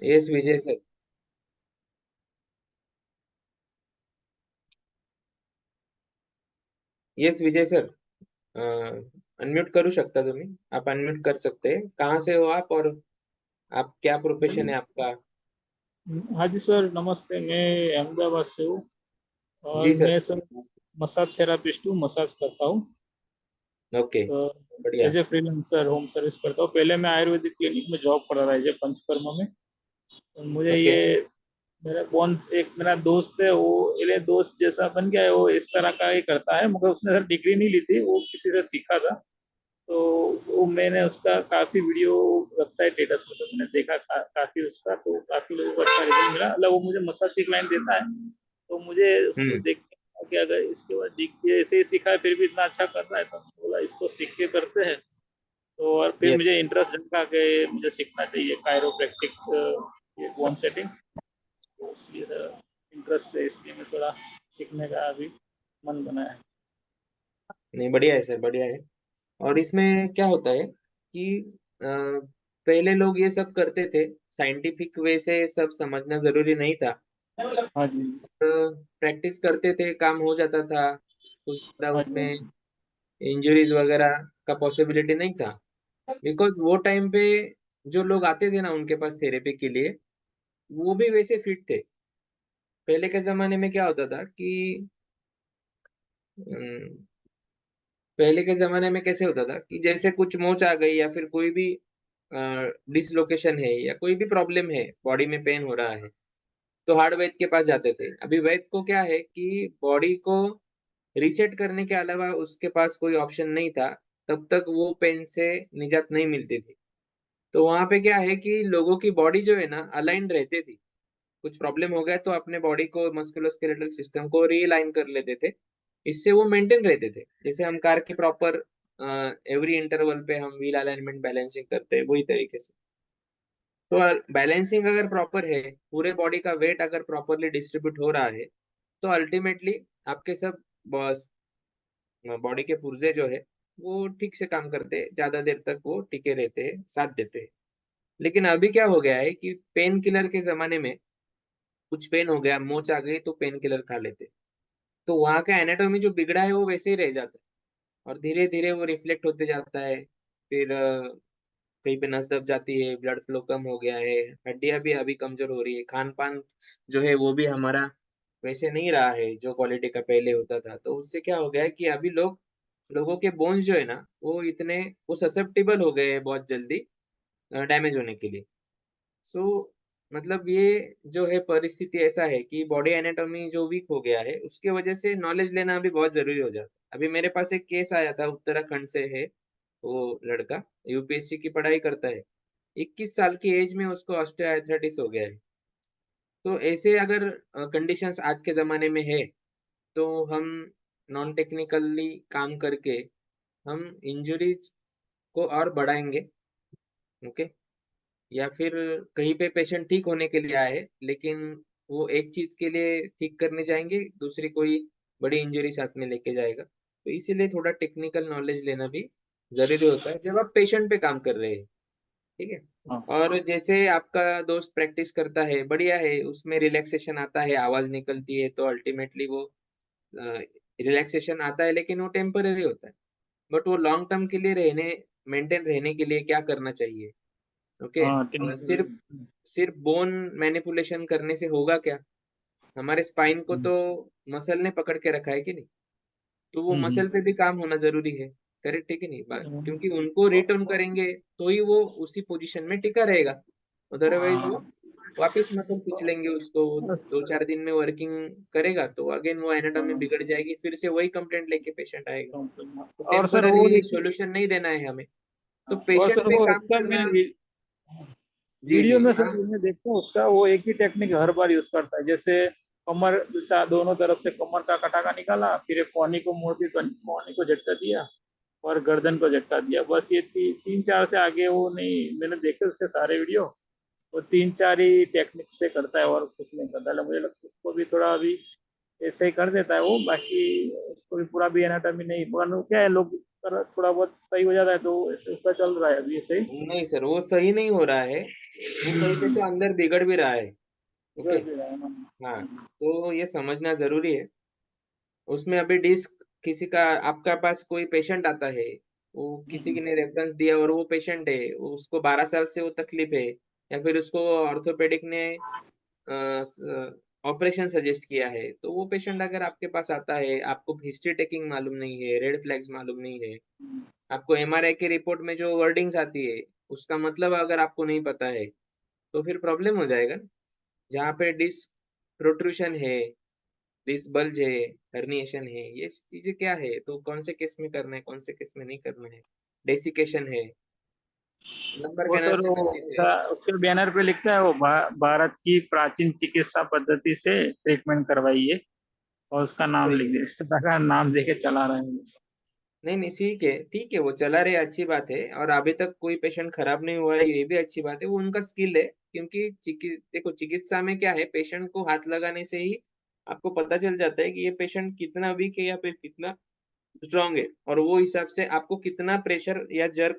Yes विजय sir. Yes विजय sir. Unmute करू शकता तुम्ही. आप अनम्यूट कर सकते हैं. कहाँ से हो आप, और आप क्या प्रोफेशन है आपका? हाँ जी सर, नमस्ते। मैं अहमदाबाद से हूँ और जी सर. मैं सर मसाज थेरापिस्ट हूँ, मसाज करता हूँ। ओके. बढ़िया. As a freelancer home service करता हूँ। पहले मैं आयुर्वेदिक क्लिनिक में जॉब कर रहा था एज ए पंचकर्मा में। तो मुझे ओके. ये एक मेरा दोस्त है, वो मेरे दोस्त जैसा बन गया है। वो इस तरह का ही करता है, मगर उसने सर डिग्री नहीं ली थी, वो किसी से सीखा था। तो वो मैंने उसका काफी वीडियो रखता है स्टेटस में, तो मैंने देखा काफी उसका, तो काफी लोगों को अच्छा रिव्यू मिला। मतलब वो मुझे मसाज की क्लाइंट देता है, तो मुझे उसको हम्म. देख के लगा कि अगर इसके बाद डिग्री ऐसे ही सीखा है फिर भी इतना अच्छा कर रहा है, तो मैंने बोला इसको सीख के करते हैं। तो और फिर यस. मुझे इंटरेस्ट जगा कि मुझे सीखना चाहिए कायरोप्रैक्टिक, ये बोन सेटिंग। तो इसलिए सर इंटरेस्ट से इसलिए मैं थोड़ा सीखने का अभी मन बना है। नहीं, बढ़िया है सर, बढ़िया है. और इसमें क्या होता है कि पहले लोग ये सब करते थे. साइंटिफिक वे से सब समझना जरूरी नहीं था. हाँ जी। प्रैक्टिस करते थे, काम हो जाता था. कुछ ज्यादा हाँ जी। हाँ उसमें जी। इंजरीज वगैरह का पॉसिबिलिटी नहीं था. बिकॉज वो टाइम पे जो लोग आते थे ना उनके पास थेरेपी के लिए, वो भी वैसे फिट थे. पहले के जमाने में क्या होता था कि अम, पहले के जमाने में कैसे होता था कि जैसे कुछ मोच आ गई या फिर कोई भी डिसलोकेशन है या कोई भी प्रॉब्लम है, बॉडी में पेन हो रहा है, तो हार्ड वैद के पास जाते थे. अभी वैद को क्या है कि बॉडी को रीसेट करने के अलावा उसके पास कोई ऑप्शन नहीं था. तब तक वो पेन से निजात नहीं मिलती थी. तो वहां पे क्या है कि लोगों की बॉडी जो है ना अलाइंड रहती थी. कुछ प्रॉब्लम हो गया तो अपने बॉडी को, मस्कुलोस्केलेटल सिस्टम को रीअलाइन कर लेते थे. इससे वो मेंटेन रहते थे. जैसे हम कार की प्रॉपर एवरी इंटरवल पे हम व्हील अलाइनमेंट बैलेंसिंग करते हैं, वही तरीके से. तो बैलेंसिंग अगर प्रॉपर है, पूरे बॉडी का वेट अगर प्रॉपरली डिस्ट्रीब्यूट हो रहा है, तो अल्टीमेटली आपके सब बॉडी के पुर्जे जो है वो ठीक से काम करते हैं, ज्यादा देर तक वो टिके रहते हैं, साथ देते हैं. लेकिन अभी क्या हो गया है कि पेन किलर के जमाने में कुछ पेन हो गया, मोच आ गई, तो पेन किलर खा लेते. तो वहाँ का एनाटॉमी जो बिगड़ा है वो वैसे ही रह जाता है, और धीरे धीरे वो रिफ्लेक्ट होते जाता है. फिर कहीं पे नस दब जाती है, ब्लड फ्लो कम हो गया है, हड्डियां भी अभी कमजोर हो रही है, खान पान जो है वो भी हमारा वैसे नहीं रहा है जो क्वालिटी का पहले होता था. तो उससे क्या हो गया है कि अभी लोगों के बोन्स जो है ना वो ससेप्टेबल हो गए हैं बहुत जल्दी डैमेज होने के लिए. सो मतलब ये जो है परिस्थिति ऐसा है कि बॉडी एनाटॉमी जो वीक हो गया है, उसके वजह से नॉलेज लेना भी बहुत जरूरी हो जाता है. अभी मेरे पास एक केस आया था, उत्तराखंड से है वो लड़का. यूपीएससी की पढ़ाई करता है. 21 साल की एज में उसको ऑस्टियोआर्थराइटिस हो गया है. तो ऐसे अगर कंडीशंस आज के जमाने में है, तो हम नॉन टेक्निकली काम करके हम इंजरीज को और बढ़ाएंगे. ओके. या फिर कहीं पे पेशेंट ठीक होने के लिए आए, लेकिन वो एक चीज के लिए ठीक करने जाएंगे, दूसरी कोई बड़ी इंजरी साथ में लेके जाएगा. तो इसीलिए थोड़ा टेक्निकल नॉलेज लेना भी जरूरी होता है जब आप पेशेंट पे काम कर रहे हैं. ठीक है. हाँ। और जैसे आपका दोस्त प्रैक्टिस करता है, बढ़िया है, उसमें रिलैक्सेशन आता है, आवाज निकलती है, तो अल्टीमेटली वो रिलैक्सेशन आता है, लेकिन वो टेम्पररी होता है. बट वो लॉन्ग टर्म के लिए मेंटेन रहने के लिए क्या करना चाहिए? ओके. हाँ सिर्फ सिर्फ बोन मैनिपुलेशन करने से होगा क्या? हमारे स्पाइन को तो मसल ने पकड़ के रखा है कि नहीं? तो वो मसल पे भी काम होना जरूरी है. करेक्ट है कि नहीं बात? क्योंकि उनको रिटर्न करेंगे तो ही वो उसी पोजीशन में टिका रहेगा. अदरवाइज वो वापिस मसल खींच लेंगे उसको. 2-4 दिन में वर्किंग करेगा तो अगेन वो एनाटॉमी बिगड़ जाएगी, फिर से वही कंप्लेंट लेके पेशेंट आएगा. तो और सर वो टेम्पररी सोल्यूशन नहीं देना है हमें. तो और पेशेंट सर पे वो काम उसका मैं करना. जी वीडियो जी में सर हाँ. मैं देखता हूँ उसका, वो एक ही टेक्निक हर बार यूज करता है। जैसे कमर, दोनों तरफ से कमर का कटाका निकाला, फिर एक कोहनी को मोड़ दी, कोहनी को झटका दिया और गर्दन को झटका दिया। बस ये 3-4 से आगे वो नहीं। मैंने देखे उसके सारे वीडियो, वो 3-4 ही टेक्निक से करता है और कुछ नहीं करता है। मुझे लगता है उसको भी थोड़ा अभी ऐसे ही कर देता है वो, बाकी उसको भी पूरा भी एनाटॉमी नहीं। मगर वो क्या है, लोग थोड़ा बहुत सही हो जाता है तो उसका चल रहा है अभी ऐसे ही। नहीं सर, वो सही नहीं हो रहा है, वो कहीं पे तो अंदर बिगड़ भी रहा है। ओके। बिगड़ भी रहा है ना। हाँ, तो ये समझना जरूरी है। उसमें अभी डिस्क किसी का, आपका पास कोई पेशेंट आता है, वो किसी हम्म, ने रेफरेंस दिया और वो पेशेंट है, उसको 12 साल से वो तकलीफ है, या फिर उसको ऑर्थोपेडिक ने ऑपरेशन सजेस्ट किया है, तो वो पेशेंट अगर आपके पास आता है, आपको हिस्ट्री टेकिंग मालूम नहीं है, रेड फ्लैग्स मालूम नहीं है, आपको एमआरआई की रिपोर्ट में जो वर्डिंग्स आती है उसका मतलब अगर आपको नहीं पता है, तो फिर प्रॉब्लम हो जाएगा ना। जहाँ पे डिस्क प्रोट्रूशन है, डिस्क बल्ज है, हर्निएशन है, ये चीजें क्या है, तो कौन से केस में करना है, कौन से केस में नहीं करना है, डेसिकेशन है, नंबर वो सर वो कैनास्टेनोसिस है। उसके बैनर पे लिखता है वो भारत की प्राचीन चिकित्सा पद्धति से ट्रीटमेंट करवाइए और उसका नाम सही लिख है। दे, इस तरह का नाम देके चला रहे हैं। नहीं नहीं, ठीक है ठीक है, वो चला रहे, अच्छी बात है, और अभी तक कोई पेशेंट खराब नहीं हुआ है, ये भी अच्छी बात है, वो उनका स्किल है। क्योंकि देखो, चिकित्सा में क्या है, पेशेंट को हाथ लगाने से ही आपको पता चल जाता है कि ये पेशेंट कितना वीक है या फिर कितना स्ट्रांग है, और वो हिसाब से आपको कितना प्रेशर या जर्क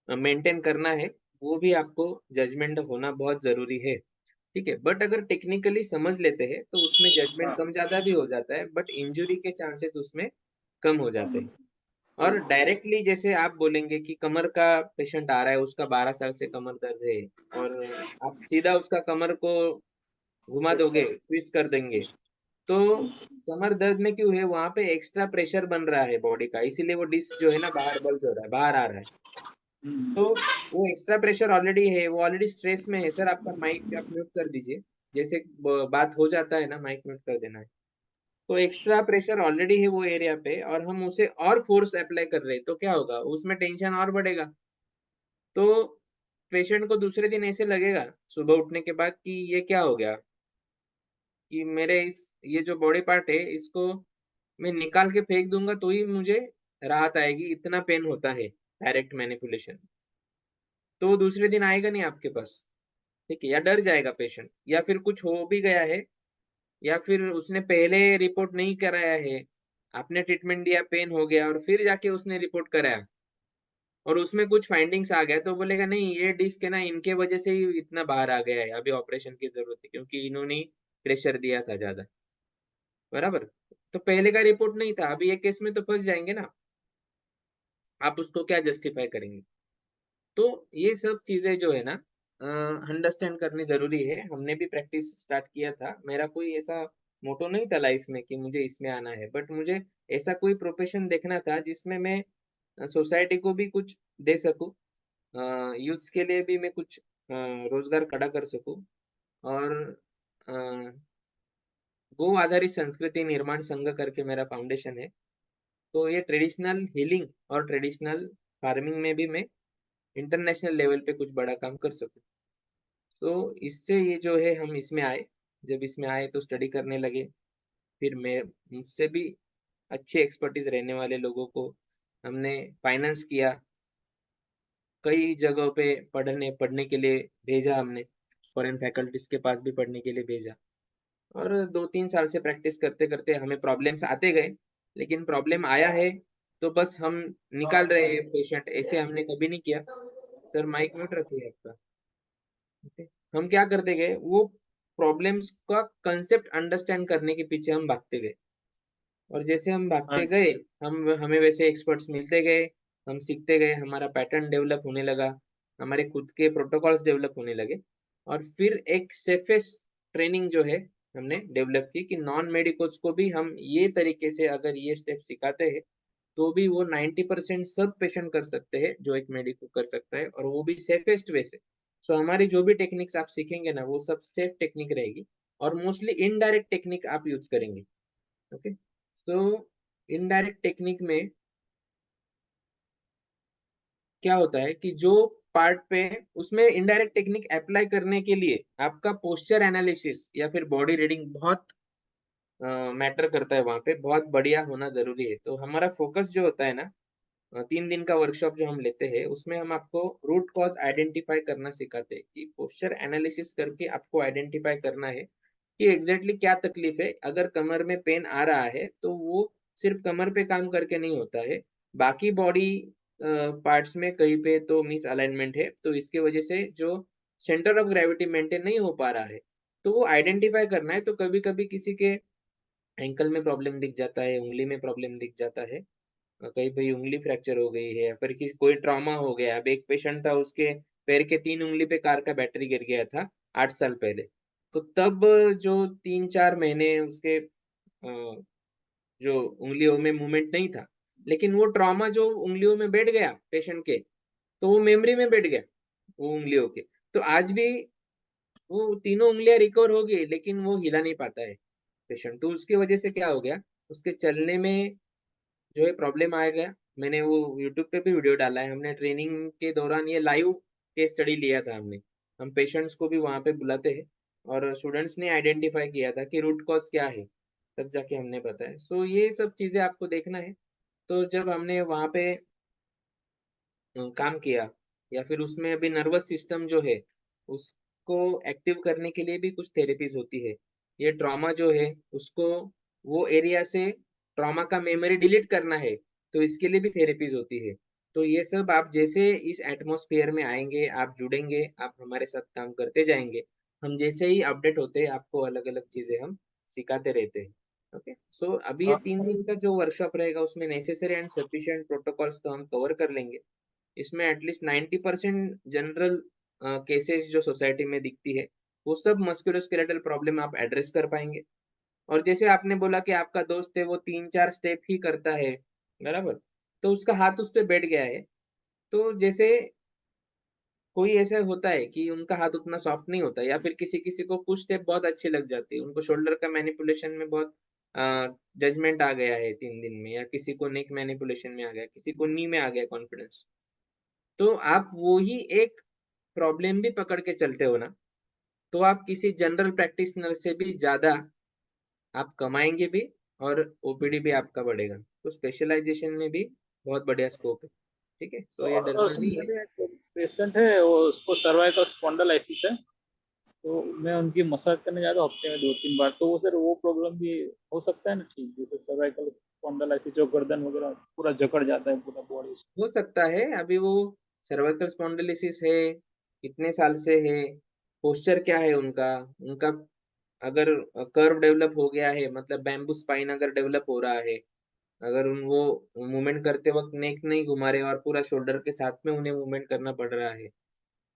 मेंटेन करना है, वो भी आपको जजमेंट होना बहुत जरूरी है। ठीक है, बट अगर टेक्निकली समझ लेते हैं तो उसमें जजमेंट हाँ, कम ज्यादा भी हो जाता है, बट इंजुरी के चांसेस उसमें कम हो जाते हैं। और डायरेक्टली जैसे आप बोलेंगे कि कमर का पेशेंट आ रहा है, उसका 12 साल से कमर दर्द है, और आप सीधा उसका कमर को घुमा दोगे, ट्विस्ट कर देंगे, तो कमर दर्द में क्यों है, वहां पे एक्स्ट्रा प्रेशर बन रहा है बॉडी का, इसीलिए वो डिस्क जो है ना बाहर बल्ज हो रहा है, बाहर आ रहा है। तो वो एक्स्ट्रा प्रेशर ऑलरेडी है, वो ऑलरेडी स्ट्रेस में है। सर, आपका माइक आप म्यूट कर दीजिए, जैसे बात हो जाता है ना, माइक म्यूट कर देना है। तो एक्स्ट्रा प्रेशर ऑलरेडी है वो एरिया पे, और हम उसे और फोर्स अप्लाई कर रहे हैं, तो क्या होगा, उसमें टेंशन और बढ़ेगा। तो पेशेंट को दूसरे दिन ऐसे लगेगा सुबह उठने के बाद कि ये क्या हो गया, कि मेरे इस ये जो बॉडी पार्ट है इसको मैं निकाल के फेंक दूंगा तो ही मुझे राहत आएगी, इतना पेन होता है डायरेक्ट मैनिपुलेशन। तो वो दूसरे दिन आएगा नहीं आपके पास। ठीक है, या डर जाएगा पेशेंट, या फिर कुछ हो भी गया है, या फिर उसने पहले रिपोर्ट नहीं कराया है, आपने ट्रीटमेंट दिया, पेन हो गया, और फिर जाके उसने रिपोर्ट कराया और उसमें कुछ फाइंडिंग्स आ गया, तो बोलेगा नहीं, ये डिस्क है ना, इनके वजह से ही इतना बाहर आ गया है, अभी ऑपरेशन की जरूरत है, क्योंकि इन्होंने ही प्रेशर दिया था ज्यादा। बराबर। तो पहले का रिपोर्ट नहीं था, अभी ये केस में तो फंस जाएंगे ना, आप उसको क्या जस्टिफाई करेंगे। तो ये सब चीजें जो है ना, अंडरस्टैंड करनी जरूरी है। हमने भी प्रैक्टिस स्टार्ट किया था, मेरा कोई ऐसा मोटो नहीं था लाइफ में कि मुझे इसमें आना है, बट मुझे ऐसा कोई प्रोफेशन देखना था जिसमें मैं सोसाइटी को भी कुछ दे सकूं, यूथ्स के लिए भी मैं कुछ रोजगार खड़ा कर सकूं, और अ, गो आधारित संस्कृति निर्माण संघ करके मेरा फाउंडेशन है। तो ये ट्रेडिशनल हीलिंग और ट्रेडिशनल फार्मिंग में भी मैं इंटरनेशनल लेवल पे कुछ बड़ा काम कर सकूं। तो इससे ये जो है, हम इसमें आए, जब इसमें आए तो स्टडी करने लगे, फिर मैं मुझसे भी अच्छे एक्सपर्टीज रहने वाले लोगों को हमने फाइनेंस किया, कई जगहों पे पढ़ने पढ़ने के लिए भेजा हमने, फॉरेन फैकल्टीज के पास भी पढ़ने के लिए भेजा। और 2-3 साल से प्रैक्टिस करते करते हमें प्रॉब्लम्स आते गए, लेकिन प्रॉब्लम आया है तो बस हम निकाल रहे हैं पेशेंट, ऐसे हमने कभी नहीं किया। सर, माइक म्यूट रखिए आपका। ओके। हम क्या करते गए, वो प्रॉब्लम्स का कंसेप्ट अंडरस्टैंड करने के पीछे हम भागते गए, और जैसे हम भागते हाँ, गए, हम हमें वैसे एक्सपर्ट्स मिलते गए, हम सीखते गए, हमारा पैटर्न डेवलप होने लगा, हमारे खुद के प्रोटोकॉल्स डेवलप होने लगे, और फिर एक सेफेस्ट ट्रेनिंग जो है हमने डेवलप की, कि नॉन मेडिकोज को भी हम ये तरीके से अगर ये स्टेप सिखाते हैं, तो भी वो 90% सब पेशेंट कर सकते हैं जो एक मेडिको कर सकता है, और वो भी सेफेस्ट वे से। सो हमारी जो भी टेक्निक्स आप सीखेंगे ना, वो सब सेफ टेक्निक रहेगी, और मोस्टली इनडायरेक्ट टेक्निक आप यूज करेंगे। ओके। तो इनडायरेक्ट टेक्निक में क्या होता है कि जो पार्ट पे, उसमें इनडायरेक्ट टेक्निक अप्लाई करने के लिए आपका पोस्चर एनालिसिस या फिर बॉडी रीडिंग बहुत मैटर करता है, वहां पे बहुत बढ़िया होना जरूरी है। तो हमारा फोकस जो होता है ना, 3 दिन का वर्कशॉप जो हम लेते हैं, उसमें हम आपको रूट कॉज आइडेंटिफाई करना सिखाते हैं, कि पोस्चर एनालिसिस करके आपको आइडेंटिफाई करना है कि एग्जैक्टली क्या तकलीफ है। अगर कमर में पेन आ रहा है तो वो सिर्फ कमर पे काम करके नहीं होता है, बाकी बॉडी पार्ट्स में कहीं पे तो मिस अलाइनमेंट है, तो इसके वजह से जो सेंटर ऑफ ग्रेविटी मेंटेन नहीं हो पा रहा है, तो वो आइडेंटिफाई करना है। तो कभी कभी किसी के एंकल में प्रॉब्लम दिख जाता है, उंगली में प्रॉब्लम दिख जाता है, कहीं भाई उंगली फ्रैक्चर हो गई है या फिर किसी कोई ट्रॉमा हो गया। अब एक पेशेंट था, उसके पैर के 3 उंगली पे कार का बैटरी गिर गया था 8 साल पहले। तो तब जो 3-4 महीने उसके जो उंगलियों में मूवमेंट नहीं था, लेकिन वो ट्रॉमा जो उंगलियों में बैठ गया पेशेंट के, तो वो मेमोरी में बैठ गया वो उंगलियों के। तो आज भी वो तीनों उंगलियां रिकवर हो गई, लेकिन वो हिला नहीं पाता है पेशेंट। तो उसकी वजह से क्या हो गया, उसके चलने में जो है प्रॉब्लम आ गया। मैंने वो यूट्यूब पे भी वीडियो डाला है, हमने ट्रेनिंग के दौरान ये लाइव केस स्टडी लिया था हमने। हम पेशेंट्स को भी वहां पे बुलाते हैं और स्टूडेंट्स ने आइडेंटिफाई किया था कि रूट कॉज क्या है, तब जाके हमने बताया। सो ये सब चीजें आपको देखना है। तो जब हमने वहां पे काम किया, या फिर उसमें अभी नर्वस सिस्टम जो है उसको एक्टिव करने के लिए भी कुछ थेरेपीज होती है। ये ट्रॉमा जो है उसको, वो एरिया से ट्रॉमा का मेमोरी डिलीट करना है, तो इसके लिए भी थेरेपीज होती है। तो ये सब आप जैसे इस एटमॉस्फेयर में आएंगे, आप जुड़ेंगे, आप हमारे साथ काम करते जाएंगे, हम जैसे ही अपडेट होते हैं आपको अलग अलग चीजें हम सिखाते रहते हैं। ओके, सो अभी ये हाँ 3 दिन का जो वर्कशॉप रहेगा उसमें नेसेसरी एंड सफिशिएंट प्रोटोकॉल्स तो हम कवर कर लेंगे। इसमें एटलीस्ट 90% जनरल केसेस जो सोसाइटी में दिखती है, वो सब मस्कुलोस्केलेटल प्रॉब्लम आप एड्रेस कर पाएंगे। और जैसे आपने बोला कि आपका दोस्त है वो 3-4 स्टेप ही करता है, बराबर, तो उसका हाथ उस पे बैठ गया है। तो जैसे कोई ऐसा होता है कि उनका हाथ उतना सॉफ्ट नहीं होता, या फिर किसी किसी को कुछ स्टेप बहुत अच्छे लग जाते हैं, उनको शोल्डर का मैनिपुलेशन में बहुत जजमेंट आ गया है 3 दिन में, या किसी को नेक मैनिपुलेशन में आ गया, किसी को नी में आ गया कॉन्फिडेंस। तो आप वो ही एक प्रॉब्लम भी पकड़ के चलते हो ना, तो आप किसी जनरल प्रैक्टिशनर से भी ज्यादा आप कमाएंगे भी, और ओपीडी भी आपका बढ़ेगा। तो स्पेशलाइजेशन में भी बहुत बढ़िया स्कोप है। ठीक है, तो तो ये और डरना नहीं है। मेरे एक पेशेंट है, वो उसको सर्वाइकल स्पॉन्डलाइसिस है। तो मैं उनकी मसाज करने जाता हूँ हफ्ते में 2-3 बार। तो वो सर वो प्रॉब्लम भी हो सकता है ना ठीक, जैसे सर्वाइकल स्पॉन्डलाइसिस जो गर्दन वगैरह पूरा जकड़ जाता है पूरा बॉडी। हो सकता है अभी वो सर्वाइकल स्पॉन्डिलिसिस है, कितने साल से है, पोस्चर क्या है उनका, उनका अगर कर्व डेवलप हो गया है, मतलब बैम्बू स्पाइन अगर डेवलप हो रहा है, अगर उन वो मूवमेंट करते वक्त नेक नहीं घुमा रहे और पूरा शोल्डर के साथ में उन्हें मूवमेंट करना पड़ रहा है,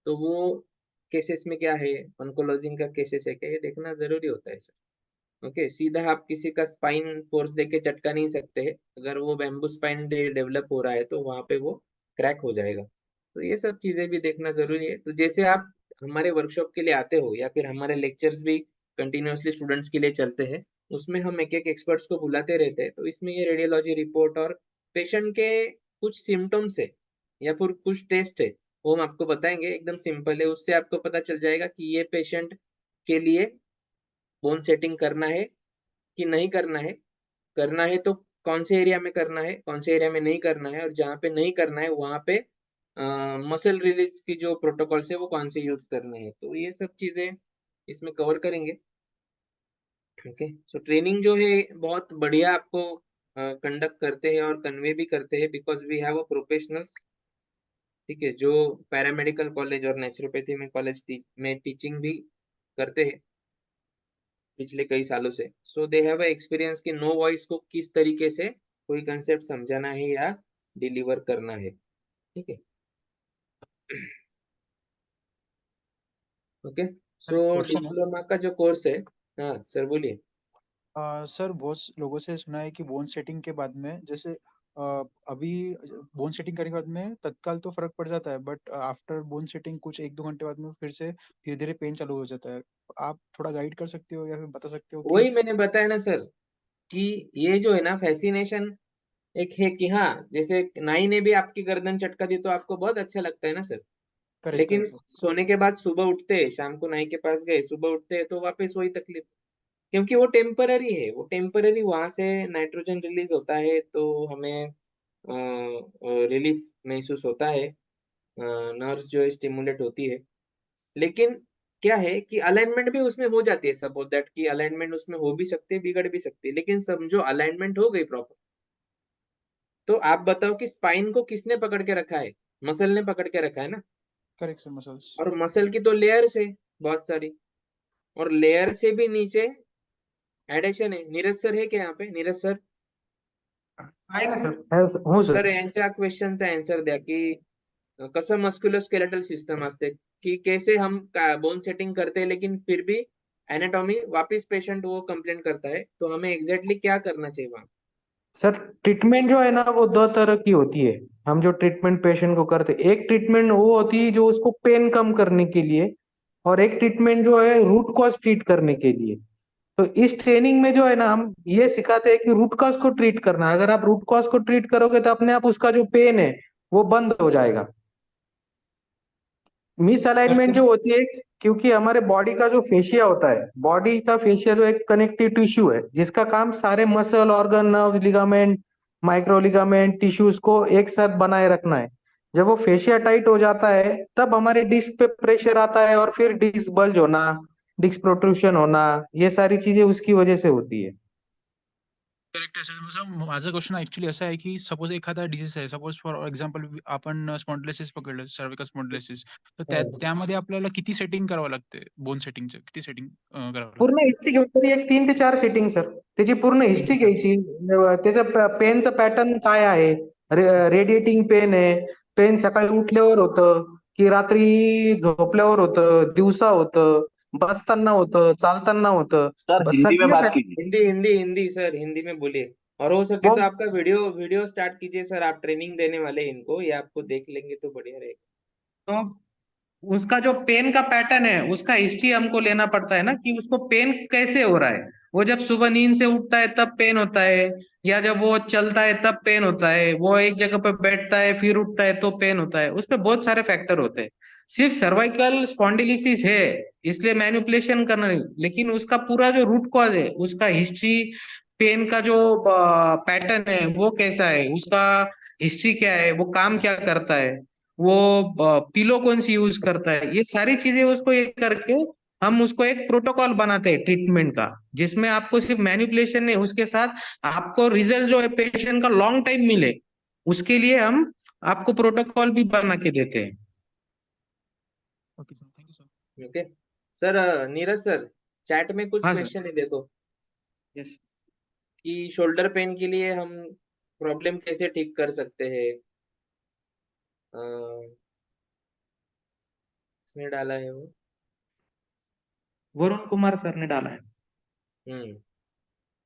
तो वो केसेस में क्या है, ऑन्कोलॉजिंग का केसेस है क्या, ये देखना जरूरी होता है सर। ओके, सीधा आप किसी का स्पाइन फोर्स देके चटका नहीं सकते हैं। अगर वो बैम्बू स्पाइन डेवलप हो रहा है तो वहां पे वो क्रैक हो जाएगा। तो ये सब चीजें भी देखना जरूरी है। तो जैसे आप हमारे वर्कशॉप के लिए आते हो, या फिर हमारे लेक्चर्स भी कंटिन्यूअसली स्टूडेंट्स के लिए चलते हैं, उसमें हम एक एक एक्सपर्ट्स को बुलाते रहते हैं। तो इसमें ये रेडियोलॉजी रिपोर्ट और पेशेंट के कुछ सिम्टम्स है या फिर कुछ टेस्ट है, वो हम आपको बताएंगे, एकदम सिंपल है। उससे आपको पता चल जाएगा कि ये पेशेंट के लिए बोन सेटिंग करना है कि नहीं करना है। करना है तो कौन से एरिया में करना है, कौन से एरिया में नहीं करना है, और जहाँ पे नहीं करना है वहां पे मसल रिलीज की जो प्रोटोकॉल्स है वो कौन से यूज करने हैं। तो ये सब चीजें इसमें कवर करेंगे। ओके, सो ट्रेनिंग जो है बहुत बढ़िया आपको कंडक्ट करते हैं और कन्वे भी करते हैं, because we have a professionals, ठीक है, जो पैरामेडिकल कॉलेज और नेचुरोपैथी में कॉलेज में टीचिंग भी करते हैं पिछले कई सालों से। सो दे हैव एक्सपीरियंस कि नो वॉइस को किस तरीके से कोई कंसेप्ट समझाना है या डिलीवर करना है। ठीक है, ओके। सर सो एक क्वेश्चन है। डिप्लोमा का जो कोर्स है, हाँ सर बोलिए। सर बहुत लोगों से सुना है कि बोन सेटिंग के बाद में जैसे अभी बोन सेटिंग करने के बाद में तत्काल तो फर्क पड़ जाता है, बट आफ्टर बोन सेटिंग कुछ 1-2 घंटे बाद में फिर से धीरे धीरे पेन चालू हो जाता है। आप थोड़ा गाइड कर सकते हो या फिर बता सकते हो कि। वही मैंने बताया ना सर, कि ये जो है ना फैसिनेशन एक है, कि हाँ जैसे नाई ने भी आपकी गर्दन चटका दी तो आपको बहुत अच्छा लगता है ना सर, करेक्ट लेकिन करेक्ट सर। सोने के बाद सुबह उठते हैं, शाम को नाई के पास गए, सुबह उठते हैं तो वापस वही तकलीफ। क्योंकि वो टेम्पररी है, वो टेम्पररी, वहां से नाइट्रोजन रिलीज होता है तो हमें रिलीफ महसूस होता है, नर्व्स जो है स्टिमुलेट होती है। लेकिन क्या है कि अलाइनमेंट भी उसमें हो जाती है, सपोज दैट कि अलाइनमेंट उसमें हो भी सकती है, बिगड़ भी सकती है, लेकिन समझो अलाइनमेंट हो गई प्रॉपर, तो आप बताओ कि स्पाइन को किसने पकड़ के रखा है? मसल ने पकड़ के रखा है ना। Correct sir, muscles. और मसल की तो लेयर्स है बहुत सारी, और लेयर से भी नीचे एडेशन है। नीरज सर है क्या यहाँ पे? नीरज सर, आहे ना सर, हो तर सर. यांच्या क्वेश्चनचा आन्सर द्या की कसं मस्क्युलोस्केलेटल सिस्टम असते, कि कैसे हम बोन सेटिंग करते हैं लेकिन फिर भी एनाटॉमी वापिस पेशेंट वो कंप्लेन करता है, तो हमें एग्जैक्टली क्या करना चाहिए वहां? सर ट्रीटमेंट जो है ना वो दो तरह की होती है. हम जो ट्रीटमेंट पेशेंट को करते हैं, एक ट्रीटमेंट वो होती है जो उसको पेन कम करने के लिए, और एक ट्रीटमेंट जो है रूट कॉज ट्रीट करने के लिए. तो इस ट्रेनिंग में जो है ना हम ये सिखाते हैं कि रूट कॉज को ट्रीट करना. अगर आप रूट कॉज को ट्रीट करोगे तो अपने आप उसका जो पेन है वो बंद हो जाएगा. मिस अलाइनमेंट जो होती है, क्योंकि हमारे बॉडी का जो फेशिया होता है, बॉडी का फेशिया जो एक कनेक्टिव टिश्यू है जिसका काम सारे muscle, organ, nerve, ligament, micro ligament, tissues को एक साथ बनाए रखना है. जब वो फेशिया टाइट हो जाता है तब हमारे डिस्क पे प्रेशर आता है और फिर डिस्क बल्ज होना, डिस्क प्रोट्रूशन होना, ये सारी चीजें उसकी वजह से होती है. करेक्ट आहे सर. माझा क्वेश्चन ऍक्च्युली असा आहे की सपोज एखादा डिसीज आहे, सपोज फॉर एक्झाम्पल आपण स्पॉन्डिलोसिस पकडलं, सर्विकल स्पॉन्डिलोसिस, तर त्यामध्ये आपल्याला किती सेटिंग करावं लागते? बोन सेटिंगचं किती सेटिंग करावं लागतं? पूर्ण हिस्ट्री घेऊन तरी एक 3 ते 4 सेटिंग सर. त्याची पूर्ण हिस्ट्री घ्यायची. त्याचं पेनचं पॅटर्न काय आहे, रेडिएटिंग पेन आहे, पेन सकाळी उठल्यावर होतं की रात्री झोपल्यावर होतं, दिवसा होतं, बसताना होतं, चालताना होतं, सर हिंदी में सगळे बात कीजिए. फॅक्टर. हिंदी हिंदी हिंदी सर, हिंदी में बोलिए। और हो सके तो आपका वीडियो वीडियो स्टार्ट कीजिए सर, आप ट्रेनिंग देने वाले हैं इनको, ये आपको देख लेंगे तो बढ़िया रहेगा। तो उसका जो पेन का पैटर्न है उसका हिस्ट्री हमको लेना पड़ता है ना, कि उसको पेन कैसे हो रहा है. वो जब सुबह नींद से उठता है तब पेन होता है, या जब वो चलता है तब पेन होता है, वो एक जगह पे बैठता है फिर उठता है तो पेन होता है. उसमें बहुत सारे फैक्टर होते हैं. सिर्फ सर्वाइकल स्पॉन्डिलिसिस है इसलिए मैनिपुलेशन करना नहीं, लेकिन उसका पूरा जो रूट कॉज है, उसका हिस्ट्री, पेन का जो पैटर्न है वो कैसा है, उसका हिस्ट्री क्या है, वो काम क्या करता है, वो पिलो कौन सी यूज करता है, ये सारी चीजें उसको ये करके हम उसको एक प्रोटोकॉल बनाते हैं ट्रीटमेंट का, जिसमें आपको सिर्फ मैनिपुलेशन नहीं, उसके साथ आपको रिजल्ट जो है पेशेंट का लॉन्ग टाइम मिले, उसके लिए हम आपको प्रोटोकॉल भी बना के देते हैं. Okay sir, thank you sir. Okay sir, Neeraj sir, chat में कुछ हाँ सर. क्वेश्चन है देखो, यस. कि शोल्डर पेन के लिए हम प्रॉब्लम कैसे ठीक कर सकते हैं। अ, किसने डाला है वो? वरुण कुमार सर ने डाला है. हम्म।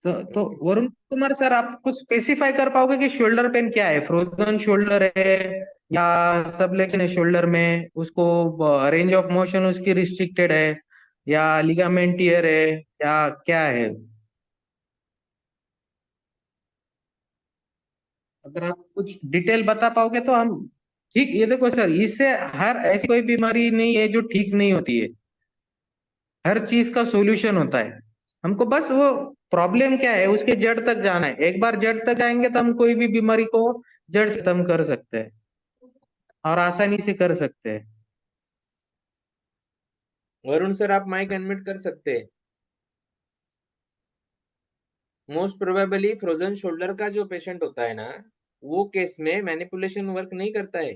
तो वरुण कुमार सर, आप कुछ स्पेसिफाई कर पाओगे कि शोल्डर पेन क्या है? फ्रोजन शोल्डर है या सबलेक्शन है शोल्डर में, उसको रेंज ऑफ मोशन उसकी रिस्ट्रिक्टेड है, या लिगामेंट टियर है, या क्या है? अगर आप कुछ डिटेल बता पाओगे तो हम ठीक. ये देखो सर, इससे हर ऐसी कोई बीमारी नहीं है जो ठीक नहीं होती है. हर चीज का सॉल्यूशन होता है. हमको बस वो प्रॉब्लम क्या है उसके जड़ तक जाना है. एक बार जड़ तक जाएंगे तो हम कोई भी बीमारी को जड़ से खत्म कर सकते हैं और आसानी से कर सकते हैं. वरुण सर, आप माइक अनम्यूट कर सकते हैं। मोस्ट प्रोबेबली फ्रोजन शोल्डर का जो पेशेंट होता है ना, वो केस में मैनिपुलेशन वर्क नहीं करता है।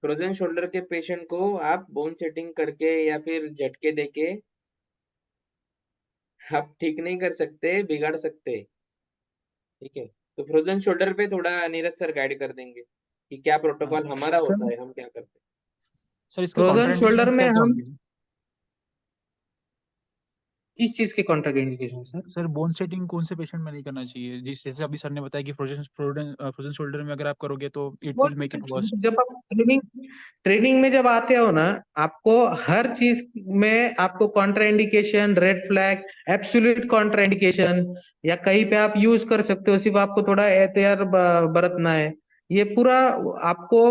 फ्रोजन शोल्डर के पेशेंट को आप बोन सेटिंग करके या फिर झटके देके आप ठीक नहीं कर सकते, बिगाड़ सकते। ठीक है, तो फ्रोजन शोल्डर पे थोड़ा नीरज सर गाइड कर देंगे कि क्या प्रोटोकॉल हमारा होता है, हम क्या करते हैं। सर इसके फ्रोजन कॉन्ट्राइंडिकेशन शोल्डर में क्या क्या हम होंगे? किस चीज के contraindication sir? Sir bone setting कौन से पेशेंट में नहीं करना चाहिए? जिस जैसे अभी सर ने बताया कि फ्रोजन फ्रोजन फ्रोजन शोल्डर में अगर आप करोगे तो इट वो विल मेक इट वर्स. जब आप ट्रेनिंग ट्रेनिंग में जब आते हो ना, आपको हर चीज में आपको contraindication, red flag, absolute contraindication, या कहीं पे आप यूज कर सकते हो, सिर्फ आपको थोड़ा एहतियात बरतना है, ये पूरा आपको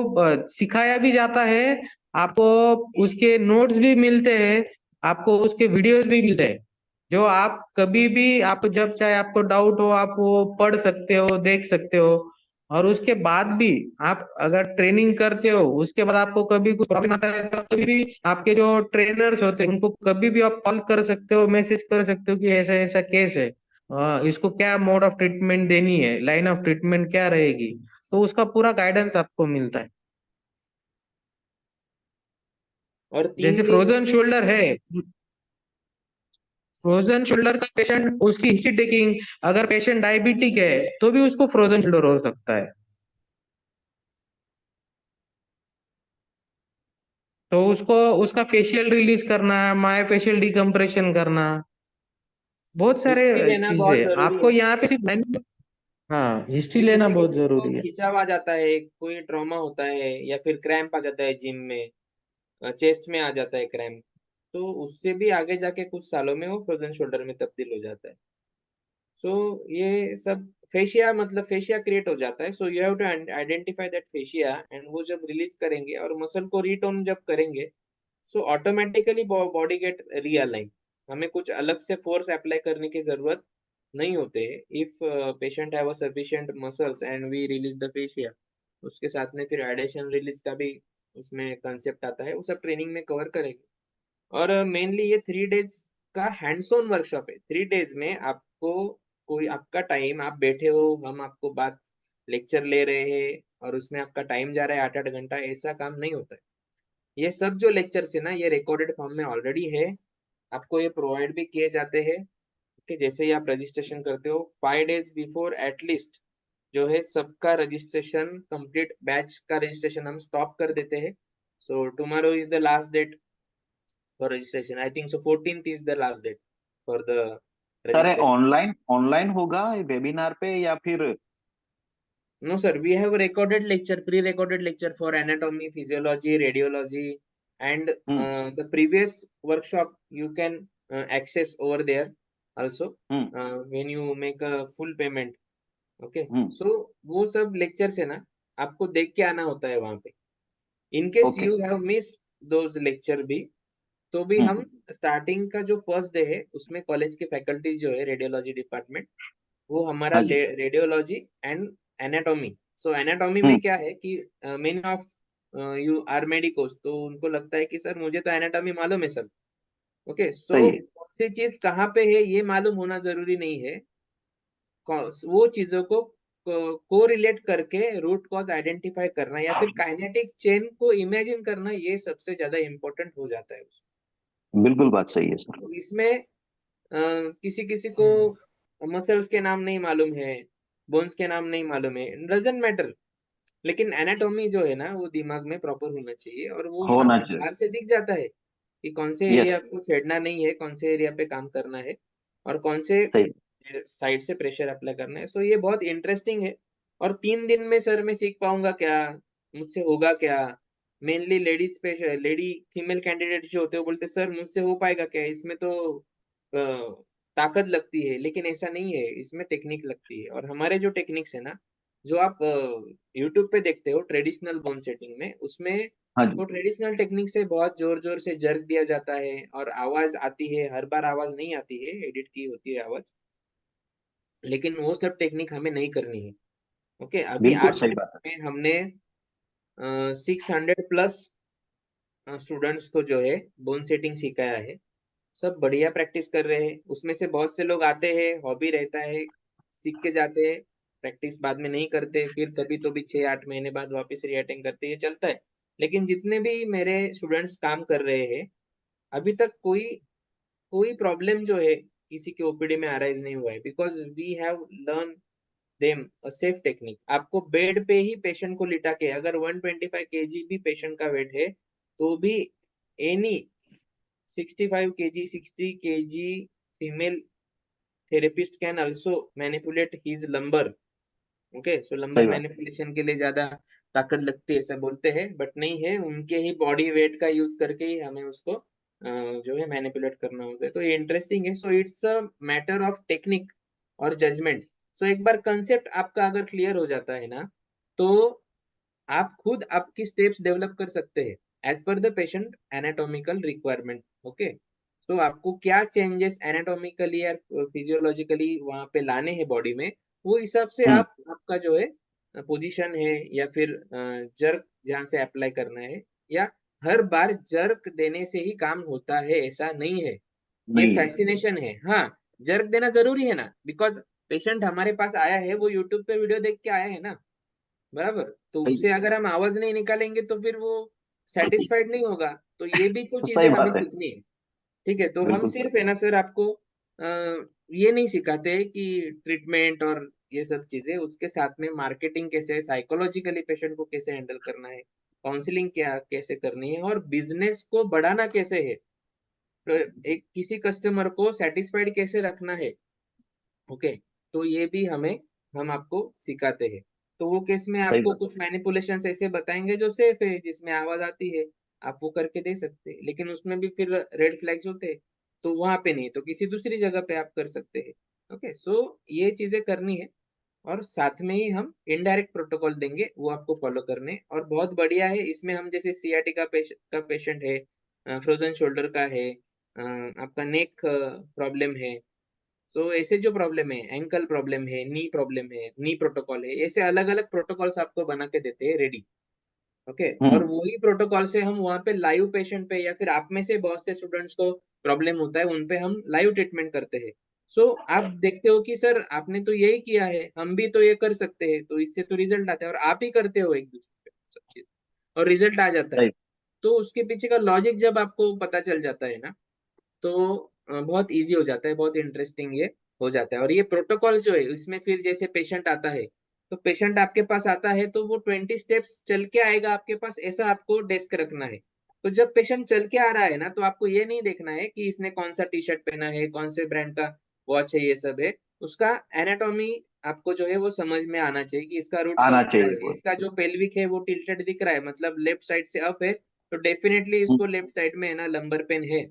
सिखाया भी जाता है. आपको उसके नोट्स भी मिलते हैं, आपको उसके वीडियोस भी मिलते हैं, जो आप कभी भी, आप जब चाहे आपको डाउट हो आप वो पढ़ सकते हो, देख सकते हो. और उसके बाद भी आप अगर ट्रेनिंग करते हो, उसके बाद आपको कभी कुछ प्रॉब्लम आता है तो कभी भी आपके जो ट्रेनर्स होते हैं उनको कभी भी आप कॉल कर सकते हो, मैसेज कर सकते हो कि ऐसा ऐसा केस है. इसको क्या मोड ऑफ ट्रीटमेंट देनी है, लाइन ऑफ ट्रीटमेंट क्या रहेगी, तो उसका पूरा गाइडेंस आपको मिलता है। और जैसे 3 दिन फ्रोजन शोल्डर है, फ्रोजन शोल्डर का पेशेंट, उसकी हिस्ट्री टेकिंग, अगर पेशेंट डायबिटिक है तो भी उसको फ्रोजन शोल्डर हो सकता है, तो उसको उसका फेशियल रिलीज करना, मायो फेशियल डिकम्प्रेशन करना, बहुत सारे हिस्ट्री लेना चीजें बहुत है। जरूरी आपको है। यहाँ पे सिर्फ हाँ, हिस्ट्री कि लेना किसी बहुत किसी को जरूरी है। खिंचाव आ जाता है, कोई ट्रॉमा होता है या फिर क्रैम्प आ जाता है जिम में, चेस्ट में आ जाता है क्रैम्प, तो उससे भी आगे जाके कुछ सालों में वो फ्रोजन शोल्डर में तब्दील हो जाता है। सो ये सब फेशिया, मतलब फेशिया क्रिएट हो जाता है। So you have to identify that fascia, and वो जब रिलीज करेंगे और मसल को रीटोन जब करेंगे, so automatically body get realign. हमें कुछ अलग से फोर्स अप्लाई करने की जरूरत नहीं होते है। If patient have a sufficient muscles and we release the fascia, उसके साथ में फिर एडेशन रिलीज का भी उसमें कंसेप्ट आता है, वो सब ट्रेनिंग में कवर करेंगे। और मेनली ये 3 डेज का हैंड्स ऑन वर्कशॉप है। 3 डेज में आपको कोई आपका टाइम, आप बैठे हो, हम आपको बात लेक्चर ले रहे हैं और उसमें आपका टाइम जा रहा है 8-8 घंटा, ऐसा काम नहीं होता है। ये सब जो लेक्चर्स है ना, ये रिकॉर्डेड फॉर्म में ऑलरेडी है, आपको ये प्रोवाइड भी किए जाते हैं कि जैसे ही आप रजिस्ट्रेशन करते हो 5 डेज बिफोर एटलीस्ट जो है सबका रजिस्ट्रेशन कंप्लीट, बैच का रजिस्ट्रेशन हम स्टॉप कर देते हैं। So tomorrow is the last date for registration. I think so 14th is the last date for the sir registration. Online online होगा वेबिनार पे या फिर? No sir, we have a recorded lecture, pre-recorded lecture for anatomy, physiology, radiology, and hmm the previous workshop you can access over there also hmm when you make a full payment. Okay, hmm so वो सब lectures है ना, आपको देख के आना होता है वहां पे। In case okay you have missed those lecture भी, तो भी हम हम्म स्टार्टिंग का जो फर्स्ट डे है उसमें कॉलेज के फैकल्टीज जो है रेडियोलॉजी डिपार्टमेंट, वो हमारा हाँ जी radiology and anatomy. So anatomy में हम्म क्या है कि many of you are medicos, तो उनको लगता है कि सर मुझे तो एनाटॉमी मालूम है सब। ओके, सो सही है कौन सी चीज कहाँ पे है ये मालूम होना जरूरी नहीं है। वो चीजों को को रिलेट करके रूट कॉज आइडेंटिफाई करना या फिर काइनेटिक चेन को इमेजिन करना, ये सबसे ज्यादा इम्पोर्टेंट हो जाता है उसमें। बिल्कुल बात सही है सर। तो इसमें किसी किसी को मसल्स के नाम नहीं मालूम है, बोन्स के नाम नहीं मालूम है, डजंट मैटर, लेकिन एनाटॉमी जो है ना वो दिमाग में प्रॉपर होना चाहिए, और वो होना सामने चाहिए। बाहर से दिख जाता है कि कौन से यस एरिया को छेड़ना नहीं है, कौन से एरिया पे काम करना है, और कौन से सही। साइड से प्रेशर अप्लाई करना है। सो ये बहुत इंटरेस्टिंग है। और 3 दिन में सर मैं सीख पाऊंगा क्या, मुझसे होगा क्या? मेनली लेडीज पे, लेडी फीमेल कैंडिडेट जो होते हैं वो बोलते हैं, सर मुझसे हो पाएगा क्या, इसमें तो ताकत लगती है। लेकिन ऐसा नहीं है, इसमें टेक्निक लगती है। और हमारे जो टेक्निक्स है ना, जो आप यूट्यूब पे देखते हो ट्रेडिशनल बोन सेटिंग में, उसमें हाँ जी वो ट्रेडिशनल टेक्निक से बहुत जोर जोर से जर्क दिया जाता है और आवाज आती है, हर बार आवाज नहीं आती है, एडिट की होती है आवाज। लेकिन वो सब टेक्निक हमें नहीं करनी है। ओके, अभी बिल्कुल आज सही के बात है। टाइम में हमने 600+ स्टूडेंट्स को जो है बोन सेटिंग सिखाया है। सब बढ़िया प्रैक्टिस कर रहे हैं। उसमें से बहुत से लोग आते हैं, हॉबी रहता है, सीख के जाते हैं, प्रैक्टिस बाद में नहीं करते, फिर कभी तो भी 6-8 महीने बाद वापस रीअटेंड करते, ये चलता है। लेकिन जितने भी मेरे स्टूडेंट्स काम कर रहे हैं, अभी तक कोई कोई प्रॉब्लम जो है किसी के ओपीडी में अराइज नहीं हुआ है, because we have learn them a safe technique. आपको बेड पे ही पेशेंट को लिटा के, अगर 125 kg भी पेशेंट का वेट है, तो भी any 65 kg, 60 kg female therapist can also manipulate his lumbar. Okay, so lumbar सही बात। मैनिपुलेशन के लिए ज्यादा ताकत लगती है ऐसा बोलते हैं, बट नहीं है, उनके ही बॉडी वेट का यूज करके ही हमें उसको जो है मैनिपुलेट करना होता है। तो ये इंटरेस्टिंग है। So it's a matter of technique और जजमेंट। सो एक बार कंसेप्ट आपका अगर क्लियर हो जाता है ना, तो आप खुद आपकी स्टेप्स डेवलप कर सकते हैं as per the patient anatomical requirement. Okay, so आपको क्या चेंजेस एनाटॉमिकली या फिजियोलॉजिकली वहां पे लाने हैं बॉडी में, वो हिसाब से हम्म आप आपका जो है पोजीशन है या फिर जर्क जहां से अप्लाई करना है, या हर बार जर्क देने से ही काम होता है ऐसा नहीं है। ये नहीं है। फैसिनेशन है। हाँ, जर्क देना जरूरी है ना, बिकॉज पेशेंट हमारे पास आया है, वो यूट्यूब पे वीडियो देख के आया है ना, बराबर। तो सही उससे अगर हम आवाज नहीं निकालेंगे तो फिर वो सेटिस्फाइड नहीं होगा। तो ये भी तो चीजें सही हमें बात है। सीखनी है। ठीक है, तो हम बिल्कुल सर। सिर्फ है ना सर आपको ये नहीं सिखाते कि ट्रीटमेंट और ये सब चीजें, उसके साथ में मार्केटिंग कैसे है, साइकोलॉजिकली पेशेंट को कैसे हैंडल करना है, काउंसलिंग क्या कैसे करनी है, और बिजनेस को बढ़ाना कैसे है, तो एक किसी कस्टमर को सेटिस्फाइड कैसे रखना है। ओके, तो ये भी हम आपको सिखाते हैं। तो वो केस में सही आपको बात। कुछ मैनिपुलेशंस ऐसे बताएंगे जो सेफ है, जिसमें आवाज आती है, आप वो करके दे सकते हैं, लेकिन उसमें भी फिर रेड फ्लैग्स होते हैं, तो वहां पे नहीं, तो किसी दूसरी जगह पे आप कर सकते हैं। ओके, सो ये चीजें करनी है, और साथ में ही हम इनडायरेक्ट प्रोटोकॉल देंगे, वो आपको फॉलो करने हैं। और बहुत बढ़िया है इसमें, हम जैसे सीआरटी का पेशेंट है, फ्रोजन शोल्डर का है, आपका नेक प्रॉब्लम है, सो ऐसे जो प्रॉब्लम है, एंकल प्रॉब्लम है, नी प्रोटोकॉल है, ऐसे अलग अलग प्रोटोकॉल्स आपको बना के देते हैं रेडी। ओके, और हम्म। वही प्रोटोकॉल से हम वहाँ पे लाइव पेशेंट पे, या फिर आप में से बहुत से स्टूडेंट्स को प्रॉब्लम होता है, उन पे हम लाइव ट्रीटमेंट करते हैं। सो आप देखते हो कि सर आपने तो यही किया है, हम भी तो ये कर सकते हैं, तो इससे तो रिजल्ट आता है, और आप ही करते हो एक दूसरे पे सब चीज, और रिजल्ट आ जाता है। सही। तो उसके पीछे का लॉजिक जब आपको पता चल जाता है ना, तो बहुत इजी हो जाता है, बहुत इंटरेस्टिंग ये हो जाता है। और ये प्रोटोकॉल जो है, इसमें फिर जैसे पेशेंट आता है, तो पेशेंट आपके पास आता है तो वो 20 स्टेप्स चल के आएगा आपके पास, ऐसा आपको डेस्क रखना है। तो जब पेशेंट चल के आ रहा है ना, तो आपको ये नहीं देखना है कि इसने कौन सा टी शर्ट पहना है, कौन से ब्रांड का वॉच है, ये सब है। उसका एनाटॉमी आपको जो है वो समझ में आना चाहिए कि इसका रूट आना कॉज क्या चाहिए है। वो। इसका जो पेल्विक है वो टिल्टेड दिख रहा है, मतलब लेफ्ट साइड से अप है, तो डेफिनेटली हम्म। इसको लेफ्ट साइड में है ना लंबर पेन है।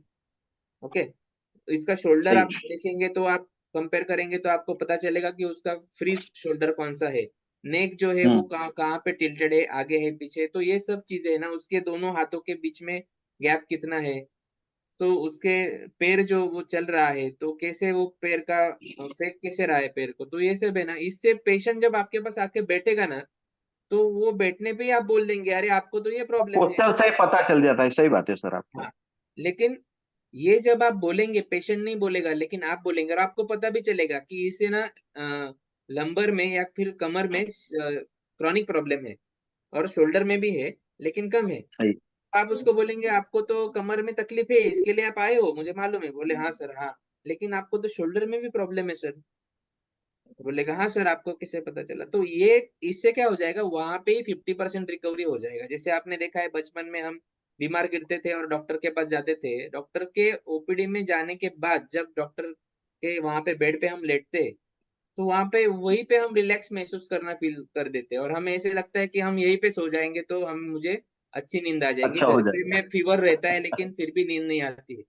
ओके, तो इसका शोल्डर सही। आप देखेंगे तो आप कंपेयर करेंगे तो आपको पता चलेगा कि उसका फ्री शोल्डर कौन सा है। नेक जो है वो हम्म। कहाँ कहाँ पे टिल्टेड है, आगे है पीछे, तो ये सब चीजें है ना, उसके दोनों हाथों के बीच में गैप कितना है, तो उसके पैर जो वो चल रहा है, तो कैसे वो पैर का फेक कैसे रहा है पैर को, तो ये सब है ना। इससे पेशेंट जब आपके पास आके बैठेगा ना, तो वो बैठने पे ही आप बोल देंगे अरे आपको तो ये प्रॉब्लम है। पोस्टर से ही पता चल जाता है। सही बात है सर आपकी। हाँ, लेकिन ये जब आप बोलेंगे, पेशेंट नहीं बोलेगा लेकिन आप बोलेंगे, और आपको पता भी चलेगा कि इसे ना लंबर में या फिर कमर में क्रॉनिक प्रॉब्लम है, और शोल्डर में भी है लेकिन कम है। सही। आप उसको बोलेंगे आपको तो कमर में तकलीफ है, इसके लिए आप आए हो, मुझे मालूम है, बोले हाँ सर हाँ, लेकिन आपको तो शोल्डर में भी प्रॉब्लम है सर। बोलेगा हाँ सर, आपको किससे पता चला। तो ये इससे क्या हो जाएगा, वहां पे ही 50% रिकवरी हो जाएगा। जैसे आपने देखा है बचपन में हम बीमार गिरते थे और डॉक्टर के पास जाते थे, डॉक्टर के ओपीडी में जाने के बाद जब डॉक्टर के वहां पे बेड पे हम लेटते, तो वहां पे वहीं पे हम रिलैक्स महसूस करना फील कर देते हैं, और हमें ऐसे लगता है कि हम यहीं पे सो जाएंगे तो हम मुझे अच्छी नींद आ जाएगी। अच्छा घर हो पे जाएगा। में फीवर रहता है लेकिन फिर भी नींद नहीं आती है।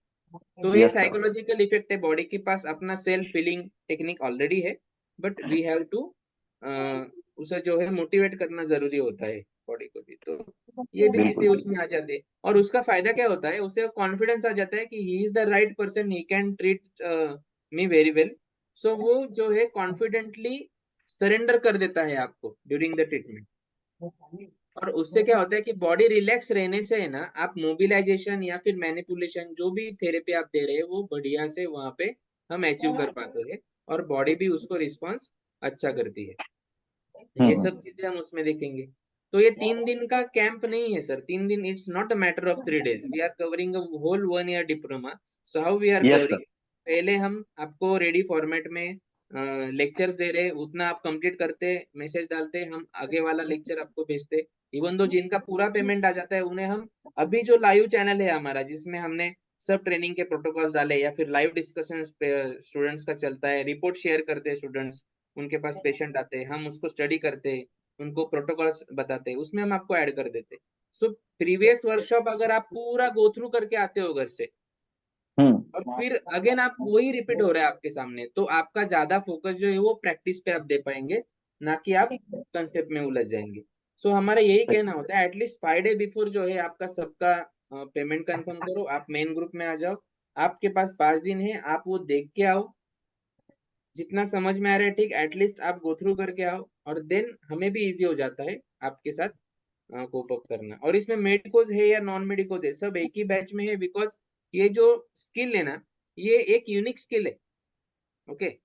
तो ये यस सर। साइकोलॉजिकल इफेक्ट है, बॉडी के पास अपना सेल्फ फीलिंग टेक्निक ऑलरेडी है, बट वी हैव टू उसे जो है मोटिवेट करना जरूरी होता है बॉडी को भी। तो ये भी चीजें बिल्कुल उसमें आ जाती है, और उसका फायदा क्या होता है, उसे कॉन्फिडेंस आ जाता है कि he is the right person, he can treat me very well. So वो जो है कॉन्फिडेंटली सरेंडर कर देता है आपको ड्यूरिंग द ट्रीटमेंट। और उससे क्या होता है कि बॉडी रिलैक्स रहने से है ना, आप मोबिलाइजेशन या फिर मैनिपुलेशन जो भी थेरेपी आप दे रहे हैं वो बढ़िया से वहां पे हम अचीव कर पाते हैं, और बॉडी भी उसको रिस्पॉन्स अच्छा करती है। ये हम्म। सब चीजें हम उसमें देखेंगे। तो ये 3 दिन का कैंप नहीं है सर, 3 दिन it's not a matter of 3 days, we are covering whole 1 year diploma. So how we are yes sir. Covering, पहले हम आपको रेडी फॉर्मेट में लेक्चर्स दे रहे, उतना आप कंप्लीट करते, मैसेज डालते, हम आगे वाला लेक्चर आपको भेजते। इवन दो जिनका पूरा पेमेंट आ जाता है उन्हें हम अभी जो लाइव चैनल है हमारा, जिसमें हमने सब ट्रेनिंग के प्रोटोकॉल्स डाले, या फिर लाइव डिस्कशन स्टूडेंट्स का चलता है, रिपोर्ट शेयर करते हैं स्टूडेंट्स, उनके पास पेशेंट आते हैं, हम उसको स्टडी करते हैं, उनको प्रोटोकॉल्स बताते हैं, उसमें हम आपको ऐड कर देते हैं। सो प्रीवियस वर्कशॉप अगर आप पूरा गो थ्रू करके आते हो घर से, हम्म। और फिर अगेन आप वही रिपीट हो रहा है आपके सामने, तो आपका ज्यादा फोकस जो है वो प्रैक्टिस पे आप दे पाएंगे, ना कि आप कंसेप्ट में उलझ जाएंगे। सो हमारा यही कहना होता है, एटलीस्ट 5 day बिफोर जो है आपका सबका पेमेंट कंफर्म करो, आप मेन ग्रुप में आ जाओ। आपके पास 5 दिन है, आप वो देख के आओ, जितना समझ में आ रहा है ठीक, एटलीस्ट आप गो थ्रू करके आओ, और देन हमें भी इजी हो जाता है आपके साथ कोप अप करना। और इसमें मेडिकोज है या नॉन मेडिकोज है, सब एक ही बैच में है, बिकॉज ये जो स्किल है ना, ये एक यूनिक स्किल है। ओके।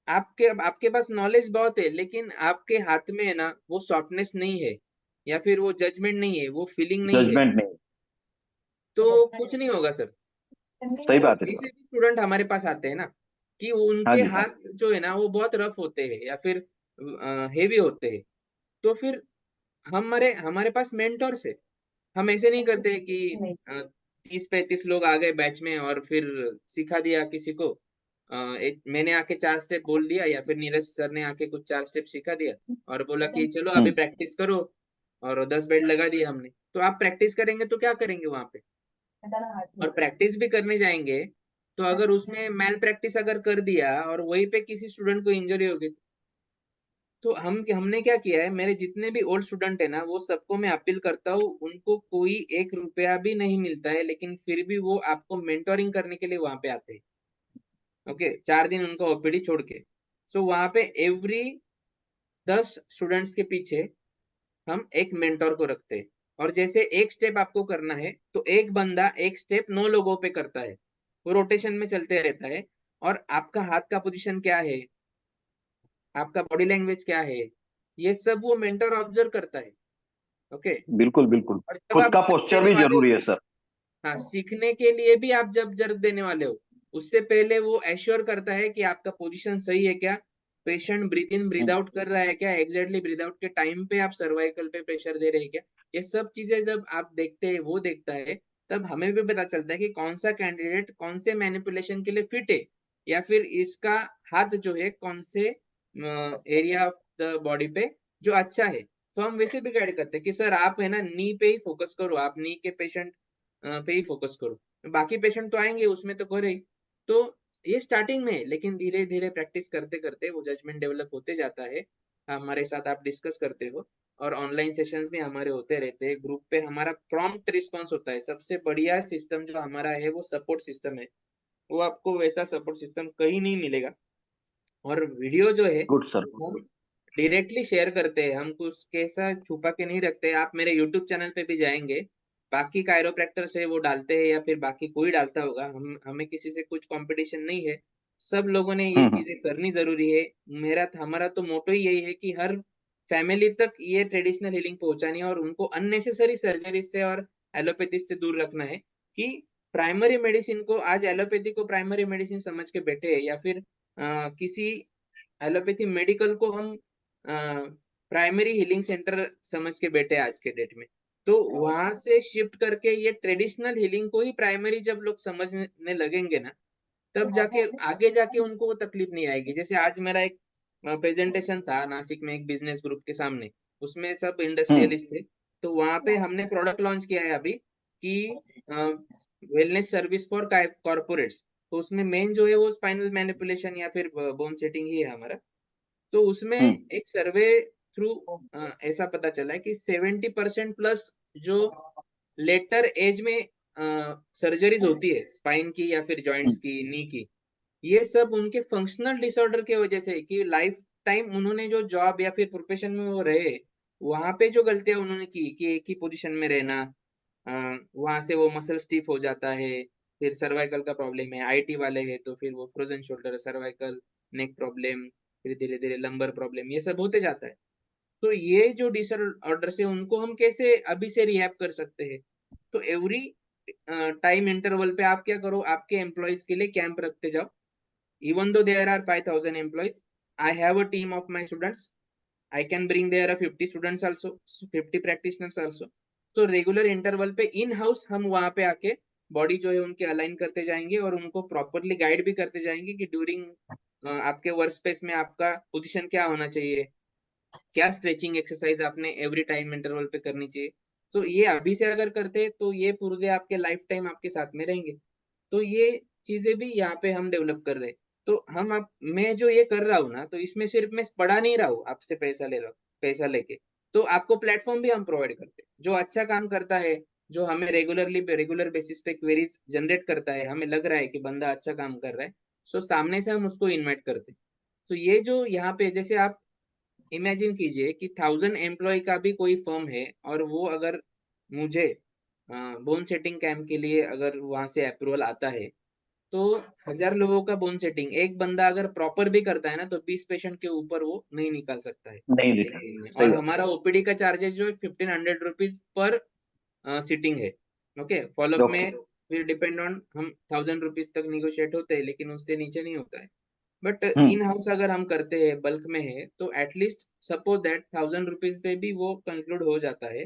आपके पास नॉलेज बहुत है, लेकिन आपके हाथ में है ना वो सॉफ्टनेस नहीं है, या फिर वो जजमेंट नहीं है, वो फीलिंग नहीं है, जजमेंट नहीं। तो कुछ नहीं होगा सर। सही तो बात है ऐसे सर। भी स्टूडेंट हमारे पास आते हैं ना, कि हाँ उनके जी सर। हाथ जो है ना वो बहुत रफ होते हैं या फिर हेवी होते हैं। तो फिर हमारे हमारे पास मेंटर्स है। हम ऐसे नहीं करते कि 30-35 लोग आ गए बैच में और फिर सिखा दिया किसी को। एक मैंने आके 4 स्टेप बोल दिया या फिर नीरज सर ने आके कुछ 4 स्टेप सिखा दिया और बोला कि चलो अभी हम्म। प्रैक्टिस करो, और 10 बेड लगा दिए हमने। तो आप प्रैक्टिस करेंगे तो क्या करेंगे वहां पे? और प्रैक्टिस भी करने जाएंगे, तो अगर उसमें मैल प्रैक्टिस अगर कर दिया और वहीं पे किसी स्टूडेंट को इंजरी होगी, तो हमने क्या किया है, मेरे जितने भी ओल्ड स्टूडेंट है ना वो सबको मैं अपील करता हूँ, उनको कोई 1 रुपया भी नहीं मिलता है, लेकिन फिर भी वो आपको मेंटोरिंग करने के लिए वहां पे आते हैं। ओके, 4 दिन उनको ओपीडी छोड़ के। सो वहां पे एवरी 10 स्टूडेंट्स के पीछे हम एक मेंटोर को रखते हैं। और जैसे एक स्टेप आपको करना है, तो एक बंदा एक स्टेप 9 लोगों पे करता है, वो रोटेशन में चलते रहता है। और आपका हाथ का पोजीशन क्या है, आपका बॉडी लैंग्वेज क्या है, ये सब वो मेंटर ऑब्जर्व करता है। ओके। बिल्कुल बिल्कुल। और जब खुद आप का जर्क पोस्चर देने भी वाले जरूरी हो, है सर। हाँ, सीखने के लिए भी आप जब जर्क देने वाले हो, उससे पहले वो एश्योर करता है कि आपका पोजीशन सही है क्या, पेशेंट ब्रीथ इन ब्रीथ हम्म। आउट कर रहा है क्या, एग्जैक्टली ब्रीथ आउट के टाइम पे आप सर्वाइकल पे प्रेशर दे रहे हैं क्या। ये सब चीजें जब आप देखते हैं, वो देखता है, तब हमें भी पता चलता है कि कौन सा कैंडिडेट कौन से मैनिपुलेशन के लिए फिट है, या फिर इसका हाथ जो है कौन से एरिया ऑफ द बॉडी पे जो अच्छा है। तो हम वैसे भी गाइड करते हैं कि सर आप है ना नी पे ही फोकस करो, आप नी के पेशेंट पे ही फोकस करो, बाकी पेशेंट तो आएंगे उसमें तो करे ही। तो ये स्टार्टिंग में है, लेकिन धीरे धीरे प्रैक्टिस करते करते वो जजमेंट डेवलप होते जाता है। हमारे साथ आप डिस्कस करते हो, और ऑनलाइन सेशंस भी हमारे होते रहते हैं, ग्रुप पे हमारा प्रॉम्प्ट रिस्पांस होता है। सबसे बढ़िया सिस्टम जो हमारा है वो सपोर्ट सिस्टम है, वो आपको वैसा सपोर्ट सिस्टम कहीं नहीं मिलेगा। और वीडियो जो है गुड सर। हम डायरेक्टली शेयर करते हैं, हम कुछ कैसा छुपा के नहीं रखते। आप मेरे यूट्यूब चैनल पे भी जाएंगे, बाकी कायरोप्रैक्टर्स है वो डालते हैं या फिर बाकी कोई डालता होगा, हम हमें किसी से कुछ कंपटीशन नहीं है। सब लोगों ने ये हम्म। चीजें करनी जरूरी है। हमारा तो मोटो ही यही है कि हर फैमिली तक ये ट्रेडिशनल हीलिंग पहुंचानी है, और उनको अननेसेसरी सर्जरी से और एलोपैथी से दूर रखना है। कि प्राइमरी मेडिसिन को, आज एलोपैथी को प्राइमरी मेडिसिन समझ के बैठे हैं, या फिर किसी एलोपैथी मेडिकल को हम प्राइमरी हीलिंग सेंटर समझ के बैठे हैं आज के डेट में। तो वहां से शिफ्ट करके ये ट्रेडिशनल हीलिंग को ही प्राइमरी जब लोग समझने लगेंगे ना, तब जाके आगे जाके उनको वो तकलीफ नहीं आएगी। जैसे आज मेरा एक प्रेजेंटेशन था नासिक में एक बिजनेस ग्रुप के सामने, उसमें सब हम्म। इंडस्ट्रियलिस्ट थे। तो वहां पे हमने प्रोडक्ट लॉन्च किया है अभी, कि वेलनेस सर्विस फॉर कॉर्पोरेट्स। तो उसमें मेन जो है वो स्पाइनल मैनिपुलेशन या फिर बोन सेटिंग ही है हमारा। तो उसमें हम्म। एक सर्वे थ्रू ऐसा पता चला है कि 70% प्लस जो लेटर एज में सर्जरीज होती है स्पाइन की या फिर जॉइंट्स हम्म। की, नी की, ये सब उनके फंक्शनल डिसऑर्डर के वजह से, कि लाइफ टाइम उन्होंने जो जॉब या फिर प्रोफेशन में वो रहे, वहां पे जो गलतियां उन्होंने की, कि एक ही पोजीशन में रहना, वहां से वो मसल स्टिफ हो जाता है, फिर सर्वाइकल का प्रॉब्लम है, आईटी वाले हैं तो फिर वो फ्रोजन शोल्डर, सर्वाइकल, नेक प्रॉब्लम, फिर धीरे धीरे लंबर प्रॉब्लम, ये सब होते जाता है। तो ये जो डिसऑर्डर से उनको हम कैसे अभी से रिहैब कर सकते हैं? तो एवरी टाइम इंटरवल पे आप क्या करो, आपके एम्प्लॉयज के लिए कैंप रखते जाओ। Even though there are 5,000 employees, I have a team of my students. I can bring there a 50 students also, 50 practitioners also. तो रेगुलर इंटरवल पे इन हाउस हम वहां पे आके बॉडी जो है उनके अलाइन करते जाएंगे, और उनको प्रॉपरली गाइड भी करते जाएंगे कि ड्यूरिंग आपके वर्क स्पेस में आपका पोजीशन क्या होना चाहिए, क्या स्ट्रेचिंग एक्सरसाइज आपने एवरी टाइम इंटरवल पे करनी चाहिए। तो ये अभी से अगर करते हैं तो ये पुर्जे आपके लाइफ टाइम आपके साथ में रहेंगे। तो ये चीजें भी यहाँ पे हम डेवलप कर रहे हैं। तो हम अब मैं जो ये कर रहा हूँ ना, तो इसमें सिर्फ मैं पढ़ा नहीं रहा हूँ, आपसे पैसा ले रहा हूँ, पैसा लेके। तो आपको प्लेटफॉर्म भी हम प्रोवाइड करते हैं, जो अच्छा काम करता है, जो हमें रेगुलर बेसिस पे क्वेरीज जनरेट करता है, हमें लग रहा है कि बंदा अच्छा काम कर रहा है, सो सामने से हम उसको इनवाइट करते हैं। तो ये जो यहाँ पे, जैसे आप इमेजिन कीजिए कि 1,000 एम्प्लॉय का भी कोई फर्म है, और वो अगर मुझे बोन सेटिंग कैम्प के लिए अगर वहां से अप्रूवल आता है, तो 1000 लोगों का बोन सेटिंग एक बंदा अगर प्रॉपर भी करता है ना तो 20 पेशेंट के ऊपर वो नहीं निकाल सकता है नहीं एक दिखा। दिन में। सही और बात। हमारा ओपीडी का चार्जेस जो है 1500 रुपीज पर सीटिंग है। Okay, follow up okay. में फिर डिपेंड ऑन हम 1000 रुपीज तक निगोशिएट होते हैं, लेकिन उससे नीचे नहीं होता है। बट इन हाउस अगर हम करते हैं बल्क में है तो एटलीस्ट सपोज दैट 1000 रुपीज पे भी वो कंक्लूड हो जाता है,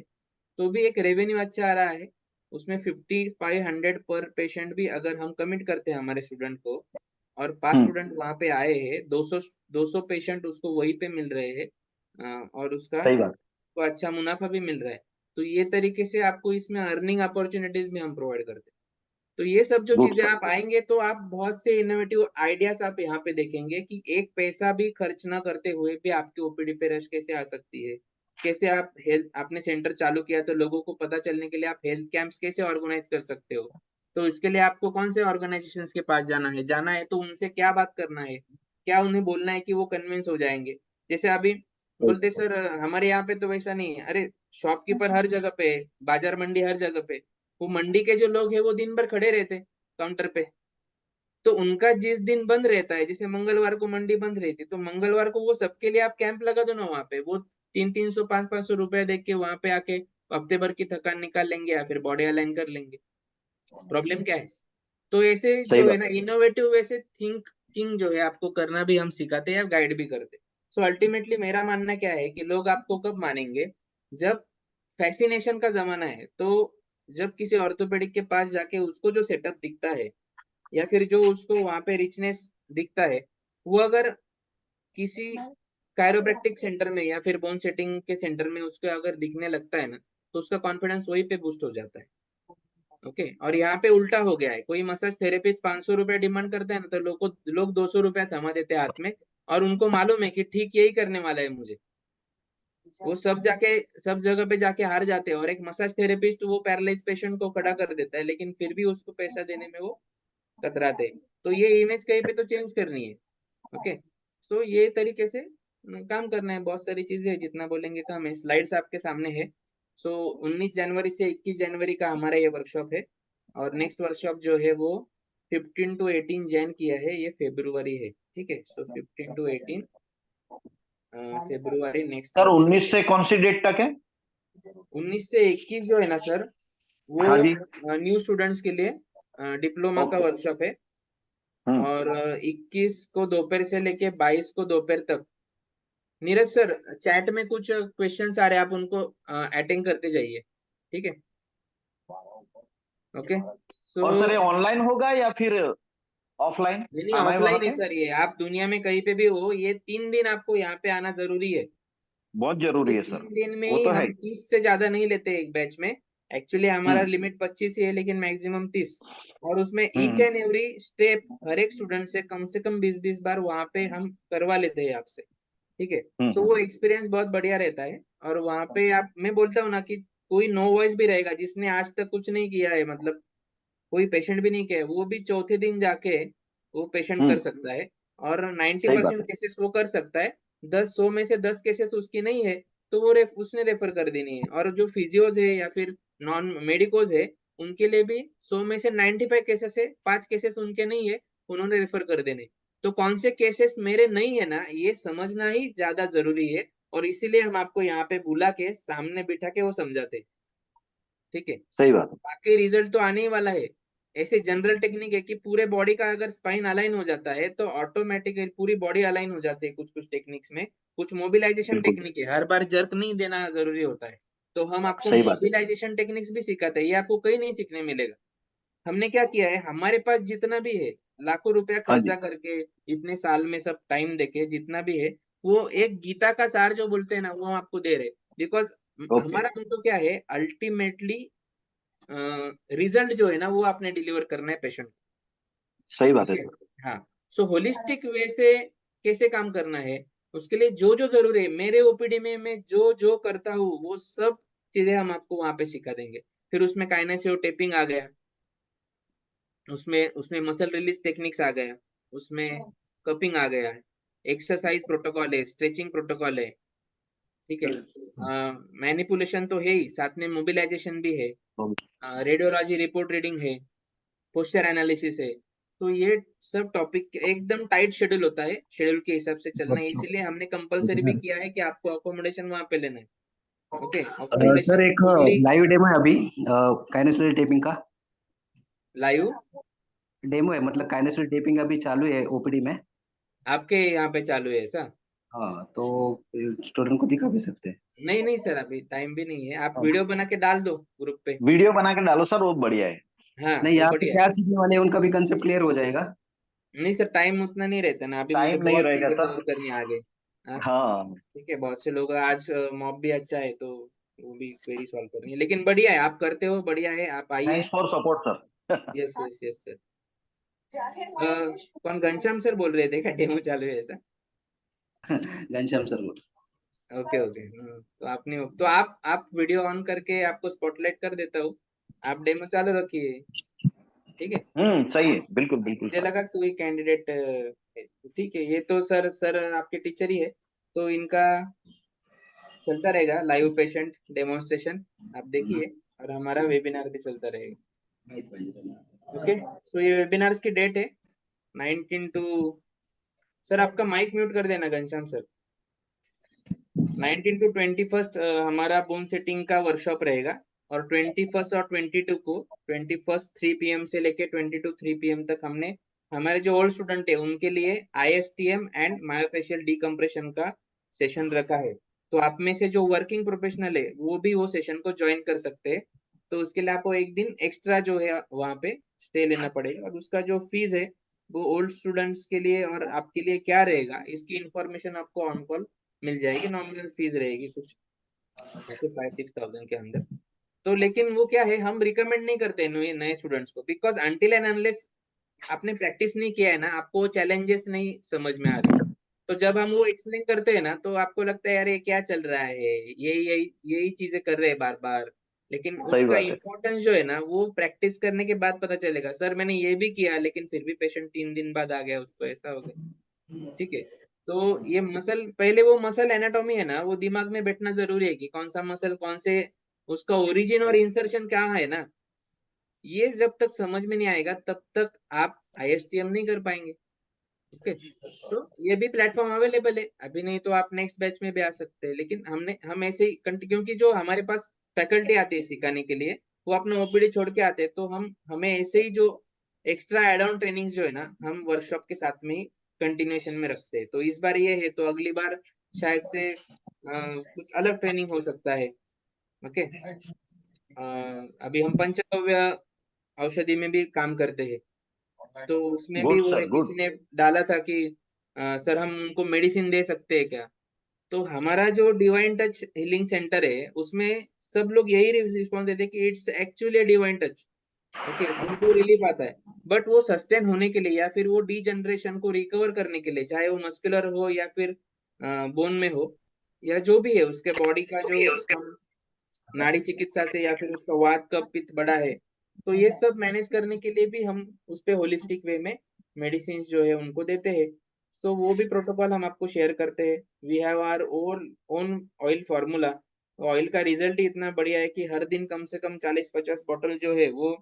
तो भी एक रेवेन्यू अच्छा आ रहा है। उसमें 5500 पर पेशेंट भी अगर हम कमिट करते हैं हमारे स्टूडेंट को, और 5 स्टूडेंट वहां पे आए हैं, 200 पेशेंट उसको वहीं पे मिल रहे हैं, और उसका सही बात। को अच्छा मुनाफा भी मिल रहा है। तो ये तरीके से आपको इसमें अर्निंग अपॉर्चुनिटीज भी हम प्रोवाइड करते हैं। तो ये सब जो गुड चीजें सर। आप आएंगे तो आप बहुत से इनोवेटिव आइडियाज आप यहाँ पे देखेंगे कि एक पैसा भी खर्च ना करते हुए भी आपके ओपीडी पे रश कैसे आ सकती है। कैसे आप हेल्थ आपने सेंटर चालू किया तो लोगों को पता चलने के लिए आप हेल्थ कैंप्स कैसे ऑर्गेनाइज कर सकते हो। तो इसके लिए आपको कौन से ऑर्गेनाइजेशंस के पास जाना है तो उनसे क्या बात करना है, क्या उन्हें बोलना है कि वो कन्विंस हो जाएंगे। जैसे अभी बोलते सर हमारे यहाँ पे तो वैसा नहीं है। अरे शॉपकीपर हर जगह पे है, बाजार मंडी हर जगह पे, वो मंडी के जो लोग हैं वो दिन भर खड़े रहते काउंटर पे। तो उनका जिस दिन बंद रहता है, जैसे मंगलवार को मंडी बंद रहती है, तो मंगलवार को वो सबके लिए आप कैंप लगा दो ना वहां पे। वो 300 500 रुपया देख के वहां पे आके हफ्ते भर की थकान निकाल लेंगे या फिर बॉडी अलाइन कर लेंगे। प्रॉब्लम क्या है। तो ऐसे सही जो है बात। ना इनोवेटिव वैसे थिंकिंग जो है आपको करना भी हम सिखाते हैं या गाइड भी करते हैं। सो अल्टीमेटली मेरा मानना क्या है कि लोग आपको कब मानेंगे, जब फैसिनेशन का जमाना है। तो जब किसी ऑर्थोपेडिक के पास जाके उसको जो सेटअप दिखता है या फिर जो उसको वहां पे रिचनेस दिखता है, वो अगर किसी कायरोप्रैक्टिक सेंटर में या फिर बोन सेटिंग के सेंटर में उसको अगर दिखने लगता है ना, तो उसका कॉन्फिडेंस वहीं पे बूस्ट हो जाता है। ओके, और यहाँ पे उल्टा हो गया है। कोई मसाज थेरेपिस्ट 500 रुपया डिमांड करता है ना, तो लोग 200 रुपया थमा देते हैं हाथ में, और उनको मालूम है कि ठीक यही करने वाला है मुझे। वो सब जगह पे जाके हार जाते हैं, और एक मसाज थेरेपिस्ट वो पैरालाइज पेशेंट को खड़ा कर देता है, लेकिन फिर भी उसको पैसा देने में वो कतराते हैं। तो ये इमेज कहीं पे तो चेंज करनी है। ओके, सो ये तरीके से काम करना है। बहुत सारी चीजें हैं, जितना बोलेंगे कम है। स्लाइड्स आपके सामने है। सो 19 जनवरी से 21 जनवरी का हमारा ये वर्कशॉप है, और नेक्स्ट वर्कशॉप जो है वो 15 to 18 जैन किया है, ये फेब्रुवरी है। ठीक है, सो 15 to 18 February next sir workshop. 19 से कौन सी डेट तक है? 19 से 21 जो है ना सर, वो हाँ जी। न्यू स्टूडेंट्स के लिए डिप्लोमा का ओके। वर्कशॉप है। हम्म। और 21 को दोपहर से लेके 22 को दोपहर तक। नीरज सर, चैट में कुछ क्वेश्चंस आ रहे हैं, आप उनको अटेंड करते जाइए। ठीक है, ओके। सो और सर ये ऑनलाइन होगा या फिर ऑफलाइन? नहीं नहीं, आना है वहां ऑफलाइन है पे? सर। ये आप दुनिया में कहीं पे भी हो, ये 3 दिन आपको यहाँ पे आना जरूरी है। बहुत ये जरूरी है सर। 3 दिन में वो ही तो है हम ही। 30 से ज्यादा नहीं लेते एक बैच में। एक्चुअली हमारा हम्म। लिमिट 25 ही है, लेकिन मैक्सिमम 30। और उसमें each hmm. And every step हर एक स्टूडेंट से कम 20-20 बार वहां पे हम करवा लेते हैं आपसे। ठीक है, सो वो हम्म। एक्सपीरियंस बहुत बढ़िया रहता है। और वहां पे आप, मैं बोलता हूँ ना कि कोई नो वॉइस भी रहेगा जिसने आज तक कुछ नहीं किया है, मतलब कोई पेशेंट भी नहीं किया है, वो भी चौथे दिन जाके वो पेशेंट कर हम्म। सकता है। और 90 सही बात परसेंट है। केसेस वो कर सकता है। 100 में से 10 केसेस उसकी नहीं है, तो वो उसने रेफर कर देनी है। और जो फिजियोज है या फिर नॉन मेडिकोज है, उनके लिए भी 100 में से 95 केसेस है, 5 केसेस उनके नहीं है, उन्होंने रेफर कर देने। तो कौन से केसेस मेरे नहीं है ना, ये समझना ही ज्यादा जरूरी है। और इसीलिए हम आपको यहाँ पे बुला के सामने बिठा के वो समझाते हैं। ठीक है, सही बात है। बाकी रिजल्ट तो आने ही वाला है। ऐसे जनरल टेक्निक है कि पूरे बॉडी का अगर स्पाइन अलाइन हो जाता है तो ऑटोमेटिकली पूरी बॉडी अलाइन हो जाती है। कुछ कुछ टेक्निक्स में कुछ मोबिलाइजेशन बिल्कुल। टेक्निक है, हर बार जर्क नहीं देना जरूरी होता है। तो हम आपको सही बात है। मोबिलाइजेशन टेक्निक्स भी सिखाते हैं, ये आपको कहीं नहीं सीखने मिलेगा। हमने क्या किया है, हमारे पास जितना भी है, लाखों रुपया हाँ खर्चा जी। करके इतने साल में सब टाइम देके जितना भी है, वो एक गीता का सार जो बोलते हैं ना, वो हम आपको दे रहे। Because okay. हमारा मोटो क्या है, अल्टीमेटली रिजल्ट जो है ना वो आपने डिलीवर करना है पेशेंट। सही बात ठीक है है, सर। हाँ। सो होलिस्टिक वे से कैसे काम करना है, उसके लिए जो जो जरूरी है मेरे ओपीडी में मैं जो जो करता हूँ वो सब चीजें हम आपको वहां पे सिखा देंगे। फिर उसमें काइनेसियो टेपिंग आ गया, उसमें उसमें मसल रिलीज टेक्निक्स आ गया, उसमें कपिंग आ गया है, एक्सरसाइज प्रोटोकॉल है, स्ट्रेचिंग प्रोटोकॉल है। ठीक है, मैनिपुलेशन तो है ही, साथ में मोबिलाइजेशन भी है, ओके। रेडियोलॉजी रिपोर्ट रीडिंग है, पोस्चर एनालिसिस है। तो ये सब टॉपिक एकदम टाइट शेड्यूल होता है, शेड्यूल के हिसाब से चलना है, इसलिए हमने कंपलसरी भी किया है कि आपको अकोमोडेशन वहां पे लेना है। ओके, सर अकोमोडेशन एक ओनली लाइव डेमो है अभी काइनेस्टल टेपिंग का लाइव डेमो है, मतलब काइनेस्टल टेपिंग अभी चालू है ओपीडी में। आपके यहाँ पे चालू है ऐसा? हाँ, तो स्टूडेंट को दिखा भी सकते हैं। नहीं नहीं सर, अभी टाइम भी नहीं है, आप हाँ। वीडियो बना के डाल दो ग्रुप पे। वीडियो बना के डालो सर, वो बढ़िया है। हाँ नहीं, वो यहाँ पे बढ़िया है। क्या सीखने वाले हैं उनका भी कंसेप्ट क्लियर हो जाएगा। नहीं सर, टाइम उतना नहीं रहता ना, अभी मुझे टाइम नहीं बहुत रहेगा चीजें सर। कवर करनी है आगे। हाँ हाँ, ठीक है, बहुत से लोग आज मॉब भी अच्छा है तो वो भी क्वेरी सॉल्व करनी है, लेकिन बढ़िया है, आप करते हो, बढ़िया है, आप आइए। Thanks for support sir. Yes yes yes sir. कौन घनश्याम सर बोल रहे थे क्या, डेमो चालू है ऐसा? घनश्याम सर बोल। ओके ओके, तो आपने तो आप वीडियो ऑन करके आपको स्पॉटलाइट कर देता हूँ, आप डेमो चालू रखिए, ठीक है। सही है, बिल्कुल बिल्कुल मुझे सर। लगा कोई कैंडिडेट, ठीक है, ये तो सर आपके टीचर ही है, तो इनका चलता रहेगा लाइव पेशेंट डेमोन्स्ट्रेशन, आप देखिए, और हमारा वेबिनार भी चलता रहेगा। ओके, सो ये वेबिनार्स की डेट है 19 टू, सर आपका माइक म्यूट कर देना घनश्याम सर। 19 टू 21 हमारा बोन सेटिंग का वर्कशॉप रहेगा, और 21 और 22 को, 21 3 PM से लेके 22 3 PM तक हमने हमारे जो ओल्ड स्टूडेंट है उनके लिए ISTM एंड मायोफेशियल डिकम्प्रेशन का सेशन रखा है। तो आप में से जो वर्किंग प्रोफेशनल है वो भी वो सेशन को ज्वाइन कर सकते हैं, तो उसके लिए आपको एक दिन एक्स्ट्रा जो है वहाँ पे स्टे लेना पड़ेगा, और उसका जो फीस है वो ओल्ड स्टूडेंट्स के लिए और आपके लिए क्या रहेगा इसकी इंफॉर्मेशन आपको ऑन कॉल मिल जाएगी। नॉमिनल फीस रहेगी कुछ ऐसे 5-6 thousand के अंदर। तो लेकिन वो क्या है, हम रिकमेंड नहीं करते नए स्टूडेंट्स को, बिकॉज अनटिल एंड अनलेस आपने प्रैक्टिस नहीं किया है ना, आपको चैलेंजेस नहीं समझ में आ रहे। तो जब हम वो एक्सप्लेन करते हैं ना, तो आपको लगता है यार ये क्या चल रहा है, ये यही यही चीजें कर रहे हैं बार बार, लेकिन सही उसका बात है। इम्पोर्टेंस जो है ना वो प्रैक्टिस करने के बाद पता चलेगा। सर मैंने ये भी किया लेकिन फिर भी पेशेंट 3 दिन बाद आ गया, उसको ऐसा हो गया, ठीक है। तो ये मसल, पहले वो मसल एनाटॉमी है ना वो दिमाग में बैठना जरूरी है कि कौन सा मसल कौन से, उसका ओरिजिन और इंसर्शन क्या है ना, ये जब तक समझ में नहीं आएगा तब तक आप ISTM नहीं कर पाएंगे। ओके, तो ये भी प्लेटफॉर्म अवेलेबल है अभी, नहीं तो आप नेक्स्ट बैच में भी आ सकते हैं, लेकिन हम ऐसे ही क्योंकि जो हमारे पास फैकल्टी आती है सिखाने के लिए वो अपना OPD छोड़ के आते हैं, तो हमें ऐसे ही जो एक्स्ट्रा एड ऑन ट्रेनिंग जो है ना हम वर्कशॉप के साथ में ही कंटिन्यूएशन में रखते हैं। तो इस बार ये है, तो अगली बार शायद से कुछ अलग ट्रेनिंग हो सकता है। ओके, अभी हम पंचगव्य औषधि में भी काम करते हैं, तो उसमें भी गुड वो है, सर, गुड। किसी ने डाला था कि सर हम उनको मेडिसिन दे सकते हैं क्या। तो हमारा जो डिवाइन टच हीलिंग सेंटर है उसमें सब लोग यही रिस्पॉन्स देते हैं कि it's actually divine touch. Okay, उनको रिलीफ आता है, बट वो सस्टेन होने के लिए या फिर वो डीजनरेशन को रिकवर करने के लिए, चाहे वो मस्कुलर हो या फिर बोन में हो या जो भी है, उसके बॉडी का जो हम नाड़ी चिकित्सा से या फिर उसका वात कब पित्त बड़ा है, तो ये सब मैनेज करने के लिए भी हम उस पे होलिस्टिक वे में मेडिसिन जो है उनको देते हैं। तो वो भी प्रोटोकॉल हम आपको शेयर करते हैं। We have our own oil formula, oil का रिजल्ट ही इतना बढ़िया है कि हर दिन कम से कम 40-50 बॉटल जो है वो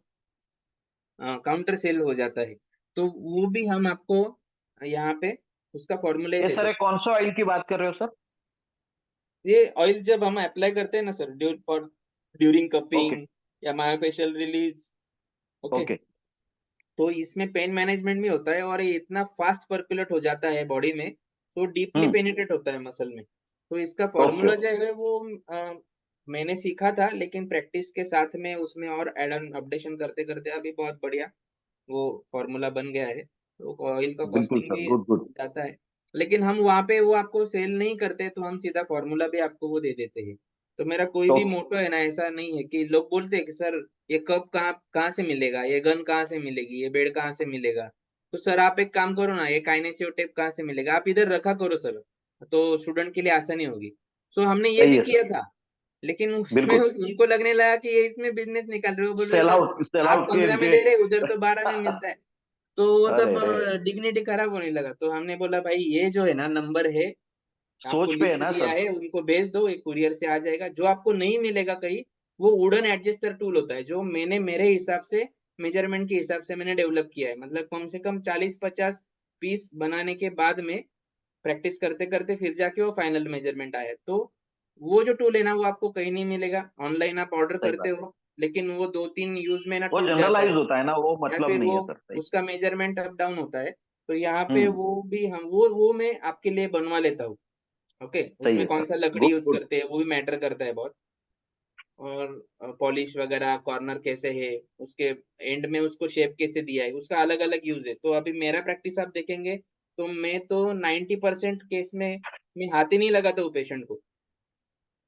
काउंटर सेल हो जाता है, तो वो भी हम आपको यहाँ पे उसका फॉर्मूला ही ये दे सर, ये देते कौन सा ऑयल की बात कर रहे हो सर? हैं। ये ऑयल जब हम अप्लाई करते हैं ना सर, ड्यूरिंग ओके, कपिंग या मायोफेशियल रिलीज, ओके, ओके। तो इसमें पेन मैनेजमेंट भी होता है, और ये इतना फास्ट पर्कुलेट हो जाता है बॉडी में, तो डीपली हम्म पेनिट्रेट होता है मसल में। तो इसका ओके, फॉर्मूला जो है वो मैंने सीखा था, लेकिन प्रैक्टिस के साथ में उसमें और एड ऑन अपडेशन करते करते अभी बहुत बढ़िया वो फॉर्मूला बन गया है, तो ऑयल का बिल्कुल कॉस्टिंग सर, भी गुड गुड। जाता है। लेकिन हम वहाँ पे वो आपको सेल नहीं करते, तो हम सीधा फॉर्मूला भी आपको वो दे देते हैं। तो मेरा कोई भी ओके, मोटो है ना, ऐसा नहीं है कि लोग बोलते हैं कि सर ये कब कहाँ कहाँ से मिलेगा, ये गन कहाँ से मिलेगी, ये बेड कहाँ से मिलेगा। तो सर आप एक काम करो ना, ये काइनेसियो टेप कहाँ से मिलेगा, आप इधर रखा करो सर, तो स्टूडेंट के लिए आसानी होगी। सो हमने ये सही भी है किया सर, था, लेकिन उसमें बिल्कुल। उनको लगने लगा कि ये इसमें बिजनेस निकाल रहे हो, बोल रहे सर सेल आप आउट 15 में के। दे रहे उधर तो 12 में मिलता है। तो वो सब अरे रे, डिग्निटी खराब होने लगा, तो हमने बोला भाई ये जो है ना नंबर है, आपको सोच पे है लिस्ट ना दिया सब। है, उनको भेज दो, एक कुरियर से आ जाएगा। जो आपको नहीं मिलेगा कहीं, वो वुडन एडजस्टर टूल होता है, जो मैंने मेरे हिसाब से मेजरमेंट के हिसाब से मैंने डेवलप किया है। मतलब कम से कम 40-50 पीस बनाने के बाद में प्रैक्टिस करते करते फिर जाके वो फाइनल मेजरमेंट आया। तो वो जो टूल है ना वो आपको कहीं नहीं मिलेगा। ऑनलाइन आप ऑर्डर सही करते बात है। हो लेकिन वो 2-3 यूज में ना वो टूट जाता जनरलाइज है होता है ना, वो या मतलब फिर नहीं वो है सर, सही। उसका मेजरमेंट अप डाउन होता है। तो यहाँ पे हम्म। वो भी हम वो मैं आपके लिए बनवा लेता हूँ। ओके, सही उसमें है कौन सर। सा लकड़ी गुड यूज गुड। करते हैं वो भी मैटर करता है बहुत। और पॉलिश वगैरह कॉर्नर कैसे है, उसके एंड में उसको शेप कैसे दिया है, उसका अलग अलग यूज है। तो अभी मेरा प्रैक्टिस आप देखेंगे तो मैं तो 90% केस में मैं हाथ ही नहीं लगाता हूँ पेशेंट को।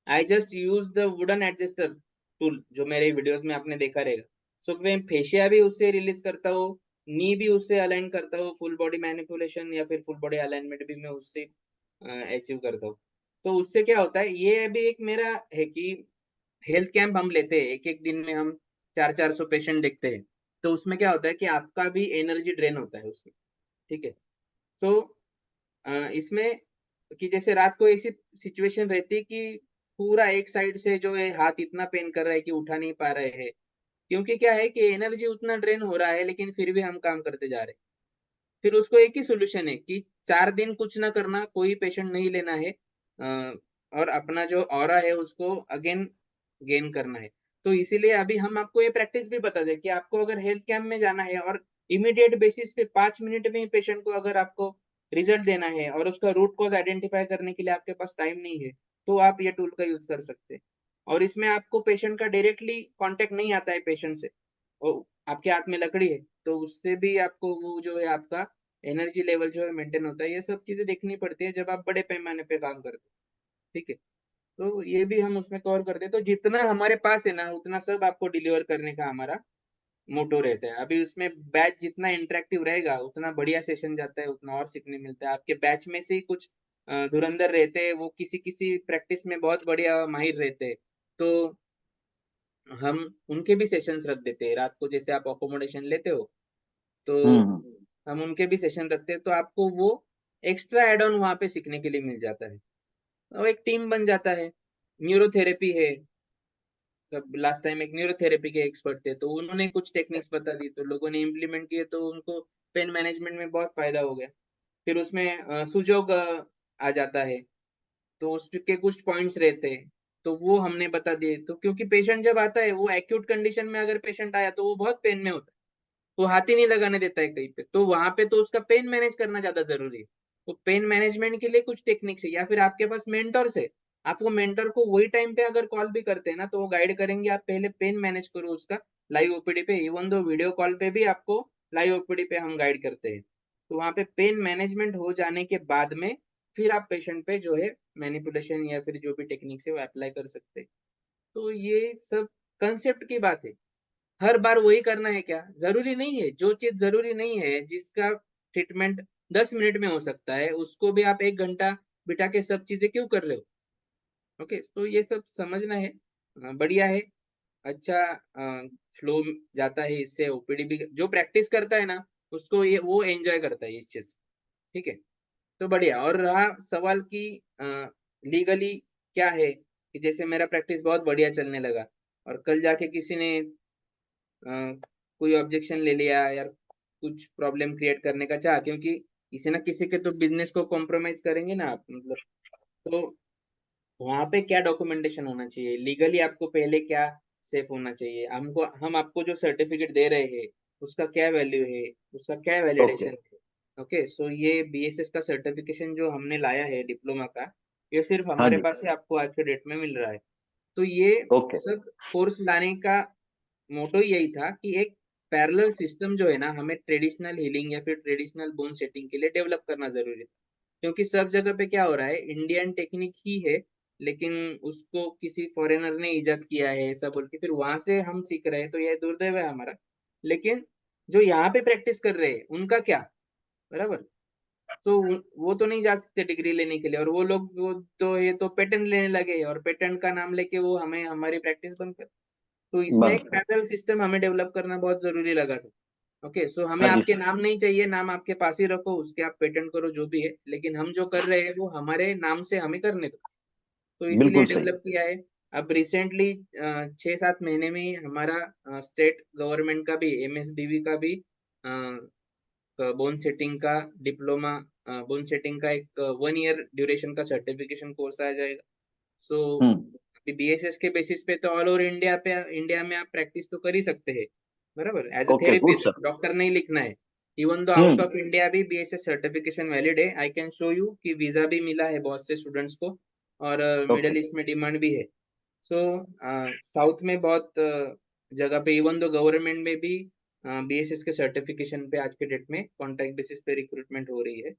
I just use the wooden adjuster tool जो मेरे वीडियोस में आपने देखा रहेगा। सो मैं फेशिया भी उससे रिलीज करता हूँ, नी भी उससे अलाइन करता हूँ, फुल बॉडी मैनिपुलेशन या फिर फुल बॉडी अलाइनमेंट भी मैं उससे अचीव करता हूँ। तो उससे क्या होता है, ये अभी एक मेरा है कि हेल्थ कैंप हम लेते हैं, एक एक दिन में हम 400-400 पेशेंट देखते हैं। तो उसमें क्या होता है कि आपका भी एनर्जी ड्रेन होता है उसमें। ठीक है। तो इसमें कि जैसे रात को ऐसी सिचुएशन रहती है कि पूरा एक साइड से जो है हाथ इतना पेन कर रहा है कि उठा नहीं पा रहे हैं, क्योंकि क्या है कि एनर्जी उतना ड्रेन हो रहा है लेकिन फिर भी हम काम करते जा रहे हैं। फिर उसको एक ही सोल्यूशन है कि 4 दिन कुछ ना करना, कोई पेशेंट नहीं लेना है, और अपना जो ऑरा है उसको अगेन गेन करना है। तो इसीलिए अभी हम आपको ये प्रैक्टिस भी बता दें कि आपको अगर हेल्थ कैंप में जाना है और इमीडिएट बेसिस पे 5 मिनट में पेशेंट को अगर आपको रिजल्ट देना है और उसका रूट कॉज आइडेंटिफाई करने के लिए आपके पास टाइम नहीं है, तो आप ये टूल का यूज कर सकते हैं। और इसमें आपको पेशेंट का डायरेक्टली कांटेक्ट नहीं आता है पेशेंट से, वो आपके हाथ में लकड़ी है तो उससे भी आपको वो जो है आपका एनर्जी लेवल जो है मेंटेन होता है। ये सब चीजें देखनी पड़ती है जब आप बड़े पैमाने पे काम करते हो। ठीक है। तो ये भी हम उसमें कवर करते हैं। तो जितना हमारे पास है ना उतना सब आपको डिलीवर करने का हमारा मोटो रहता है। अभी उसमें बैच जितना इंटरेक्टिव रहेगा उतना बढ़िया सेशन जाता है, उतना और सीखने मिलता है। आपके बैच में से ही कुछ धुरंधर रहते हैं, वो किसी किसी प्रैक्टिस में बहुत बढ़िया माहिर रहते हैं। तो हम उनके भी सेशंस रख देते हैं रात को, जैसे आप अकोमोडेशन लेते हो तो हम्म। हम उनके भी सेशन रखते हैं। तो आपको वो एक्स्ट्रा एड ऑन वहां पे सीखने के लिए मिल जाता है और एक टीम बन जाता है। न्यूरोथेरेपी है, तब लास्ट टाइम एक न्यूरोथेरेपी के एक्सपर्ट थे तो उन्होंने कुछ टेक्निक्स बता दी तो लोगों ने इम्प्लीमेंट किए तो उनको पेन मैनेजमेंट में बहुत फायदा हो गया। फिर उसमें सुजोग आ जाता है, तो उसके कुछ पॉइंट्स रहते हैं तो वो हमने बता दिए। तो क्योंकि पेशेंट जब आता है वो एक्यूट कंडीशन में अगर पेशेंट आया तो वो बहुत पेन में होता है, वो हाथ ही नहीं लगाने देता है कहीं पे, तो वहां पे तो उसका पेन मैनेज करना ज्यादा जरूरी है। तो पेन मैनेजमेंट के लिए कुछ टेक्निक्स है या फिर आपके पास मेंटर्स है, आप वो मेंटर को वही टाइम पे अगर कॉल भी करते हैं ना तो वो गाइड करेंगे आप पहले पेन मैनेज करो उसका लाइव ओपीडी पे। इवन दो वीडियो कॉल पे भी आपको लाइव ओपीडी पे हम गाइड करते हैं। तो वहां पे पेन मैनेजमेंट हो जाने के बाद में फिर आप पेशेंट पे जो है मैनिपुलेशन या फिर जो भी टेक्निक्स है वो अप्लाई कर सकते हैं। तो ये सब कंसेप्ट की बात है। हर बार वही करना है क्या, जरूरी नहीं है। जो चीज जरूरी नहीं है, जिसका ट्रीटमेंट 10 मिनट में हो सकता है, उसको भी आप 1 घंटा बिठा के सब चीजें क्यों कर रहे हो। ओके, तो ये सब समझना है। बढ़िया है, अच्छा फ्लो जाता है इससे। ओपीडी भी जो प्रैक्टिस करता है ना उसको ये वो एंजॉय करता है इस चीज। ठीक है। तो बढ़िया। और रहा सवाल की लीगली क्या है, कि जैसे मेरा प्रैक्टिस बहुत बढ़िया चलने लगा और कल जाके किसी ने कोई ऑब्जेक्शन ले लिया यार, कुछ प्रॉब्लम क्रिएट करने का चाह, क्योंकि किसी ना किसी के तो बिजनेस को कॉम्प्रोमाइज करेंगे ना आप, मतलब। तो वहां पे क्या डॉक्यूमेंटेशन होना चाहिए लीगली, आपको पहले क्या सेफ होना चाहिए, हमको हम आपको जो सर्टिफिकेट दे रहे हैं उसका क्या वैल्यू है, उसका क्या ओके। वैलिडेशन है। ओके, सो ये बीएसएस का सर्टिफिकेशन जो हमने लाया है डिप्लोमा का, ये सिर्फ हाँ हमारे जी। पास से आपको आज के डेट में मिल रहा है। तो ये ओके। सब कोर्स लाने का मोटो यही था कि एक पैरेलल सिस्टम जो है ना हमें ट्रेडिशनल हीलिंग या फिर ट्रेडिशनल बोन सेटिंग के लिए डेवलप करना जरूरी था। क्योंकि सब जगह पे क्या हो रहा है, इंडियन टेक्निक ही है लेकिन उसको किसी फॉरेनर ने इजाद किया है ऐसा बोल के फिर वहां से हम सीख रहे हैं, तो यह दुर्दैव है हमारा। लेकिन जो यहाँ पे प्रैक्टिस कर रहे हैं उनका क्या, बराबर। तो वो तो नहीं जा सकते डिग्री लेने के लिए, और वो लोग वो तो ये तो पेटेंट लेने लगे और पेटेंट का नाम लेके वो हमें हमारी प्रैक्टिस बंद कर। तो इसमें बंद एक कर। पैरेलल सिस्टम हमें डेवलप करना बहुत जरूरी लगा था। ओके, सो हमें हाँ जी आपके सर। नाम नहीं चाहिए, नाम आपके पास ही रखो, उसके आप पेटेंट करो जो भी है, लेकिन हम जो कर रहे हैं वो हमारे नाम से हमें करने दो। तो इसीलिए बिल्कुल सही। डेवलप किया है। अब रिसेंटली 6-7 महीने में ही हमारा स्टेट गवर्नमेंट का भी MSBV का भी बोन सेटिंग का डिप्लोमा, बोन सेटिंग का एक 1 ईयर ड्यूरेशन का सर्टिफिकेशन कोर्स आ जाएगा। सो BSS के बेसिस पे तो ऑल ओवर इंडिया में आप प्रैक्टिस तो कर ही सकते हैं, बराबर, as a okay, good therapist, sir. Doctor नहीं लिखना है। Even though out of India भी BSS सर्टिफिकेशन वैलिड है। आई कैन शो यू कि वीजा भी मिला है बहुत से स्टूडेंट्स को, और ओके। मिडल ईस्ट में डिमांड भी है। सो साउथ में बहुत जगह पे इवन दो गवर्नमेंट में भी BSS के सर्टिफिकेशन पे आज के डेट में कॉन्ट्रैक्ट बेसिस पे रिक्रूटमेंट हो रही है।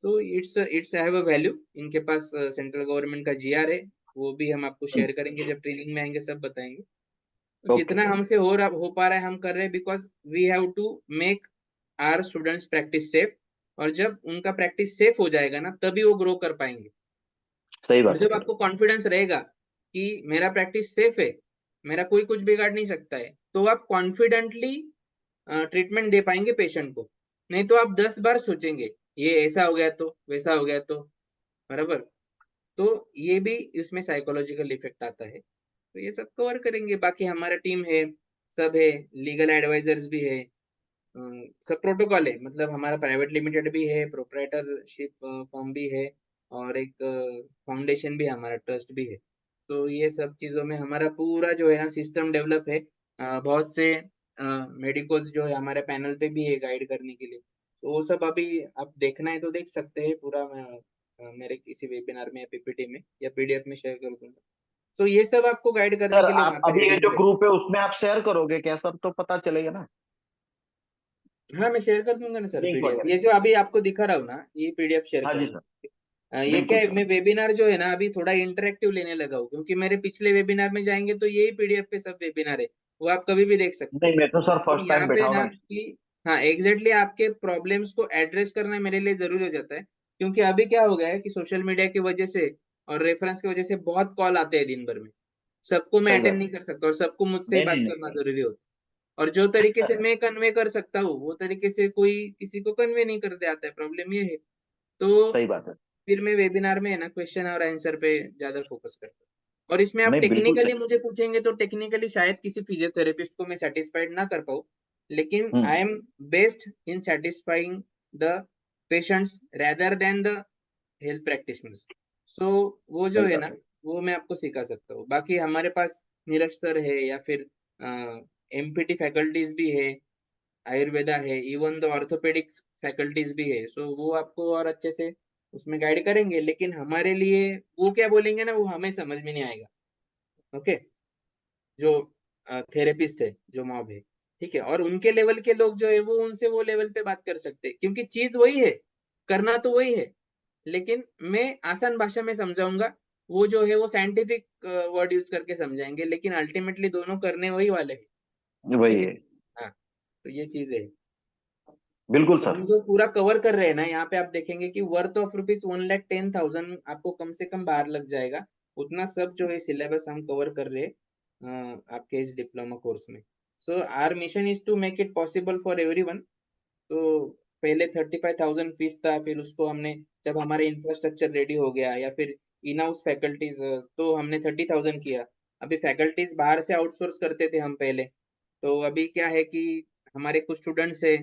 So it's have a value. इनके पास सेंट्रल गवर्नमेंट का GR है, वो भी हम आपको शेयर करेंगे जब ट्रेनिंग में आएंगे, सब बताएंगे। तो ओके। जितना हमसे हो पा रहा है हम कर रहे हैं, because we have to make our students practise safe. और जब उनका प्रैक्टिस सेफ हो जाएगा ना, तभी वो ग्रो कर पाएंगे। सही और बात है जब सर। आपको कॉन्फिडेंस रहेगा कि मेरा प्रैक्टिस सेफ है, मेरा कोई कुछ बिगाड़ नहीं सकता है, तो आप कॉन्फिडेंटली ट्रीटमेंट दे पाएंगे पेशेंट को। नहीं तो आप 10 बार सोचेंगे, ये ऐसा हो गया तो, वैसा हो गया तो, बराबर। तो ये भी इसमें साइकोलॉजिकल इफेक्ट आता है। तो ये सब कवर करेंगे। बाकी हमारा टीम है, सब है, लीगल एडवाइजर्स भी है, सब प्रोटोकॉल है। मतलब हमारा प्राइवेट लिमिटेड भी है, प्रोप्राइटरशिप फॉर्म भी है, और एक फाउंडेशन भी है, हमारा ट्रस्ट भी है। तो ये सब चीज़ों में हमारा पूरा जो है ना सिस्टम डेवलप है। बहुत से मेडिकल्स जो है हमारे पैनल पे भी है गाइड करने के लिए। तो वो सब अभी आप देखना है तो देख सकते हैं पूरा। मैं मेरे किसी वेबिनार में या PPT में या PDF में शेयर कर दूंगा। तो ये सब आपको गाइड करने सर के लिए आप वहाँ पे अभी ये रेडी जो है। ग्रुप है उसमें आप शेयर करोगे क्या सर, तो पता चलेगा ना हाँ, मैं शेयर कर दूंगा ना सर लिंक PDF। वगैरह। ये जो अभी आपको दिखा रहा हूँ ना, ये PDF शेयर हाँ जी करूंगा। सर। ये क्या बिल्कुल है, सर। मैं वेबिनार जो है ना अभी थोड़ा इंटरेक्टिव लेने लगा हूँ, क्योंकि मेरे पिछले वेबिनार में जाएंगे तो यही PDF पे सब वेबिनार है, वो आप कभी भी देख सकते नहीं, हैं। मैं तो सर तो फर्स्ट यहाँ टाइम पे बैठा हूँ ना ना। कि हाँ, एग्जैक्टली आपके प्रॉब्लम्स को एड्रेस करना मेरे लिए जरूरी हो जाता है। क्योंकि अभी क्या हो गया है कि सोशल मीडिया की वजह से और रेफरेंस की वजह से बहुत कॉल आते हैं दिन भर में। सबको मैं सही अटेंड बात नहीं है। कर सकता, और सबको मुझसे ही नहीं नहीं बात नहीं करना नहीं। जरूरी होता है। और जो तरीके से मैं कन्वे कर सकता हूँ, वो तरीके से कोई किसी को कन्वे नहीं करते आता है। प्रॉब्लम ये है। तो सही बात है। फिर मैं वेबिनार में है ना क्वेश्चन और आंसर पे ज्यादा फोकस करता हूँ। और इसमें आप नहीं, बिल्कुल टेक्निकली सही। मुझे पूछेंगे तो टेक्निकली शायद किसी फिजियोथेरेपिस्ट को मैं सेटिस्फाइड ना कर पाऊँ, लेकिन I hmm. Am best in satisfying the patients rather than the health practitioners. So वो जो सही है बात ना, है। वो मैं आपको सिखा सकता हूँ। बाकी हमारे पास नीरज सर है, या फिर MPT फैकल्टीज भी है, आयुर्वेदा है, इवन द ऑर्थोपेडिक फैकल्टीज भी है। सो वो आपको और अच्छे से उसमें गाइड करेंगे। लेकिन हमारे लिए वो क्या बोलेंगे ना, वो हमें समझ में नहीं आएगा। ओके, जो थेरेपिस्ट है, जो मॉब है, ठीक है, और उनके लेवल के लोग जो है वो उनसे वो लेवल पे बात कर सकते हैं, क्योंकि चीज वही है, करना तो वही है। लेकिन मैं आसान भाषा में समझाऊंगा, वो जो है वो साइंटिफिक वर्ड यूज करके समझाएंगे, लेकिन अल्टीमेटली दोनों करने वही वाले हैं। वही ठीक है। है। हाँ, तो ये चीज है। बिल्कुल तो सर। हम जो पूरा कवर कर रहे हैं ना, यहाँ पे आप देखेंगे कि वर्थ ऑफ ₹1,10,000 आपको कम से कम बाहर लग जाएगा। उतना सब जो है सिलेबस हम कवर कर रहे हैं आपके इस डिप्लोमा कोर्स में। So our mission is to make it possible for everyone. तो पहले 35,000 फीस था, फिर उसको हमने, जब हमारा इंफ्रास्ट्रक्चर रेडी हो गया, या फिर इन हाउस फैकल्टीज, तो हमने 30,000 किया। अभी फैकल्टीज बाहर से आउटसोर्स करते थे हम पहले। तो अभी क्या है कि हमारे कुछ स्टूडेंट्स है,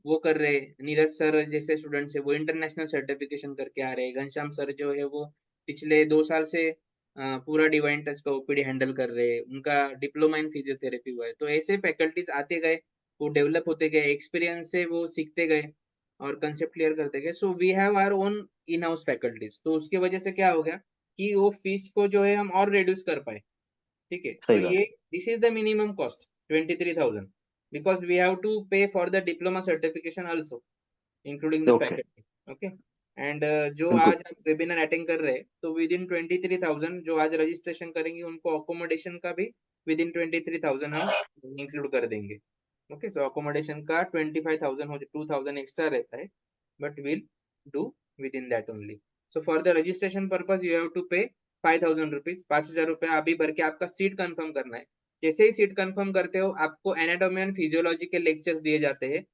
वो कर रहे हैं। नीरज सर जैसे स्टूडेंट्स है, वो इंटरनेशनल सर्टिफिकेशन करके आ रहे हैं। घनश्याम सर जो है वो पिछले 2 साल से पूरा डिवाइन टच का OPD हैंडल कर रहे हैं। उनका डिप्लोमा इन फिजियोथेरेपी हुआ है। तो ऐसे फैकल्टीज आते गए, वो डेवलप होते गए, एक्सपीरियंस से वो सीखते गए और कंसेप्ट क्लियर करते गए। So we have our own in house faculties. तो उसकी वजह से क्या हो गया कि वो फीस को जो है हम और रिड्यूस कर पाए। ठीक है। सो सही बात ये this is the minimum cost 23,000, because we have to pay for the diploma certification also, including है। The okay. Faculty. Okay. And जो बिल्कुल। आज आप वेबिनार अटेंड कर रहे हैं, तो विद इन 23,000 जो आज रजिस्ट्रेशन करेंगे उनको अकोमोडेशन का भी विद इन 23,000 हम इंक्लूड कर देंगे। ओके। सो अकोमोडेशन का 25,000 हो, 2,000 एक्स्ट्रा रहता है, but will do within that only. So for the registration purpose you have to pay 5,000 rupees, 5,000 रुपये अभी भर के आपका सीट कंफर्म करना है। जैसे ही सीट कंफर्म करते हो, आपको एनाटॉमी एंड फिजियोलॉजी के लेक्चर्स दिए जाते हैं।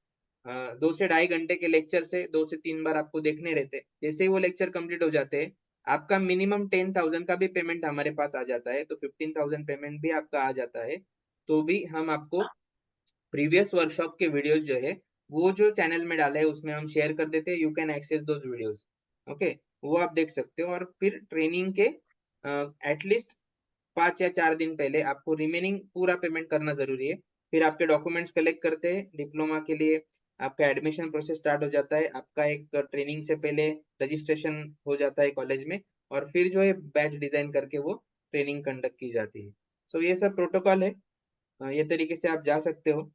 2 से ढाई घंटे के लेक्चर से 2 से 3 बार आपको देखने रहते हैं। जैसे ही वो लेक्चर कंप्लीट हो जाते हैं, आपका मिनिमम 10,000 का भी पेमेंट हमारे पास आ जाता है, तो 15,000 पेमेंट भी आपका आ जाता है, तो भी हम आपको प्रीवियस वर्कशॉप के वीडियोस जो है वो जो चैनल में डाले है उसमें हम शेयर कर देते हैं। You can access those videos, okay, वो आप देख सकते हो। और फिर ट्रेनिंग के एटलीस्ट 5 या 4 दिन पहले आपको रिमेनिंग पूरा पेमेंट करना जरूरी है। फिर आपके डॉक्यूमेंट्स कलेक्ट करते हैं डिप्लोमा के लिए, आपका एडमिशन प्रोसेस स्टार्ट हो जाता है, आपका एक ट्रेनिंग से पहले रजिस्ट्रेशन हो जाता है कॉलेज में, और फिर जो है बैच डिजाइन करके वो ट्रेनिंग कंडक्ट की जाती है। सो ये सब प्रोटोकॉल है, ये तरीके से आप जा सकते हो।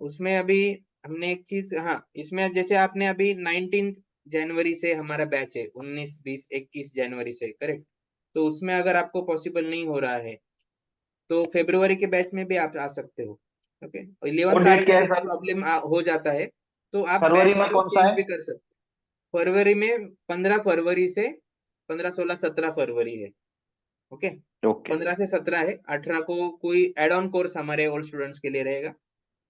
उसमें अभी हमने एक चीज, हाँ, इसमें जैसे आपने अभी 19 जनवरी से हमारा बैच है, 19, 20, 21 जनवरी से, करेक्ट? तो उसमें अगर आपको पॉसिबल नहीं हो रहा है तो फेब्रुवरी के बैच में भी आप आ सकते हो, ओके। वो 11th डेट आवर में क्या है कुछ सर? प्रॉब्लम हो जाता है तो आप फरवरी बैच में जो कौन सा चेंज है? भी कर सकते हो। फरवरी में 15 फरवरी से 15, 16, 17 फरवरी है, ओके। ओके 15 से 17 है, 18 को कोई एड ऑन कोर्स हमारे ओल्ड स्टूडेंट्स के लिए रहेगा,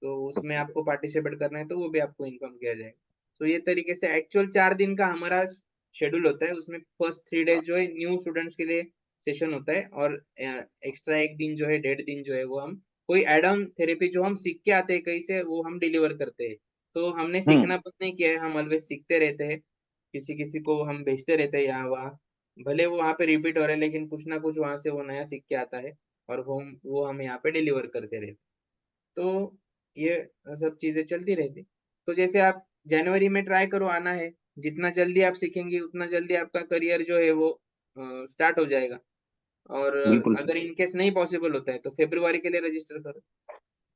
तो उसमें ओके आपको पार्टिसिपेट करना है तो वो भी आपको इन्फॉर्म किया जाएगा। तो ये तरीके से एक्चुअल 4 दिन का हमारा शेड्यूल होता है। उसमें फर्स्ट 3 डेज जो है न्यू स्टूडेंट्स के लिए सेशन होता है, और एक्स्ट्रा एक दिन जो है, 1.5 दिन जो है, वो हम कोई एड ऑन थेरेपी जो हम सीख के आते हैं कहीं से, वो हम डिलीवर करते हैं। तो हमने हम्म सीखना बंद नहीं किया है, हम ऑलवेज सीखते रहते हैं, किसी किसी को हम भेजते रहते हैं यहाँ वहाँ। भले वो वहाँ पे रिपीट हो रहा है लेकिन कुछ ना कुछ वहां से वो नया सीख के आता है, और वो हम यहाँ पे डिलीवर करते रहते हैं। तो ये सब चीजें चलती रहती। तो जैसे आप जनवरी में ट्राई करो आना है, जितना जल्दी आप सीखेंगे उतना जल्दी आपका करियर जो है वो स्टार्ट हो जाएगा। और बिल्कुल सर। अगर इनकेस नहीं पॉसिबल होता है तो फेब्रुवरी के लिए रजिस्टर करो,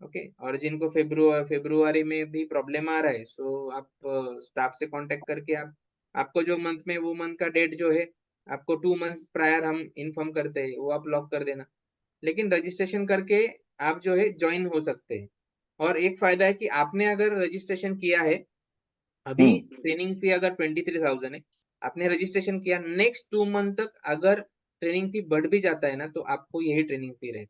ओके। और जिनको फेब्रुवरी में भी प्रॉब्लम आ रहा है, सो आप स्टाफ से कांटेक्ट करके आप, आपको जो मंथ में वो मंथ का डेट जो है आपको 2 मंथ्स प्रायर हम इन्फॉर्म करते हैं, वो आप लॉक कर देना। लेकिन रजिस्ट्रेशन करके आप जो है ज्वाइन हो सकते हैं। और एक फायदा है कि आपने अगर रजिस्ट्रेशन किया है, अभी हम्म ट्रेनिंग फी अगर 23,000 है, आपने रजिस्ट्रेशन किया, नेक्स्ट 2 मंथ तक अगर ट्रेनिंग फी बढ़ भी जाता है ना तो आपको यही ट्रेनिंग फी रहेगी।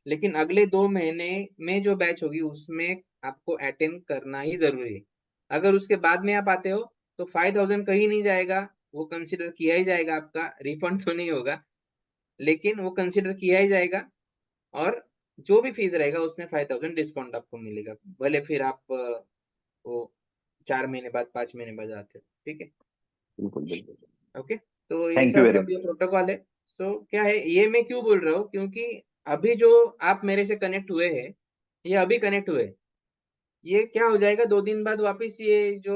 लेकिन अगले 2 महीने में जो बैच होगी उसमें आपको अटेंड करना ही जरूरी है। अगर उसके बाद में आप आते हो तो 5,000 कहीं नहीं जाएगा, वो कंसिडर किया ही जाएगा, आपका रिफंड तो नहीं होगा, लेकिन वो कंसिडर किया ही जाएगा। और जो भी फीस रहेगा उसमें 5,000 डिस्काउंट आपको मिलेगा, भले फिर आप वो 4 महीने बाद, 5 महीने बाद आते हो, ठीक है, बिल्कुल बिल्कुल। ओके। तो थैंक ऐसा यू वेरी सब ये प्रोटोकॉल है। सो क्या है, ये मैं क्यों बोल रहा हूँ, क्योंकि अभी जो आप मेरे से कनेक्ट हुए हैं, ये अभी कनेक्ट हुए हैं, ये क्या हो जाएगा 2 दिन बाद वापस ये जो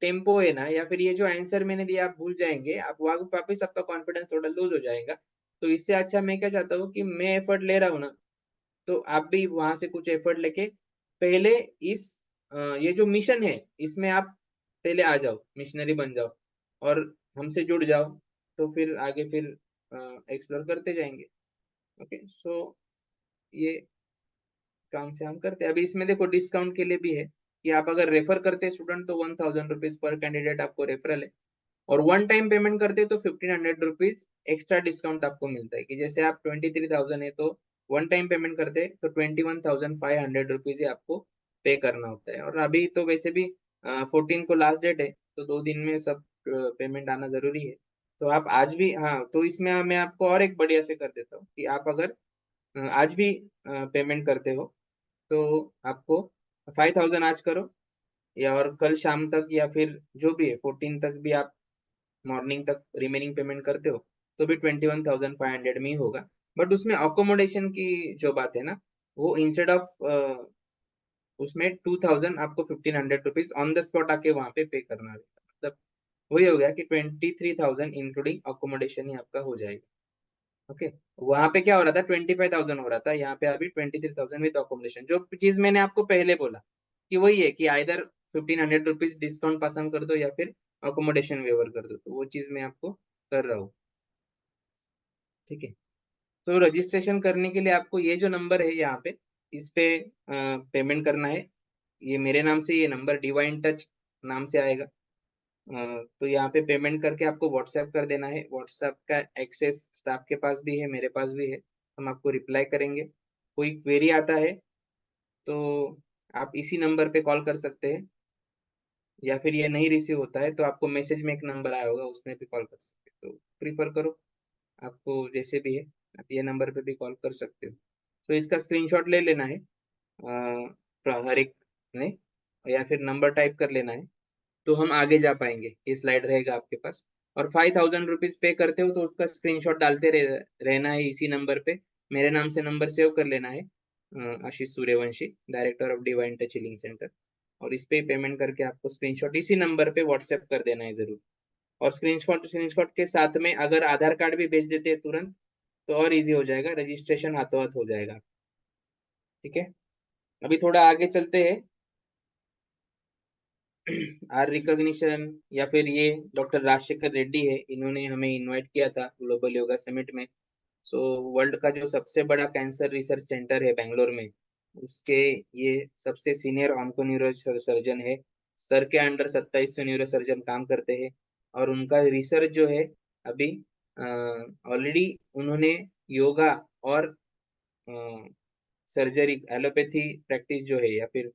टेम्पो है ना, या फिर ये जो आंसर मैंने दिया आप भूल जाएंगे, आप वापस आपका कॉन्फिडेंस थोड़ा लूज हो जाएगा। तो इससे अच्छा मैं क्या चाहता हूँ कि मैं एफर्ट ले रहा हूँ ना, तो आप भी वहां से कुछ एफर्ट लेके पहले इस ये जो मिशन है इसमें आप पहले आ जाओ, मिशनरी बन जाओ, और हमसे जुड़ जाओ, तो फिर आगे फिर एक्सप्लोर करते जाएंगे, ओके। सो ये काम से हम करते हैं। अभी इसमें देखो डिस्काउंट के लिए भी है कि आप अगर रेफर करते स्टूडेंट तो 1,000 रुपीज पर कैंडिडेट आपको रेफरल है, और वन टाइम पेमेंट करते तो 1,500 रुपीज एक्स्ट्रा डिस्काउंट आपको मिलता है। कि जैसे आप 23,000 है तो वन टाइम पेमेंट करते तो 21,500 रुपीज ही आपको पे करना होता है। और अभी तो वैसे भी 14 को लास्ट डेट है, तो 2 दिन में सब पेमेंट आना जरूरी है। तो आप आज भी, हाँ, तो इसमें मैं आपको और एक बढ़िया से कर देता हूँ कि आप अगर आज भी पेमेंट करते हो तो आपको 5,000 आज करो, या और कल शाम तक, या फिर जो भी है 14 तक भी आप मॉर्निंग तक रिमेनिंग पेमेंट करते हो, तो भी 21,500 में ही होगा। बट उसमें अकोमोडेशन की जो बात है ना, वो इंस्टेड ऑफ उसमें 2,000 आपको 1,500 रुपीज ऑन द स्पॉट आके वहां पे पे करना है। मतलब वही हो गया कि 23,000 इंक्लूडिंग अकोमोडेशन ही आपका हो जाएगा, ओके। वहां पे क्या हो रहा था, 25,000 हो रहा था, यहाँ पे अभी 23,000 विद अकोमोडेशन। जो चीज मैंने आपको पहले बोला कि वही है कि आइदर 1,500 रुपीज डिस्काउंट पसंद कर दो या फिर अकोमोडेशन वेवर कर दो, तो वो चीज मैं आपको कर रहा हूँ, ठीक है। तो रजिस्ट्रेशन करने के लिए आपको ये जो नंबर है यहाँ पे, इस पे पेमेंट करना है। ये मेरे नाम से, ये नंबर डिवाइन टच नाम से आएगा। तो यहाँ पे पेमेंट करके आपको व्हाट्सएप कर देना है। व्हाट्सएप का एक्सेस स्टाफ के पास भी है, मेरे पास भी है, हम आपको रिप्लाई करेंगे। कोई क्वेरी आता है तो आप इसी नंबर पे कॉल कर सकते हैं, या फिर ये नहीं रिसीव होता है तो आपको मैसेज में एक नंबर आया होगा, उसमें भी कॉल कर सकते हो। तो प्रीफर करो, आपको जैसे भी है आप ये नंबर पे भी कॉल कर सकते हो। तो इसका स्क्रीनशॉट ले लेना है हर एक ने, या फिर नंबर टाइप कर लेना है, तो हम आगे जा पाएंगे। ये स्लाइड रहेगा आपके पास। और 5,000 रुपीज पे करते हो तो उसका स्क्रीनशॉट डालते रहना है इसी नंबर पे। मेरे नाम से नंबर सेव कर लेना है, Ashish Suryavanshi, director of divine touch healing centre. और इस पे पेमेंट करके आपको स्क्रीनशॉट इसी नंबर पे व्हाट्सएप कर देना है जरूर। और स्क्रीनशॉट स्क्रीनशॉट के साथ में अगर आधार कार्ड भी भेज देते हैं तुरंत, तो और इजी हो जाएगा, रजिस्ट्रेशन हाथों हाथ हो जाएगा। ठीक है, अभी थोड़ा आगे चलते हैं। आर रिकॉग्निशन या फिर ये डॉक्टर राजशेखर रेड्डी है, इन्होंने हमें इनवाइट किया था ग्लोबल योगा समिट में। सो वर्ल्ड का जो सबसे बड़ा कैंसर रिसर्च सेंटर है बेंगलोर में, उसके ये सबसे सीनियर ऑन्को न्यूरो सर्जन है। सर के अंडर 2700 न्यूरो सर्जन काम करते हैं। और उनका रिसर्च जो है अभी ऑलरेडी उन्होंने योगा और सर्जरी एलोपैथी प्रैक्टिस जो है या फिर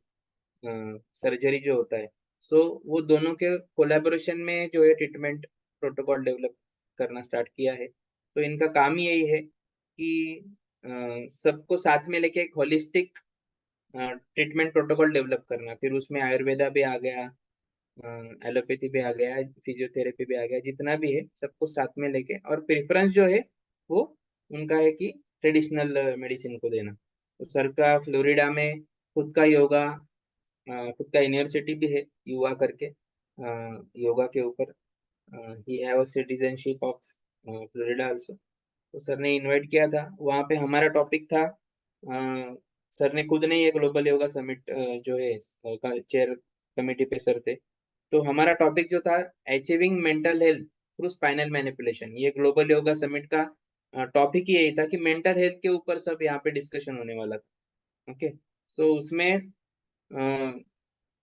सर्जरी जो होता है, सो वो दोनों के कोलैबोरेशन में जो है ट्रीटमेंट प्रोटोकॉल डेवलप करना स्टार्ट किया है। तो इनका काम ही यही है कि सबको साथ में लेके एक होलिस्टिक ट्रीटमेंट प्रोटोकॉल डेवलप करना। फिर उसमें आयुर्वेदा भी आ गया, एलोपैथी भी आ गया, फिजियोथेरेपी भी आ गया, जितना भी है सबको साथ में लेके। और प्रेफरेंस जो है वो उनका है कि ट्रेडिशनल मेडिसिन को देना। तो सर का फ्लोरिडा में खुद का योगा, खुद का यूनिवर्सिटी भी है युवा करके, योगा के ऊपर। He have citizenship of Florida also. तो सर ने इनवाइट किया था, वहाँ पे हमारा टॉपिक था, सर ने खुद ने ये ग्लोबल योगा समिट जो है का चेयर कमेटी पे सर थे। तो हमारा टॉपिक जो था, achieving mental health through spinal manipulation. ये ग्लोबल योगा समिट का टॉपिक ही यही था कि मेंटल हेल्थ के ऊपर सब यहाँ पे डिस्कशन होने वाला था। ओके, सो उसमें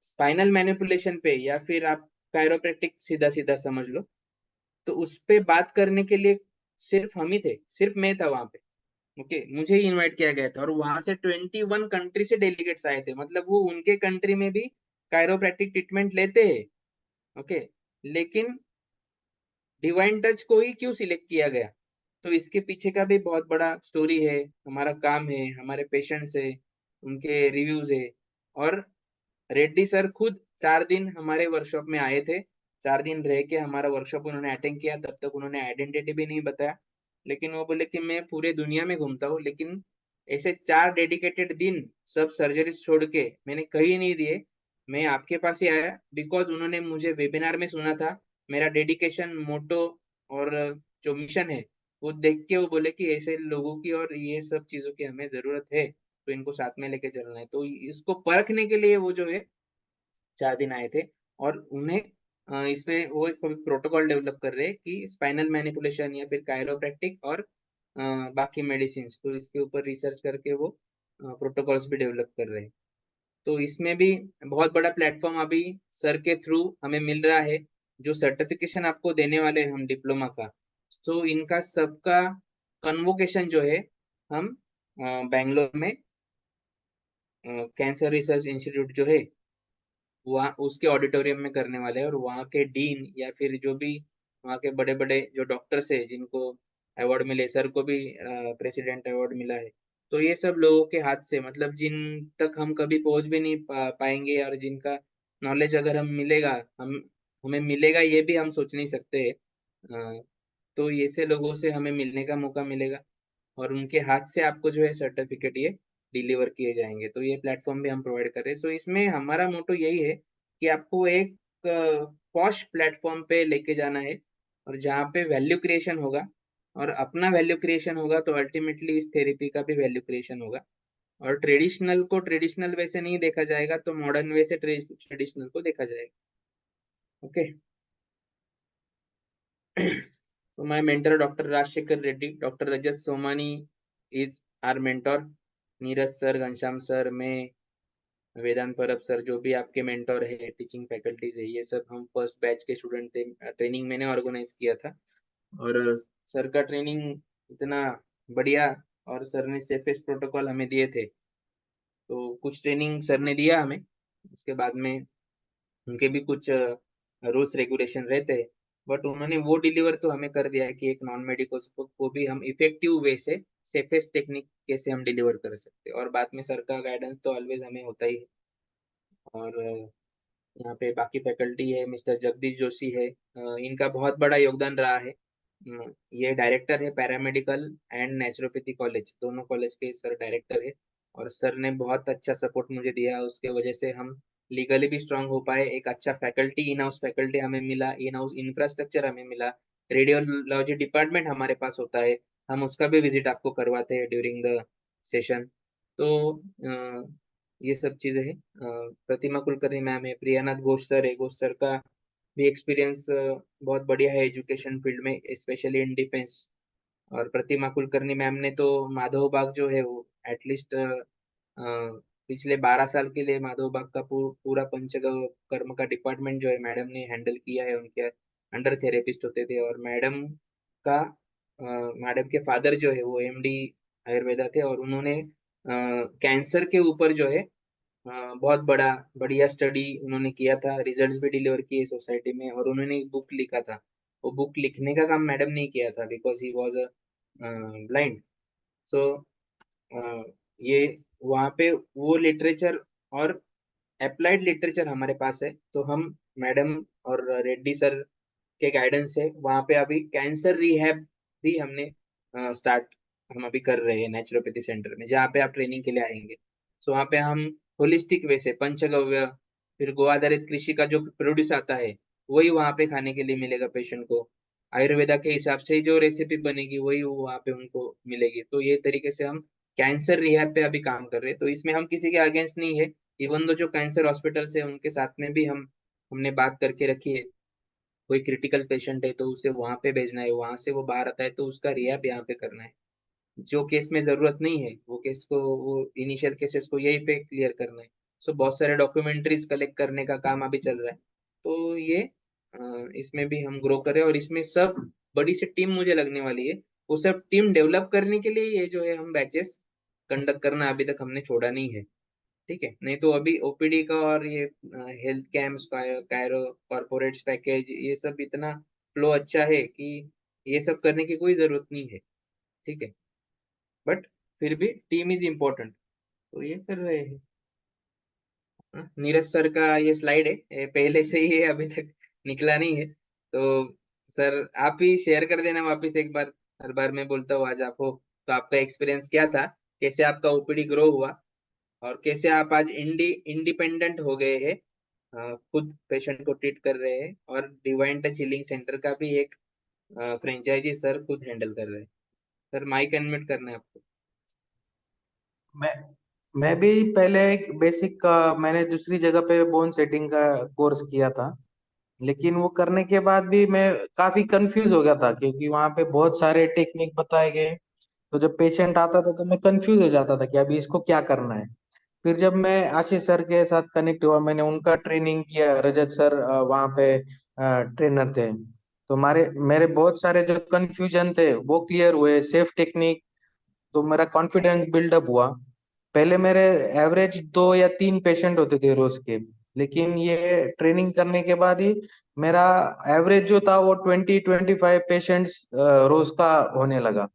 स्पाइनल मैनिपुलेशन पे या फिर आप कायरोप्रैक्टिक सीधा सीधा समझ लो, तो उस पे बात करने के लिए सिर्फ हम ही थे, सिर्फ मैं था वहां पे। ओके, मुझे ही इनवाइट किया गया था और वहां से 21 कंट्री से डेलीगेट्स आए थे। मतलब वो उनके कंट्री में भी कायरोप्रैक्टिक ट्रीटमेंट लेते हैं। ओके, लेकिन डिवाइन टच को ही क्यों सिलेक्ट किया गया, तो इसके पीछे का भी बहुत बड़ा स्टोरी है। हमारा काम है, हमारे पेशेंट्स है, उनके रिव्यूज है। और रेड्डी सर खुद 4 दिन हमारे वर्कशॉप में आए थे। 4 दिन रह के हमारा वर्कशॉप उन्होंने अटेंड किया। तब तक उन्होंने आइडेंटिटी भी नहीं बताया, लेकिन वो बोले कि मैं पूरे दुनिया में घूमता हूँ, लेकिन ऐसे 4 डेडिकेटेड दिन सब सर्जरी छोड़ के मैंने कहीं नहीं दिए। मैं आपके पास ही आया बिकॉज उन्होंने मुझे वेबिनार में सुना था, मेरा डेडिकेशन, मोटो और जो मिशन है वो देख के वो बोले कि ऐसे लोगों की और ये सब चीजों की हमें जरूरत है, तो इनको साथ में लेके चलना है। तो इसको परखने के लिए वो जो है 4 दिन आए थे। और उन्हें इस पे वो एक प्रोटोकॉल डेवलप कर रहे हैं कि स्पाइनल मैनिपुलेशन या फिर कायरोप्रैक्टिक और बाकी मेडिसिन, तो इसके ऊपर रिसर्च करके वो प्रोटोकॉल्स भी डेवलप कर रहे हैं। तो इसमें भी बहुत बड़ा प्लेटफॉर्म अभी सर के थ्रू हमें मिल रहा है। जो सर्टिफिकेशन आपको देने वाले हैं हम डिप्लोमा का, सो इनका सबका कन्वोकेशन जो है हम बेंगलोर में कैंसर रिसर्च इंस्टीट्यूट जो है वहाँ उसके ऑडिटोरियम में करने वाले हैं। और वहाँ के डीन या फिर जो भी वहाँ के बड़े बड़े जो डॉक्टर्स है जिनको अवार्ड मिले, सर को भी प्रेसिडेंट अवार्ड मिला है, तो ये सब लोगों के हाथ से, मतलब जिन तक हम कभी पहुंच भी नहीं पाएंगे और जिनका नॉलेज अगर हम मिलेगा, हम हमें मिलेगा ये भी हम सोच नहीं सकते हैं। तो ऐसे लोगों से हमें मिलने का मौका मिलेगा और उनके हाथ से आपको जो है सर्टिफिकेट ये डिलीवर किए जाएंगे। तो ये प्लेटफॉर्म भी हम प्रोवाइड कर रहे हैं। सो इसमें हमारा मोटो यही है कि आपको एक पॉश प्लेटफॉर्म पे लेके जाना है, और जहाँ पे वैल्यू क्रिएशन होगा, और अपना वैल्यू क्रिएशन होगा तो अल्टीमेटली इस थेरेपी का भी वैल्यू क्रिएशन होगा। और ट्रेडिशनल को ट्रेडिशनल वे से नहीं देखा जाएगा, तो मॉडर्न वे से ट्रेडिशनल को देखा जाएगा। Okay, so my mentor Dr. Rajshekhar Reddy, Dr. Rajas Somani is our mentor. Neeraj sir, Ghanshyam sir, मैं, वेदांत परब सर, जो भी आपके मेंटोर है, टीचिंग फैकल्टीज है, ये सब हम फर्स्ट बैच के स्टूडेंट थे। ट्रेनिंग मैंने ऑर्गेनाइज किया था। और सर का ट्रेनिंग इतना बढ़िया, और सर ने सेफेस्ट प्रोटोकॉल हमें दिए थे। तो कुछ ट्रेनिंग सर ने दिया हमें, उसके बाद में उनके भी कुछ रूल्स रेगुलेशन रहते हैं, बट उन्होंने वो डिलीवर तो हमें कर दिया है कि एक नॉन मेडिकल्स को भी हम इफेक्टिव वे से सेफेस्ट टेक्निक कैसे हम डिलीवर कर सकते हैं, और बाद में सर का गाइडेंस तो ऑलवेज हमें होता ही है। और यहाँ पे बाकी फैकल्टी है, मिस्टर जगदीश जोशी है, इनका बहुत बड़ा योगदान रहा है। ये डायरेक्टर है पैरामेडिकल एंड नेचुरोपैथी कॉलेज, दोनों कॉलेज के सर डायरेक्टर है, और सर ने बहुत अच्छा सपोर्ट मुझे दिया, उसके वजह से हम लीगली भी स्ट्रांग हो पाए, एक अच्छा फैकल्टी, इन हाउस फैकल्टी हमें मिला, इन हाउस इंफ्रास्ट्रक्चर हमें मिला, रेडियोलॉजी डिपार्टमेंट हमारे पास होता है, हम उसका भी विजिट आपको करवाते हैं ड्यूरिंग द सेशन। तो ये सब चीजें हैं। प्रतिमा कुलकर्णी मैम है, प्रियानाथ घोष सर है, घोष सर का भी एक्सपीरियंस बहुत बढ़िया है एजुकेशन फील्ड में, स्पेशली इन डिफेंस। और प्रतिमा कुलकर्णी मैम ने तो माधव बाग जो है वो एटलीस्ट पिछले 12 साल के लिए माधव बाग का पूरा पंचगव्य कर्म का डिपार्टमेंट जो है मैडम ने हैंडल किया है, उनके अंडर थेरेपिस्ट होते थे, और का मैडम के फादर जो है वो एमडी आयुर्वेदा थे, और उन्होंने कैंसर के ऊपर जो है बहुत बढ़िया स्टडी उन्होंने किया था, रिजल्ट्स भी डिलीवर किए सोसाइटी में, और उन्होंने एक बुक लिखा था। वो बुक लिखने का काम मैडम ने किया था because he was a blind. So ये वहाँ पे वो लिटरेचर और अप्लाइड लिटरेचर हमारे पास है, तो हम मैडम और रेड्डी सर के गाइडेंस से वहाँ पे अभी कैंसर रिहैब भी हमने स्टार्ट हम अभी कर रहे हैं नेचुरोपैथी सेंटर में, जहाँ पे आप ट्रेनिंग के लिए आएंगे। सो वहाँ पे हम होलिस्टिक वे से पंचगव्य, फिर गो आधारित कृषि का जो प्रोड्यूस आता है वही वहाँ पे खाने के लिए मिलेगा पेशेंट को, आयुर्वेदा के हिसाब से जो रेसिपी बनेगी वही वहाँ पे उनको मिलेगी। तो ये तरीके से हम कैंसर रिहैब पे अभी काम कर रहे हैं, तो इसमें हम किसी के अगेंस्ट नहीं है, इवन दो जो कैंसर हॉस्पिटल्स है उनके साथ में भी हमने बात करके रखी है, कोई क्रिटिकल पेशेंट है तो उसे वहां पे भेजना है, वहां से वो बाहर आता है तो उसका रिहैब यहाँ पे करना है, जो केस में जरूरत नहीं है वो केस को, वो इनिशियल केसेस को यही पे क्लियर करना है। सो बहुत सारे डॉक्यूमेंट्रीज कलेक्ट करने का काम अभी चल रहा है। तो ये इसमें भी हम ग्रो करें, और इसमें सब बड़ी सी टीम मुझे लगने वाली है, वो सब टीम डेवलप करने के लिए ये जो है हम बैचेस कंडक्ट करना अभी तक हमने छोड़ा नहीं है। ठीक है, नहीं तो अभी ओपीडी का और ये health camps Cairo corporates package ये सब इतना फ्लो अच्छा है कि ये सब करने की कोई जरूरत नहीं है। ठीक है, बट फिर भी टीम इज इम्पोर्टेंट, तो ये कर रहे हैं। नीरज सर का ये स्लाइड है, ये पहले से ही है, अभी तक निकला नहीं है, तो सर आप ही शेयर कर देना वापिस एक बार, हर बार मैं बोलता हूँ आज आप हो, तो आपका एक्सपीरियंस क्या था, कैसे आपका ओपीडी ग्रो हुआ, और कैसे आप आज इंडिपेंडेंट हो गए हैं, खुद पेशेंट को ट्रीट कर रहे हैं, और डिवाइन टच हीलिंग सेंटर का भी एक फ्रेंचाइजी सर खुद हैंडल कर रहे हैं। सर माइक अनम्यूट करना है आपको। मैं मैं भी पहले एक बेसिक का मैंने दूसरी जगह पे बोन सेटिंग का कोर्स किया था, लेकिन वो करने के बाद भी मैं काफी कंफ्यूज हो गया था क्योंकि वहां पे बहुत सारे टेक्निक बताए गए। तो जब पेशेंट आता था तो मैं कंफ्यूज हो जाता था कि अभी इसको क्या करना है। फिर जब मैं आशीष सर के साथ कनेक्ट हुआ, मैंने उनका ट्रेनिंग किया, रजत सर वहाँ पे ट्रेनर थे, तो हमारे मेरे बहुत सारे जो कंफ्यूजन थे वो क्लियर हुए, सेफ टेक्निक, तो मेरा कॉन्फिडेंस बिल्डअप हुआ। पहले मेरे एवरेज 2 या 3 पेशेंट होते थे रोज के, लेकिन ये ट्रेनिंग करने के बाद ही मेरा एवरेज जो था वो 20-25 पेशेंट्स रोज का होने लगा।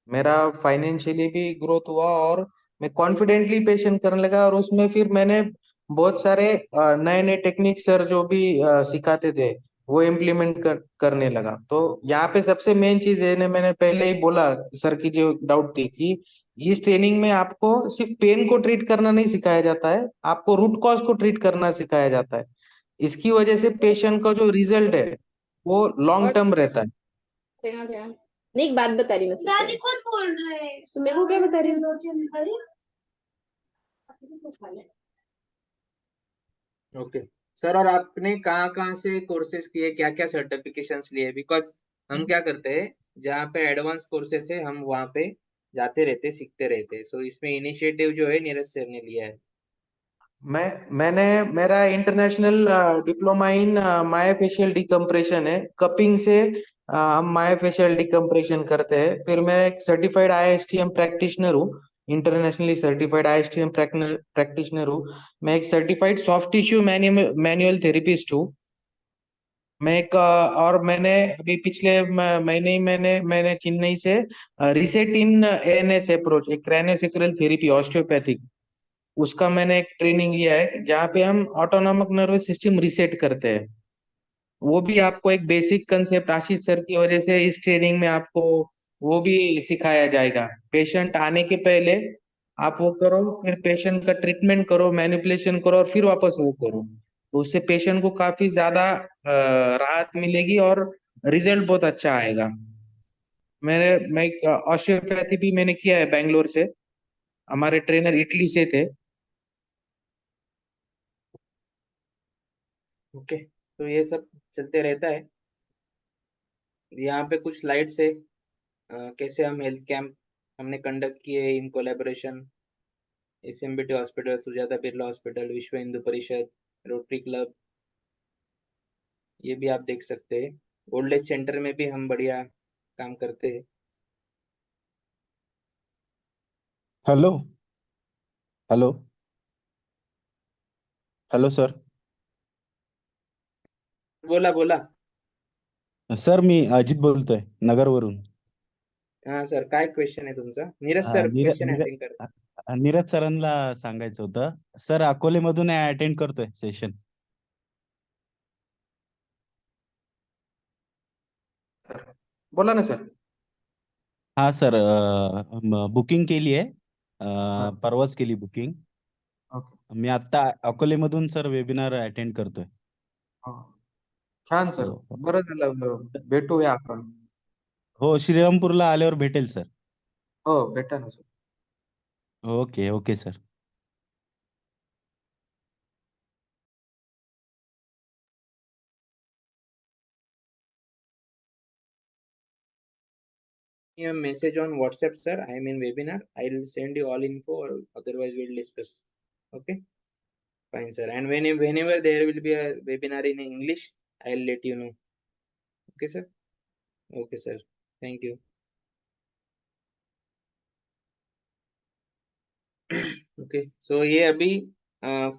मेरा फाइनेंशियली भी ग्रोथ हुआ और मैं कॉन्फिडेंटली पेशेंट करने लगा, और उसमें फिर मैंने बहुत सारे नए नए टेक्निक सर जो भी सिखाते थे वो इम्प्लीमेंट करने लगा। तो यहाँ पे सबसे मेन चीज है ना, मैंने पहले ही बोला, सर की जो डाउट थी कि इस ट्रेनिंग में आपको सिर्फ पेन को ट्रीट करना नहीं सिखाया जाता है, आपको रूट कॉज को ट्रीट करना सिखाया जाता है। इसकी वजह से पेशेंट का जो रिजल्ट है वो लॉन्ग और टर्म रहता है। ध्यान ध्यान नहीं, एक बात बता रही मैं सबसे। दादी खुद बोल रहे हैं तो मेरे को क्या बता रही हूँ? ओके सर, और आपने कहाँ कहाँ से कोर्सेज किए, क्या क्या सर्टिफिकेशंस लिए, बिकॉज हम क्या करते हैं जहाँ पे एडवांस कोर्सेज है हम वहाँ पे जाते रहते, सीखते रहते, सो इसमें इनिशिएटिव जो है नीरज सर ने लिया है। मैंने मेरा international diploma in myofascial decompression है, कपिंग से हम मायोफेशियल डिकम्प्रेशन करते हैं। फिर मैं एक सर्टिफाइड आईएसटीएम प्रैक्टिशनर हूँ, इंटरनेशनली सर्टिफाइड ISTM प्रैक्टिशनर हूँ। मैं एक certified soft tissue manual therapist हूँ। मैं एक और मैंने अभी पिछले महीने ही मैंने चेन्नई से रिसेट इन ANS अप्रोच, एक क्रेनियोसैक्रल थेरेपी ऑस्टियोपैथिक, उसका मैंने एक ट्रेनिंग लिया है जहाँ पे हम ऑटोनॉमिक नर्वस सिस्टम रिसेट करते हैं। वो भी आपको एक बेसिक कंसेप्ट आशीष सर की वजह से इस ट्रेनिंग में आपको वो भी सिखाया जाएगा। पेशेंट आने के पहले आप वो करो, फिर पेशेंट का ट्रीटमेंट करो, मैनिपुलेशन करो और फिर वापस वो करो, तो उससे पेशेंट को काफी ज्यादा राहत मिलेगी और रिजल्ट बहुत अच्छा आएगा। मैं एक ऑस्टियोपैथी भी मैंने किया है बैंगलोर से, हमारे ट्रेनर इटली से थे। ओके, तो ये सब चलते रहता है। यहाँ पे कुछ स्लाइड्स है, कैसे हम हेल्थ कैंप हमने कंडक्ट किए in collaboration SMBT hospital, Sujata Birla hospital, विश्व हिंदू परिषद, रोटरी क्लब, ये भी आप देख सकते हैं। ओल्ड एज सेंटर में भी हम बढ़िया काम करते हैं। हेलो। हेलो। Hello sir. बोला बोला. सर मी अजित बोलतोय नगरवरून. हा सर, काय क्वेश्चन आहे तुमचा? नीरज अ, सर नीर क्वेश्चन नीर अटेंड कर. नीरज सरांना सांगायचं होतं. सर अकोलेमधून अटेंड करतोय सेशन. बोला ना सर. हा सर, बुकिंग केली आहे. हा, परवाच केली बुकिंग. ओके. मी आता अकोलेमधून सर वेबिनार अटेंड करतोय. हा. छान हो सर, बरं झालं, भेटूया आपण. हो, श्रीरामपूरला आल्यावर भेटेल सर. हो, भेटा ना sir. Okay okay sir. A message on WhatsApp, sir. I am in webinar. I will send you all info, or otherwise we'll discuss. Okay, fine, sir. And whenever there will be a webinar in English, I'll let you know. Okay, sir. Okay, sir. Thank you. Okay, so ये अभी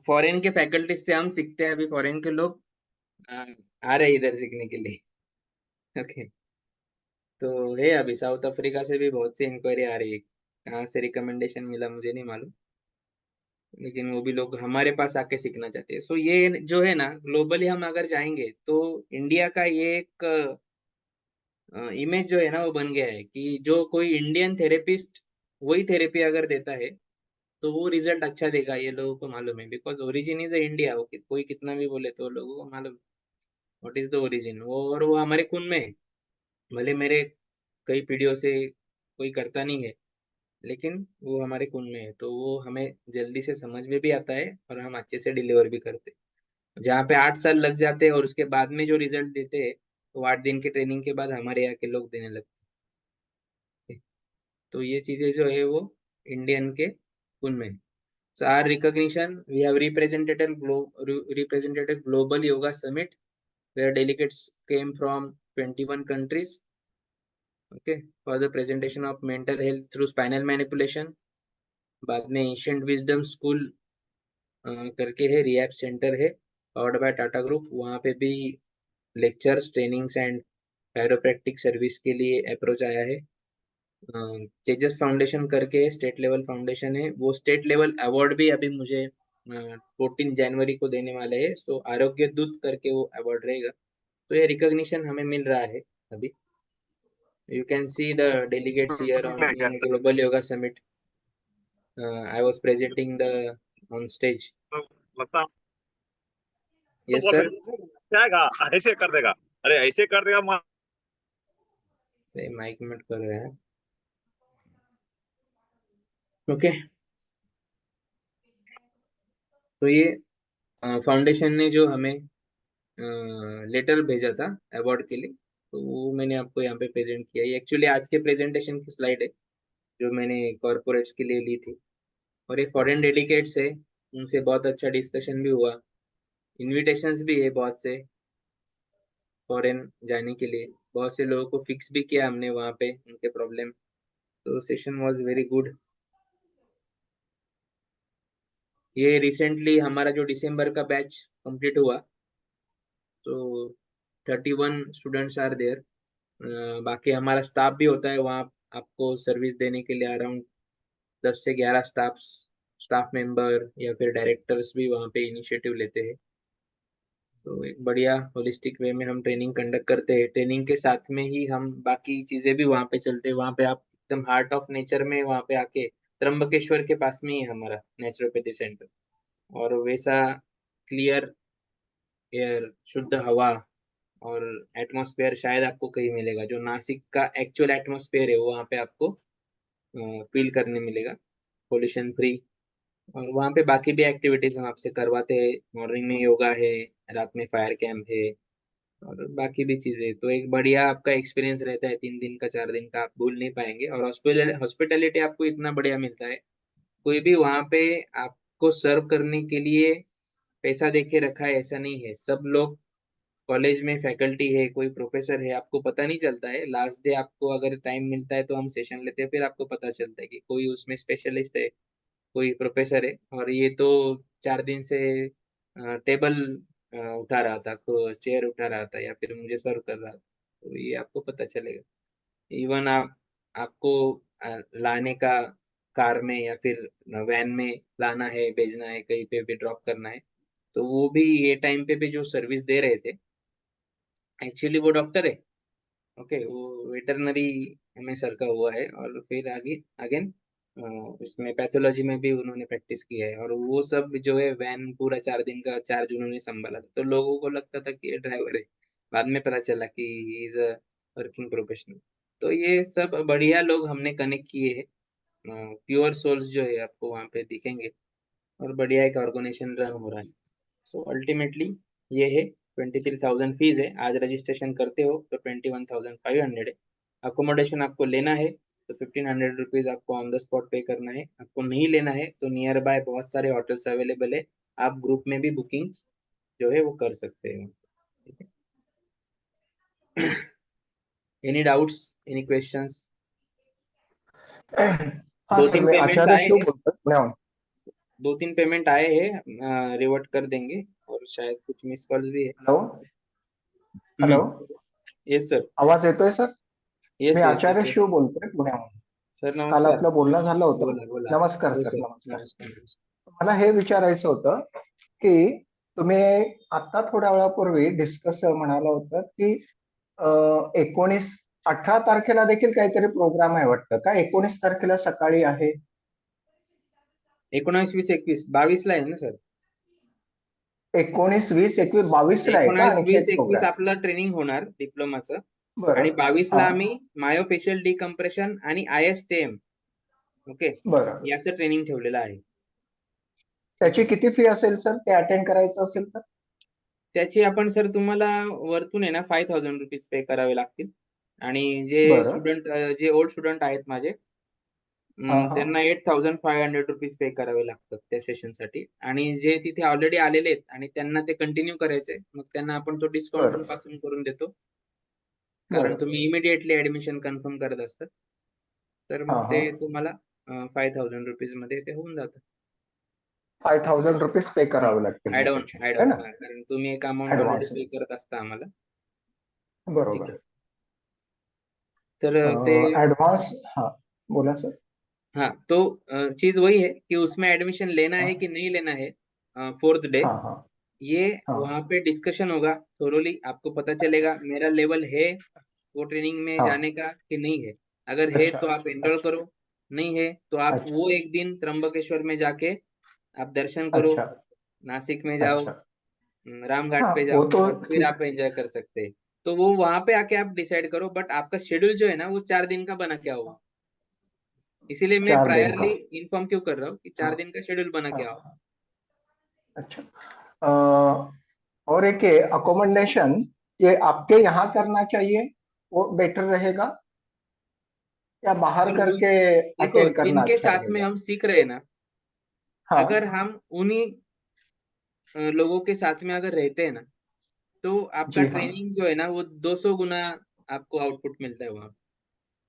foreign के faculties से हम सीखते हैं। अभी foreign के लोग आ रहे हैं इधर सीखने के लिए। ओके, तो है अभी साउथ अफ्रीका से भी बहुत सी इंक्वायरी आ रही है। कहाँ से रिकमेंडेशन मिला मुझे नहीं मालूम, लेकिन वो भी लोग हमारे पास आके सीखना चाहते हैं। सो ये जो है ना, ग्लोबली हम अगर जाएंगे तो इंडिया का ये एक इमेज जो है ना वो बन गया है कि जो कोई इंडियन थेरेपिस्ट वही थेरेपी अगर देता है तो वो रिजल्ट अच्छा देगा, ये लोगों को मालूम है। Because origin is India. कोई कितना भी बोले तो लोगों को मालूम व्हाट इज द ओरिजिन, वो और वो हमारे खून में है। भले मेरे कई पीढ़ियों से कोई करता नहीं है, लेकिन वो हमारे खून में है, तो वो हमें जल्दी से समझ में भी आता है और हम अच्छे से डिलीवर भी करते हैं। जहाँ पे 8 साल लग जाते हैं और उसके बाद में जो रिजल्ट देते हैं, तो 8 दिन की ट्रेनिंग के बाद हमारे यहाँ के लोग देने लगते हैं। तो ये चीजें जो है वो इंडियन के खून में है। So our recognition, we have represented a global yoga summit where delegates came from 21 countries, okay, for the presentation of mental health through spinal manipulation. बाद में एशियंट विजडम स्कूल करके है, रिहैब सेंटर है, powered by Tata group. वहाँ पे भी lectures, trainings and chiropractic service के लिए अप्रोच आया है। तेजस फाउंडेशन करके स्टेट लेवल फाउंडेशन है, वो स्टेट लेवल अवार्ड भी अभी मुझे 14 जनवरी को देने वाले हैं। सो आरोग्य दूत करके वो अवार्ड रहेगा। तो ये रिकॉग्निशन हमें मिल रहा है अभी। You can see the delegates here on in global yoga summit. I was presenting the on stage. लगता यस सर। जाएगा, ऐसे कर देगा, अरे ऐसे कर देगा माइक म्यूट कर रहे हैं। ओके, तो ये फाउंडेशन ने जो हमें लेटर भेजा था अवार्ड के लिए, तो वो मैंने आपको यहाँ पे प्रेजेंट किया। ये एक्चुअली आज के प्रेजेंटेशन की स्लाइड है जो मैंने कॉर्पोरेट्स के लिए ली थी। और ये फॉरेन डेलीगेट्स है, उनसे बहुत अच्छा डिस्कशन भी हुआ। इनविटेशंस भी है बहुत से फॉरेन जाने के लिए। बहुत से लोगों को फिक्स भी किया हमने वहाँ पे उनके प्रॉब्लम। तो सेशन वाज वेरी गुड। ये रिसेंटली हमारा जो दिसंबर का बैच कंप्लीट हुआ, तो 31 स्टूडेंट्स आर देयर। बाकी हमारा स्टाफ भी होता है वहाँ आपको सर्विस देने के लिए। अराउंड 10 से 11 स्टाफ मेंबर या फिर डायरेक्टर्स भी वहाँ पे इनिशिएटिव लेते हैं। तो एक बढ़िया होलिस्टिक वे में हम ट्रेनिंग कंडक्ट करते हैं। ट्रेनिंग के साथ में ही हम बाकी चीजें भी वहाँ पे चलते हैं। वहाँ पे आप एकदम हार्ट ऑफ नेचर में वहाँ पे आके, त्र्यंबकेश्वर के पास में ही है हमारा नेचुरोपैथी सेंटर, और वैसा क्लियर एयर, शुद्ध हवा और एटमॉस्फेयर शायद आपको कहीं मिलेगा। जो नासिक का एक्चुअल एटमॉस्फेयर है वो वहाँ पे आपको फील करने मिलेगा, पोल्यूशन फ्री। और वहाँ पे बाकी भी एक्टिविटीज हम आपसे करवाते हैं। मॉर्निंग में योगा है, रात में फायर कैंप है, और बाकी भी चीजें। तो एक बढ़िया आपका एक्सपीरियंस रहता है, 3 दिन का 4 दिन का, आप भूल नहीं पाएंगे। और हॉस्पिटैलिटी आपको इतना बढ़िया मिलता है। कोई भी वहाँ पे आपको सर्व करने के लिए पैसा दे के रखा है ऐसा नहीं है। सब लोग कॉलेज में फैकल्टी है, कोई प्रोफेसर है, आपको पता नहीं चलता है। लास्ट डे आपको अगर टाइम मिलता है तो हम सेशन लेते हैं, फिर आपको पता चलता है कि कोई उसमें स्पेशलिस्ट है, कोई प्रोफेसर है। और ये तो 4 दिन से टेबल उठा रहा था, चेयर उठा रहा था, या फिर मुझे सर्व कर रहा था। तो ये आपको पता चलेगा। इवन आपको लाने का, कार में या फिर वैन में लाना है, भेजना है, कहीं पे भी ड्रॉप करना है, तो वो भी ये टाइम पे भी जो सर्विस दे रहे थे, एक्चुअली वो डॉक्टर है। ओके, वो वेटरनरी एमए सर का हुआ है, और फिर आगे अगेन इसमें पैथोलॉजी में भी उन्होंने प्रैक्टिस किया है। और वो सब जो है वैन पूरा 4 दिन का चार्ज उन्होंने संभाला था। तो लोगों को लगता था कि ये ड्राइवर है, बाद में पता चला कि he is a working professional. तो ये सब बढ़िया लोग हमने कनेक्ट किए हैं। प्योर सोल्स जो है आपको वहाँ पे दिखेंगे, और बढ़िया एक ऑर्गेनाइजेशन रन हो रहा है। सो अल्टीमेटली ये है, 23,000 फीस है। आज रजिस्ट्रेशन करते हो तो 21,500 है। अकोमोडेशन आपको लेना है तो 1,500 रुपीज आपको ऑन द स्पॉट पे करना है। आपको नहीं लेना है तो नियर बाय बहुत सारे होटल्स अवेलेबल है, आप ग्रुप में भी बुकिंग जो है वो कर सकते हैं। ठीक है। Any doubts, any questions? हाँ दो सर, तीन मैं पेमेंट्स आचार्य आए शिव हैं, बोलतोय पुण्याहून. 2-3 पेमेंट आए हैं, रिवर्ट कर देंगे, और शायद कुछ मिस कॉल्स भी है। Hello hello, yes sir. आवाज येतोय सर? मी यस यस आचार्य येतोय शिव सर। बोलतोय पुण्याहून. सर काल नमस्कार। आपलं बोलणं झालं होतं. बोला बोला। नमस्कार हो सर, सर, नमस्कार. नमस्कार नमस्कार। मला हे विचारायचं होतं की तुम्ही आता थोड्या वेळापूर्वी डिस्कस म्हणाला होता की 18 तारखेला देखील काहीतरी प्रोग्राम आहे वाटतं का? 19 तारखेला सकाळी आहे? 19, 20, 21, 22 ला आहे ना सर? 19, 20, 21, 22 ला आहे का 19, आणखी 20, एक 21 प्रोग्राम? आपलं ट्रेनिंग होणार डिप्लोमाचं, आणि बरं. 22 ला हा. आम्ही मायोफेशियल डिकम्प्रेशन आणि ISTM, ओके, बरं. याचं ट्रेनिंग ठेवलेलं आहे. त्याची किती फी असेल सर, ते अटेंड करायचं असेल तर? त्याची आपण सर तुम्हाला वरतून आहे ना 5,000 रुपीज पे करावे लागतील. आणि जे बरं. स्टुडंट, जे ओल्ड स्टुडंट आहेत माझे, हा हा. त्यांना 8,500 रुपीज पे करावे लागतात त्या सेशनसाठी. आणि जे तिथे ऑलरेडी आलेले आहेत आणि त्यांना ते कंटिन्यू करायचंय, मग त्यांना आपण तो डिस्काउंट पण बरं. पासून करून देतो, कारण बरं. तुम्ही इमिडिएटली ऍडमिशन कन्फर्म करत असतात. तर हा मग हा. ते तुम्हाला 5,000 रुपीज मध्ये ते होऊन जातं. 5,000 रुपीज पे करावे लागतील मग ऍडव्हान्स, त्याचे, है ना? कारण तुम्ही एक अमाऊंट ऑलरेडी ऍडव्हान्स. पे करत असता आम्हाला. ठीक बरोबर. आहे. तर ते ऍडव्हान्स. हा, बोला सर. हाँ, तो चीज वही है कि उसमें एडमिशन लेना हाँ है कि नहीं लेना है। 4th डे हाँ हाँ ये हाँ वहाँ पे डिस्कशन होगा थोरोली, आपको पता चलेगा मेरा लेवल है वो ट्रेनिंग में हाँ. जाने का कि नहीं है। अगर है अच्छा तो आप एनरोल अच्छा करो, नहीं है तो आप अच्छा वो एक दिन त्र्यंबकेश्वर में जाके आप दर्शन करो, अच्छा नासिक में जाओ, अच्छा. राम घाट हाँ, पे वो जाओ, तो और फिर ठीक. आप एंजॉय कर सकते हैं। तो वो वहां पे आके आप डिसाइड करो, बट आपका शेड्यूल जो है ना वो 4 दिन का बना क्या होगा। इसीलिए मैं 4 दिन का. प्रायरली इन्फॉर्म क्यों कर रहा हूँ कि हाँ 4 दिन का शेड्यूल बना हाँ क्या हो। हाँ. अच्छा. और एक अकोमोडेशन, ये आपके यहाँ करना चाहिए, वो बेटर रहेगा, या बाहर सर वो करके देखो, अटेंड करना जिनके अच्छा साथ में रहेगा? हम सीख रहे हैं ना, अगर हाँ. हम उन्हीं लोगों के साथ में अगर रहते हैं ना, तो आपका जी हाँ. ट्रेनिंग जो है ना वो 200 गुना आपको आउटपुट मिलता है वहाँ।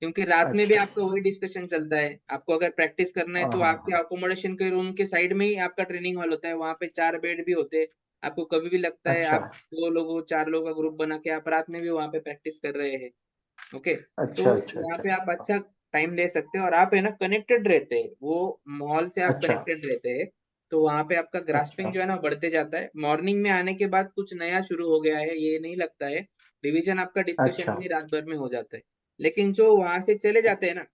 क्योंकि रात में भी अच्छा। आपका वही डिस्कशन चलता है। आपको अगर प्रैक्टिस करना है हाँ तो हाँ आपके अकोमोडेशन के रूम के साइड में ही आपका ट्रेनिंग हॉल होता है, वहाँ पे 4 बेड भी होते हैं। आपको कभी भी लगता है अच्छा आप 2 लोगों 4 लोगों का ग्रुप बना के आप रात में भी वहाँ पे प्रैक्टिस कर रहे हैं। ओके, तो अच्छा अच्छा यहाँ अच्छा पे आप अच्छा टाइम दे सकते हैं और आप है ना कनेक्टेड रहते हैं, वो माहौल से आप अच्छा कनेक्टेड रहते हैं। तो वहाँ पे आपका ग्रास्पिंग अच्छा जो है ना बढ़ते जाता है। मॉर्निंग में आने के बाद कुछ नया शुरू हो गया है ये नहीं लगता है। रिवीजन आपका डिस्कशन अच्छा। भी रात भर में हो जाता है। लेकिन जो वहां से चले जाते हैं ना,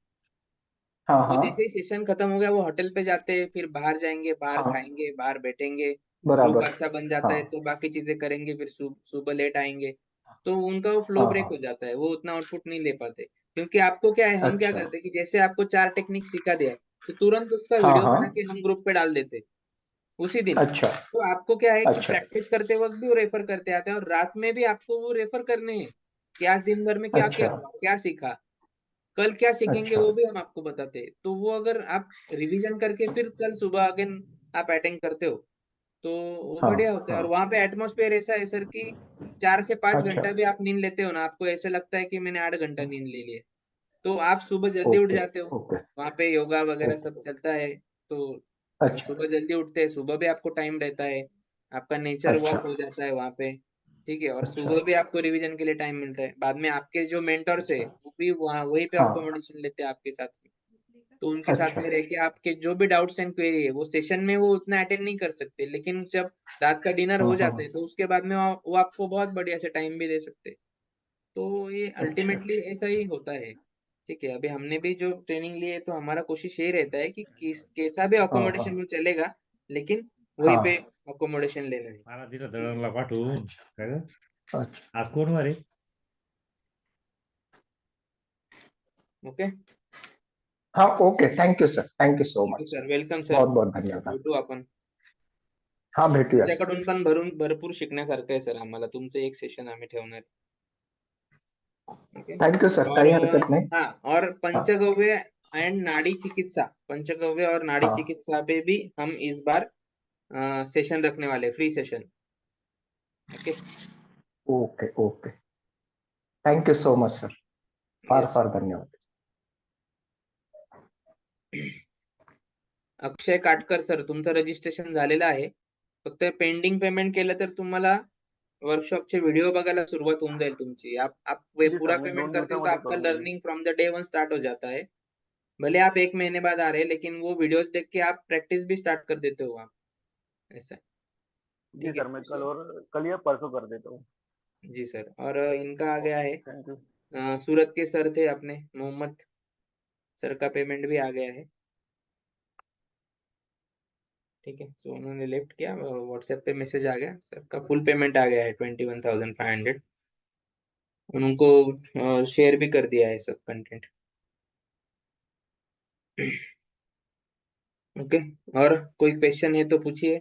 हाँ वो हाँ जैसे ही सेशन खत्म हो गया वो होटल पे जाते हैं, फिर बाहर जाएंगे, बाहर हाँ खाएंगे, बाहर बैठेंगे। ग्रुप बराबर। अच्छा बन जाता हाँ है तो बाकी चीजें करेंगे, फिर सुबह लेट आएंगे। तो उनका वो फ्लो हाँ ब्रेक हाँ। हो जाता है, वो उतना आउटपुट नहीं ले पाते। क्योंकि आपको क्या है, हम क्या अच्छा। करते हैं कि जैसे आपको 4 टेक्निक सिखा दिया है, तो तुरंत उसका हाँ वीडियो हाँ। बना के हम ग्रुप पे डाल देते हैं उसी दिन। अच्छा तो आपको क्या है कि अच्छा प्रैक्टिस करते वक्त भी वो रेफर करते आते हैं और रात में भी आपको वो रेफर करने हैं कि आज दिन भर में क्या क्या अच्छा हुआ, क्या सीखा, कल क्या सीखेंगे अच्छा। वो भी हम आपको बताते हैं। तो वो अगर आप रिवीजन करके फिर कल सुबह अगेन आप अटेंड करते हो तो वो हाँ बढ़िया होता है। हाँ। और वहां पे एटमोस्फेयर ऐसा है सर कि 4 से 5 अच्छा। घंटा भी आप नींद लेते हो ना, आपको ऐसे लगता है कि मैंने 8 घंटा नींद ले लिया। तो आप सुबह जल्दी उठ ओके जाते हो, ओके वहां पे योगा वगैरह ओके। सब चलता है। तो आप अच्छा सुबह जल्दी उठते हैं, सुबह भी आपको टाइम रहता है, आपका नेचर अच्छा वॉक हो जाता है वहां पे। ठीक है, और अच्छा। सुबह भी आपको रिवीजन के लिए टाइम मिलता है। बाद में आपके जो मेंटर्स है वो भी वहाँ वहीं पे हाँ अकोमोडेशन लेते हैं आपके साथ में। तो उनके साथ अच्छा में रह के आपके जो भी डाउट्स एंड क्वेरी है वो सेशन में वो उतना अटेंड नहीं कर सकते, लेकिन जब रात का डिनर हाँ हो हाँ जाता है तो उसके बाद में वो आपको बहुत बढ़िया से टाइम भी दे सकते हैं। तो ये अच्छा अल्टीमेटली ऐसा ही होता है। ठीक है, अभी हमने भी जो ट्रेनिंग ली है तो हमारा कोशिश ये रहता है कि कैसा भी हाँ अकोमोडेशन हाँ में चलेगा, लेकिन वहीं पे हाँ अकोमोडेशन लेना है। मला तिथं ठीक है, दळणला पाठवून काय ग? अच्छा। आज कोण वार आहे? ओके, हाँ okay thank you sir thank you so thank you much. Sir, welcome sir. बहुत बहुत धन्यवाद। भेटू आपण. हाँ भेटूया सर। तुमच्याकडून पण भरपूर शिकण्यासारखं आहे सर आम्हाला, तुमचं एक सेशन आम्ही ठेवणार आहे. ओके, थँक यू सर और काही हरकत नाही। हाँ, और हाँ पंचगव्य एंड नाड़ी चिकित्सा, पंचगव्य और नाड़ी हाँ चिकित्सा पे भी हम इस बार सेशन रखने वाले, free session. Okay, okay okay thank you so much sir. फार यस फार धन्यवाद। अक्षय काटकर सर, तुमचं रजिस्ट्रेशन झालेलं आहे, फक्त पेंडिंग पेमेंट केलं तर तुम्हाला वर्कशॉपचे व्हिडिओ बघायला सुरुवात होऊन जाईल तुमची। आप वे जी सर पूरा मी पेमेंट 2 करते हो तो दिवसामध्ये आपका करून घेईन. Learning from the day 1 start हो जाता है। भले आप 1 महीने बाद आ रहे हैं, लेकिन वो वीडियोस देख के आप प्रैक्टिस भी स्टार्ट कर देते हो आप, ऐसा है। जी ठीक है, सर मैं कल या परसों कर देता हूँ. जी सर। और इनका आ गया है, थैंक यू. सूरत के सर थे अपने मोहम्मद सर का पेमेंट भी आ गया है। ठीक है, सो उन्होंने लिफ्ट किया, व्हाट्सएप पे मैसेज आ गया, सर का फुल पेमेंट आ गया है 21,500। उनको शेयर भी कर दिया है सब कंटेंट। ओके, और कोई क्वेश्चन है तो पूछिए,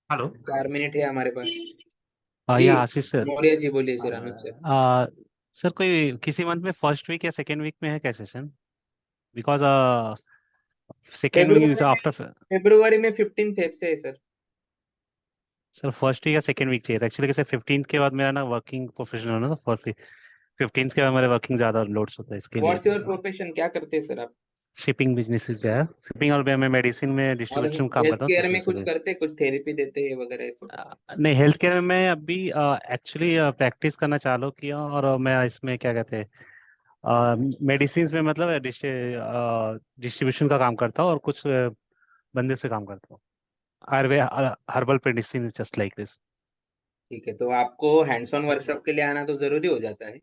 हेलो 4 मिनट है हमारे पास। जी, ये आशीष सर। मौर्य जी बोलिए सर, अनुज सर। सर कोई किसी मंथ में फर्स्ट वीक या सेकेंड वीक में है क्या session? Because second week is February में आफ्टर। फेब्रुवरी में 15 फेब से है सर। सर फर्स्ट वीक या सेकेंड वीक चाहिए था एक्चुअली, कैसे 15 के बाद मेरा ना वर्किंग प्रोफेशनल है ना, तो फर्स्ट 15 के बाद मेरे वर्किंग ज़्यादा लोड्स होता है, इसके लिए व्हाट्स पूछ योर रहा हूँ। प्रोफेशन, क्या करते हैं सर आप? शिपिंग बिजनेस से है, शिपिंग, और मैं मेडिसिन में और डिस्ट्रीब्यूशन काम हेल्थ करता हूँ तो केयर उसी में कुछ से। करते, कुछ थेरेपी देते हैं वगैरह ऐसा कुछ? नहीं, हेल्थ केयर में मैं अभी एक्चुअली प्रैक्टिस करना चालू किया, और मैं इसमें क्या कहते हैं मेडिसिन में, मतलब डिस्ट्रीब्यूशन का काम करता हूँ, और कुछ बंदे से काम करता हूँ। Ayurveda herbal medicine just like this. ठीक है, तो आपको हैंड्स ऑन वर्कशॉप के लिए आना तो जरूरी हो जाता है।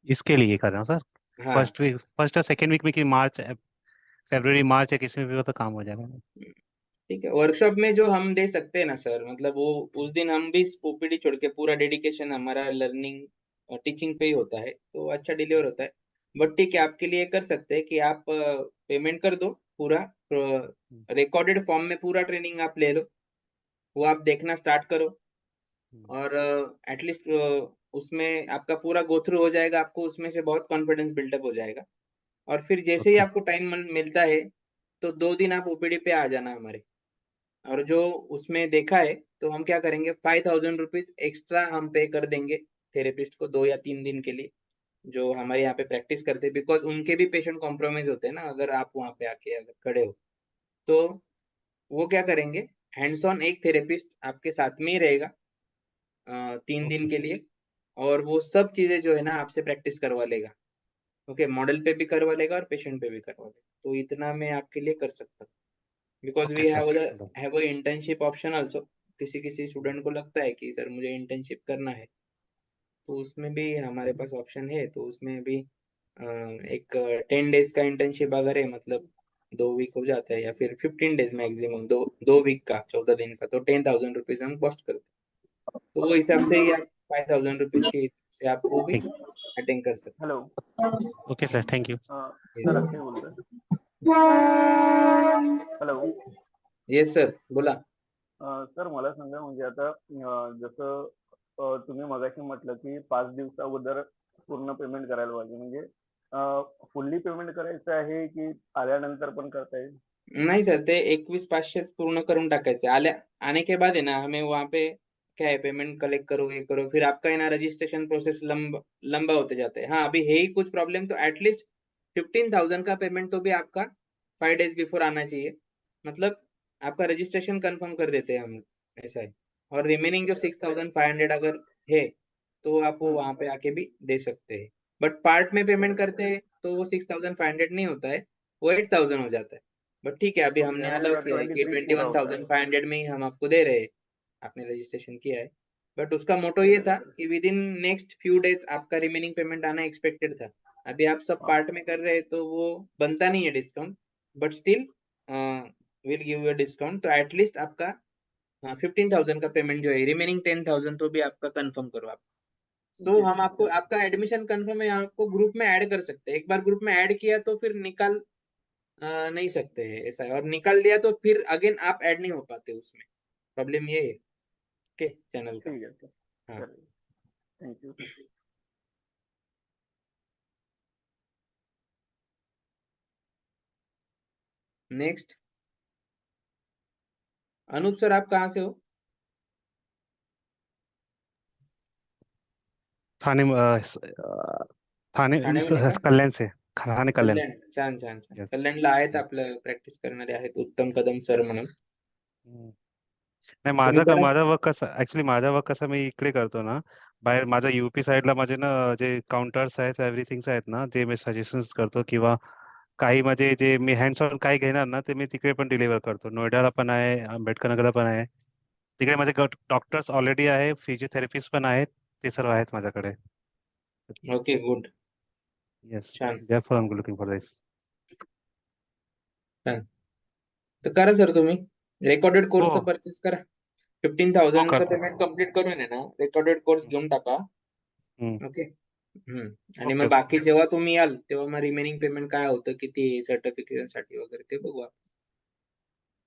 इसके लिए कर रहा हूँ सर। हाँ, फर्स्ट और सेकेंड वीक में, कि मार्च फरवरी मार्च या किसी में भी हो तो काम हो जाएगा। ठीक है, वर्कशॉप में जो हम दे सकते हैं ना सर, मतलब वो उस दिन हम भी ओपीडी छोड़ के पूरा डेडिकेशन हमारा लर्निंग टीचिंग पे ही होता है, तो अच्छा डिलीवर होता है। बट ठीक है, आपके लिए कर सकते हैं कि आप पेमेंट कर दो पूरा, रिकॉर्डेड फॉर्म में पूरा ट्रेनिंग आप ले लो, वो आप देखना स्टार्ट करो, और एटलीस्ट उसमें आपका पूरा गो थ्रू हो जाएगा, आपको उसमें से बहुत कॉन्फिडेंस बिल्डअप हो जाएगा। और फिर जैसे ही ओके। आपको टाइम मिलता है तो 2 दिन आप ओपीडी पे आ जाना हमारे। और जो उसमें देखा है तो हम क्या करेंगे, 5,000 रुपीज एक्स्ट्रा हम पे कर देंगे थेरेपिस्ट को 2 या 3 दिन के लिए, जो हमारे यहाँ पे प्रैक्टिस करते हैं, बिकॉज उनके भी पेशेंट कॉम्प्रोमाइज होते हैं ना, अगर आप वहाँ पे आके अगर खड़े हो तो वो क्या करेंगे, हैंड्स ऑन एक थेरेपिस्ट आपके साथ में ही रहेगा 3 दिन के लिए, और वो सब चीजें जो है ना आपसे प्रैक्टिस करवा लेगा। ओके, मॉडल पे भी करवा लेगा और पेशेंट पे भी करवा लेगा। तो इतना मैं आपके लिए कर सकता हूँ, because we have a internship option also. किसी किसी स्टूडेंट को लगता है कि सर मुझे इंटर्नशिप करना है, तो उसमें भी हमारे पास ऑप्शन है। तो उसमें भी एक 10 डेज का इंटर्नशिप अगर है, मतलब 2 वीक हो जाता है, या फिर 15 डेज मैक्सिमम, 2 वीक का 14 दिन का, तो 10,000 रुपीज हम कॉस्ट करते हैं। तो वो हिसाब से ही आप 5,000 रुपीज के हिसाब से आप वो भी ठीक अटेंड कर सकते hello okay sir thank you sir Akshay बोलतोय. हॅलो येस सर, बोला. सर मला सांगा, म्हणजे आता जसं तुम्ही मगाशी म्हटलं की 5 दिवसा अगोदर पूर्ण पेमेंट करायला पाहिजे, म्हणजे फुल्ली पेमेंट करायचं आहे की आल्यानंतर पण करता येईल? नहीं सर, ते 21,500 पूर्ण करून टाकायचे. आने के बाद है ना, हमें वहाँ पे क्या है, पेमेंट कलेक्ट करो, ये करो, फिर आपका है ना रजिस्ट्रेशन प्रोसेस लंबा होते जाता है। हाँ, अभी है ही कुछ प्रॉब्लम, तो एटलीस्ट 15,000 का पेमेंट तो भी आपका 5 डेज बिफोर आना चाहिए। मतलब आपका रजिस्ट्रेशन कंफर्म कर देते हैं हम, ऐसा है। और रिमेनिंग जो 6,500 अगर है, तो आप वो वहाँ पे आके भी दे सकते हैं। बट पार्ट में पेमेंट करते हैं तो वो 6,500 नहीं होता है, वो 8,000 हो जाता है। बट ठीक है, अभी ओके, हमने यानी अलाउ मेरा किया है कि 23 पूरा होता है. 21,500 में ही हम आपको दे रहे हैं, आपने रजिस्ट्रेशन किया है। बट उसका मोटो ये था कि with in next few days आपका रिमेनिंग पेमेंट आना एक्सपेक्टेड था। अभी आप सब पार्ट में कर रहे हैं तो वो बनता नहीं है discount, but still will give you discount. तो एटलीस्ट आपका 15,000 का पेमेंट जो है, रिमेनिंग 10,000 तो भी आपका कंफर्म करो आप। तो हम आपको, आपका एडमिशन कंफर्म है, आपको ग्रुप में ऐड कर सकते हैं। एक बार ग्रुप में ऐड किया तो फिर निकाल नहीं सकते हैं, ऐसा है। और निकाल दिया तो फिर अगेन आप ऐड नहीं हो पाते उसमें, प्रॉब्लम ये है के चैनल का। ठीक है सर, हाँ, चलिए, thank you. Next Anoop sir, आप कहाँ से हो? थाने थाने ठाण्यामध्ये का? कल्याण से थाने कल्याण कल्याण, छान छान छान. Yes. कल्याणला आहेत आपलं प्रॅक्टिस करणारे आहेत उत्तम कदम सर म्हणून. नाही तुम्ही करा. माझा वर्क कसं ऍक्च्युली माझा वर्क कसं मी इकडे करतो ना, बाहेर माझा यूपी साईडला माझे ना जे काउंटर्स आहेत एव्हरीथिंग्स आहेत ना, ते मी सजेशन्स करतो, किंवा काही म्हणजे जे मी हँड्स ऑन काही घेणार ना ते मी तिकडे पण डिलिव्हर करतो. नोएडाला पण आहे, आंबेडकर नगरला पण आहे. तिकडे माझे डॉक्टर्स ऑलरेडी आहे, फिजिओथेरपिस्ट पण आहेत, ते सर्व आहेत माझ्याकडे. ओके, गुड, येस, छान therefore I am looking for this. छान. तर करा सर, तुम्ही रेकॉर्डेड कोर्स हो तर परचेस करा. हो 15,000चं करतो. पेमेंट कम्प्लीट करून आहे ना, रेकॉर्डेड कोर्स घेऊन टाका. हम्म. ओके. आणि ओके मग ओके बाकी जेव्हा तुम्ही याल तेव्हा मग रिमेनिंग पेमेंट काय होतं, किती सर्टिफिकेशन साठी वगैरे ते बघू आपण.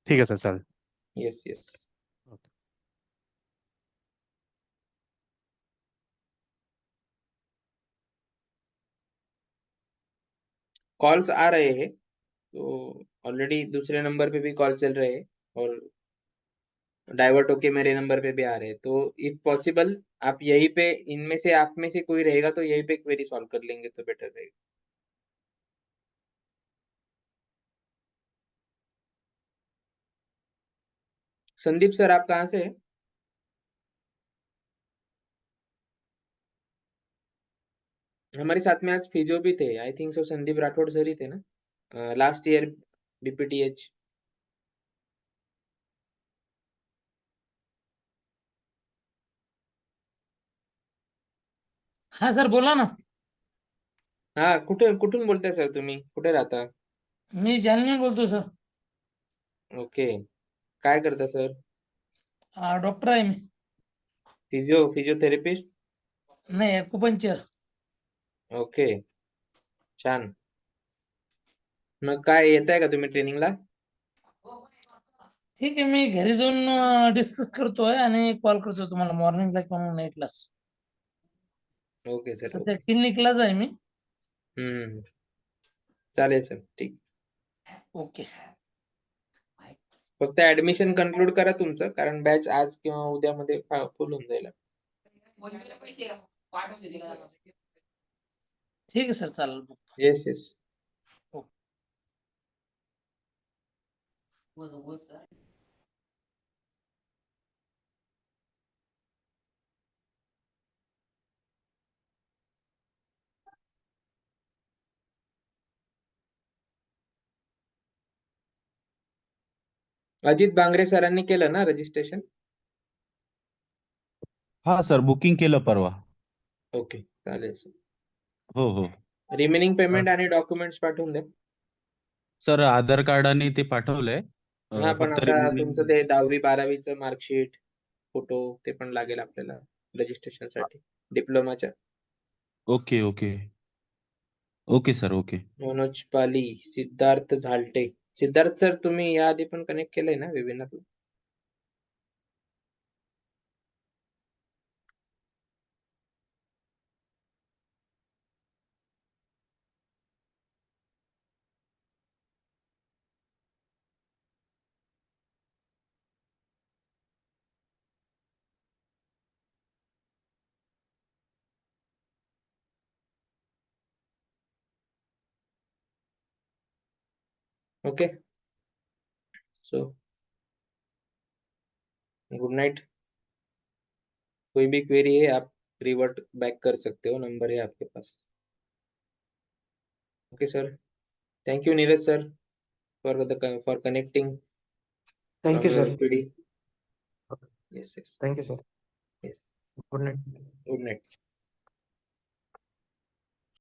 ठीक आहे सर, चालेल. Yes yes. ओके. कॉल्स आ रहे हैं, तो ऑलरेडी दूसरे नंबर पे भी कॉल चल रहे हैं और डाइवर्ट होके मेरे नंबर पे भी आ रहे हैं। तो इफ पॉसिबल आप यहीं पे, इनमें से आप में से कोई रहेगा तो यहीं पे क्वेरी सॉल्व कर लेंगे तो बेटर रहेगा. संदीप सर, आप कहाँ से हैं? हमारे साथ में आज फिजियो भी थे, I think so Sandeep Rathod sir ही थे ना, लास्ट ईयर बीपीटीएच. हाँ सर, बोला ना. हा, कुठून बोलताय सर, तुम्ही कुठे राहता? मी जालन्याहून बोलतोय सर. ओके, काय करता सर? डॉक्टर आहे मी. फिजिओथेरपिस्ट? नाही, ॲक्युपंक्चर. ओके, छान. मग काय येताय का तुम्ही ट्रेनिंगला? ठीक आहे, मी घरी जाऊन डिस्कस करतोय आणि कॉल करतो तुम्हाला मॉर्निंगला किंवा नाईटलाच. ओके सर, सध्या ओके. क्लिनिकलाच आहे मी. हम्म, चालेल सर, ठीक. ओके. फक्त ऍडमिशन कन्क्लूड करा तुमचं, कारण बॅच आज किंवा उद्यामध्ये फुल होऊन जाईल. ठीक आहे सर, चालेल. Yes yes. अजित बांगरे सरांनी केलं ना रजिस्ट्रेशन? हा सर, बुकिंग केलं परवा. ओके, चालेल सर. हो हो. रिमेनिंग पेमेंट आणि डॉक्युमेंट्स पाठवून द्या. सर आधार कार्ड आणि ते पाठवलंय. हा, पण फक्त आता remaining- तुमचं ते 10वी-12वीचं मार्कशीट, फोटो ते पण लागेल आपल्याला रजिस्ट्रेशन साठी, डिप्लोमाच्या. Okay okay okay sir, okay. Manoj Pali, Siddharth Zalte. Siddharth sir, तुम्ही या आधी पण कनेक्ट केलंय ना वेबिनारला? Okay, so good night. कोई भी क्वेरी है आप रिवर्ट बैक कर सकते हो, नंबर है आपके पास. Okay sir, thank you Neeraj sir for connecting Thank from you, your sir. PD. Yes, yes, Thank you, sir. yes. Good night. Good night.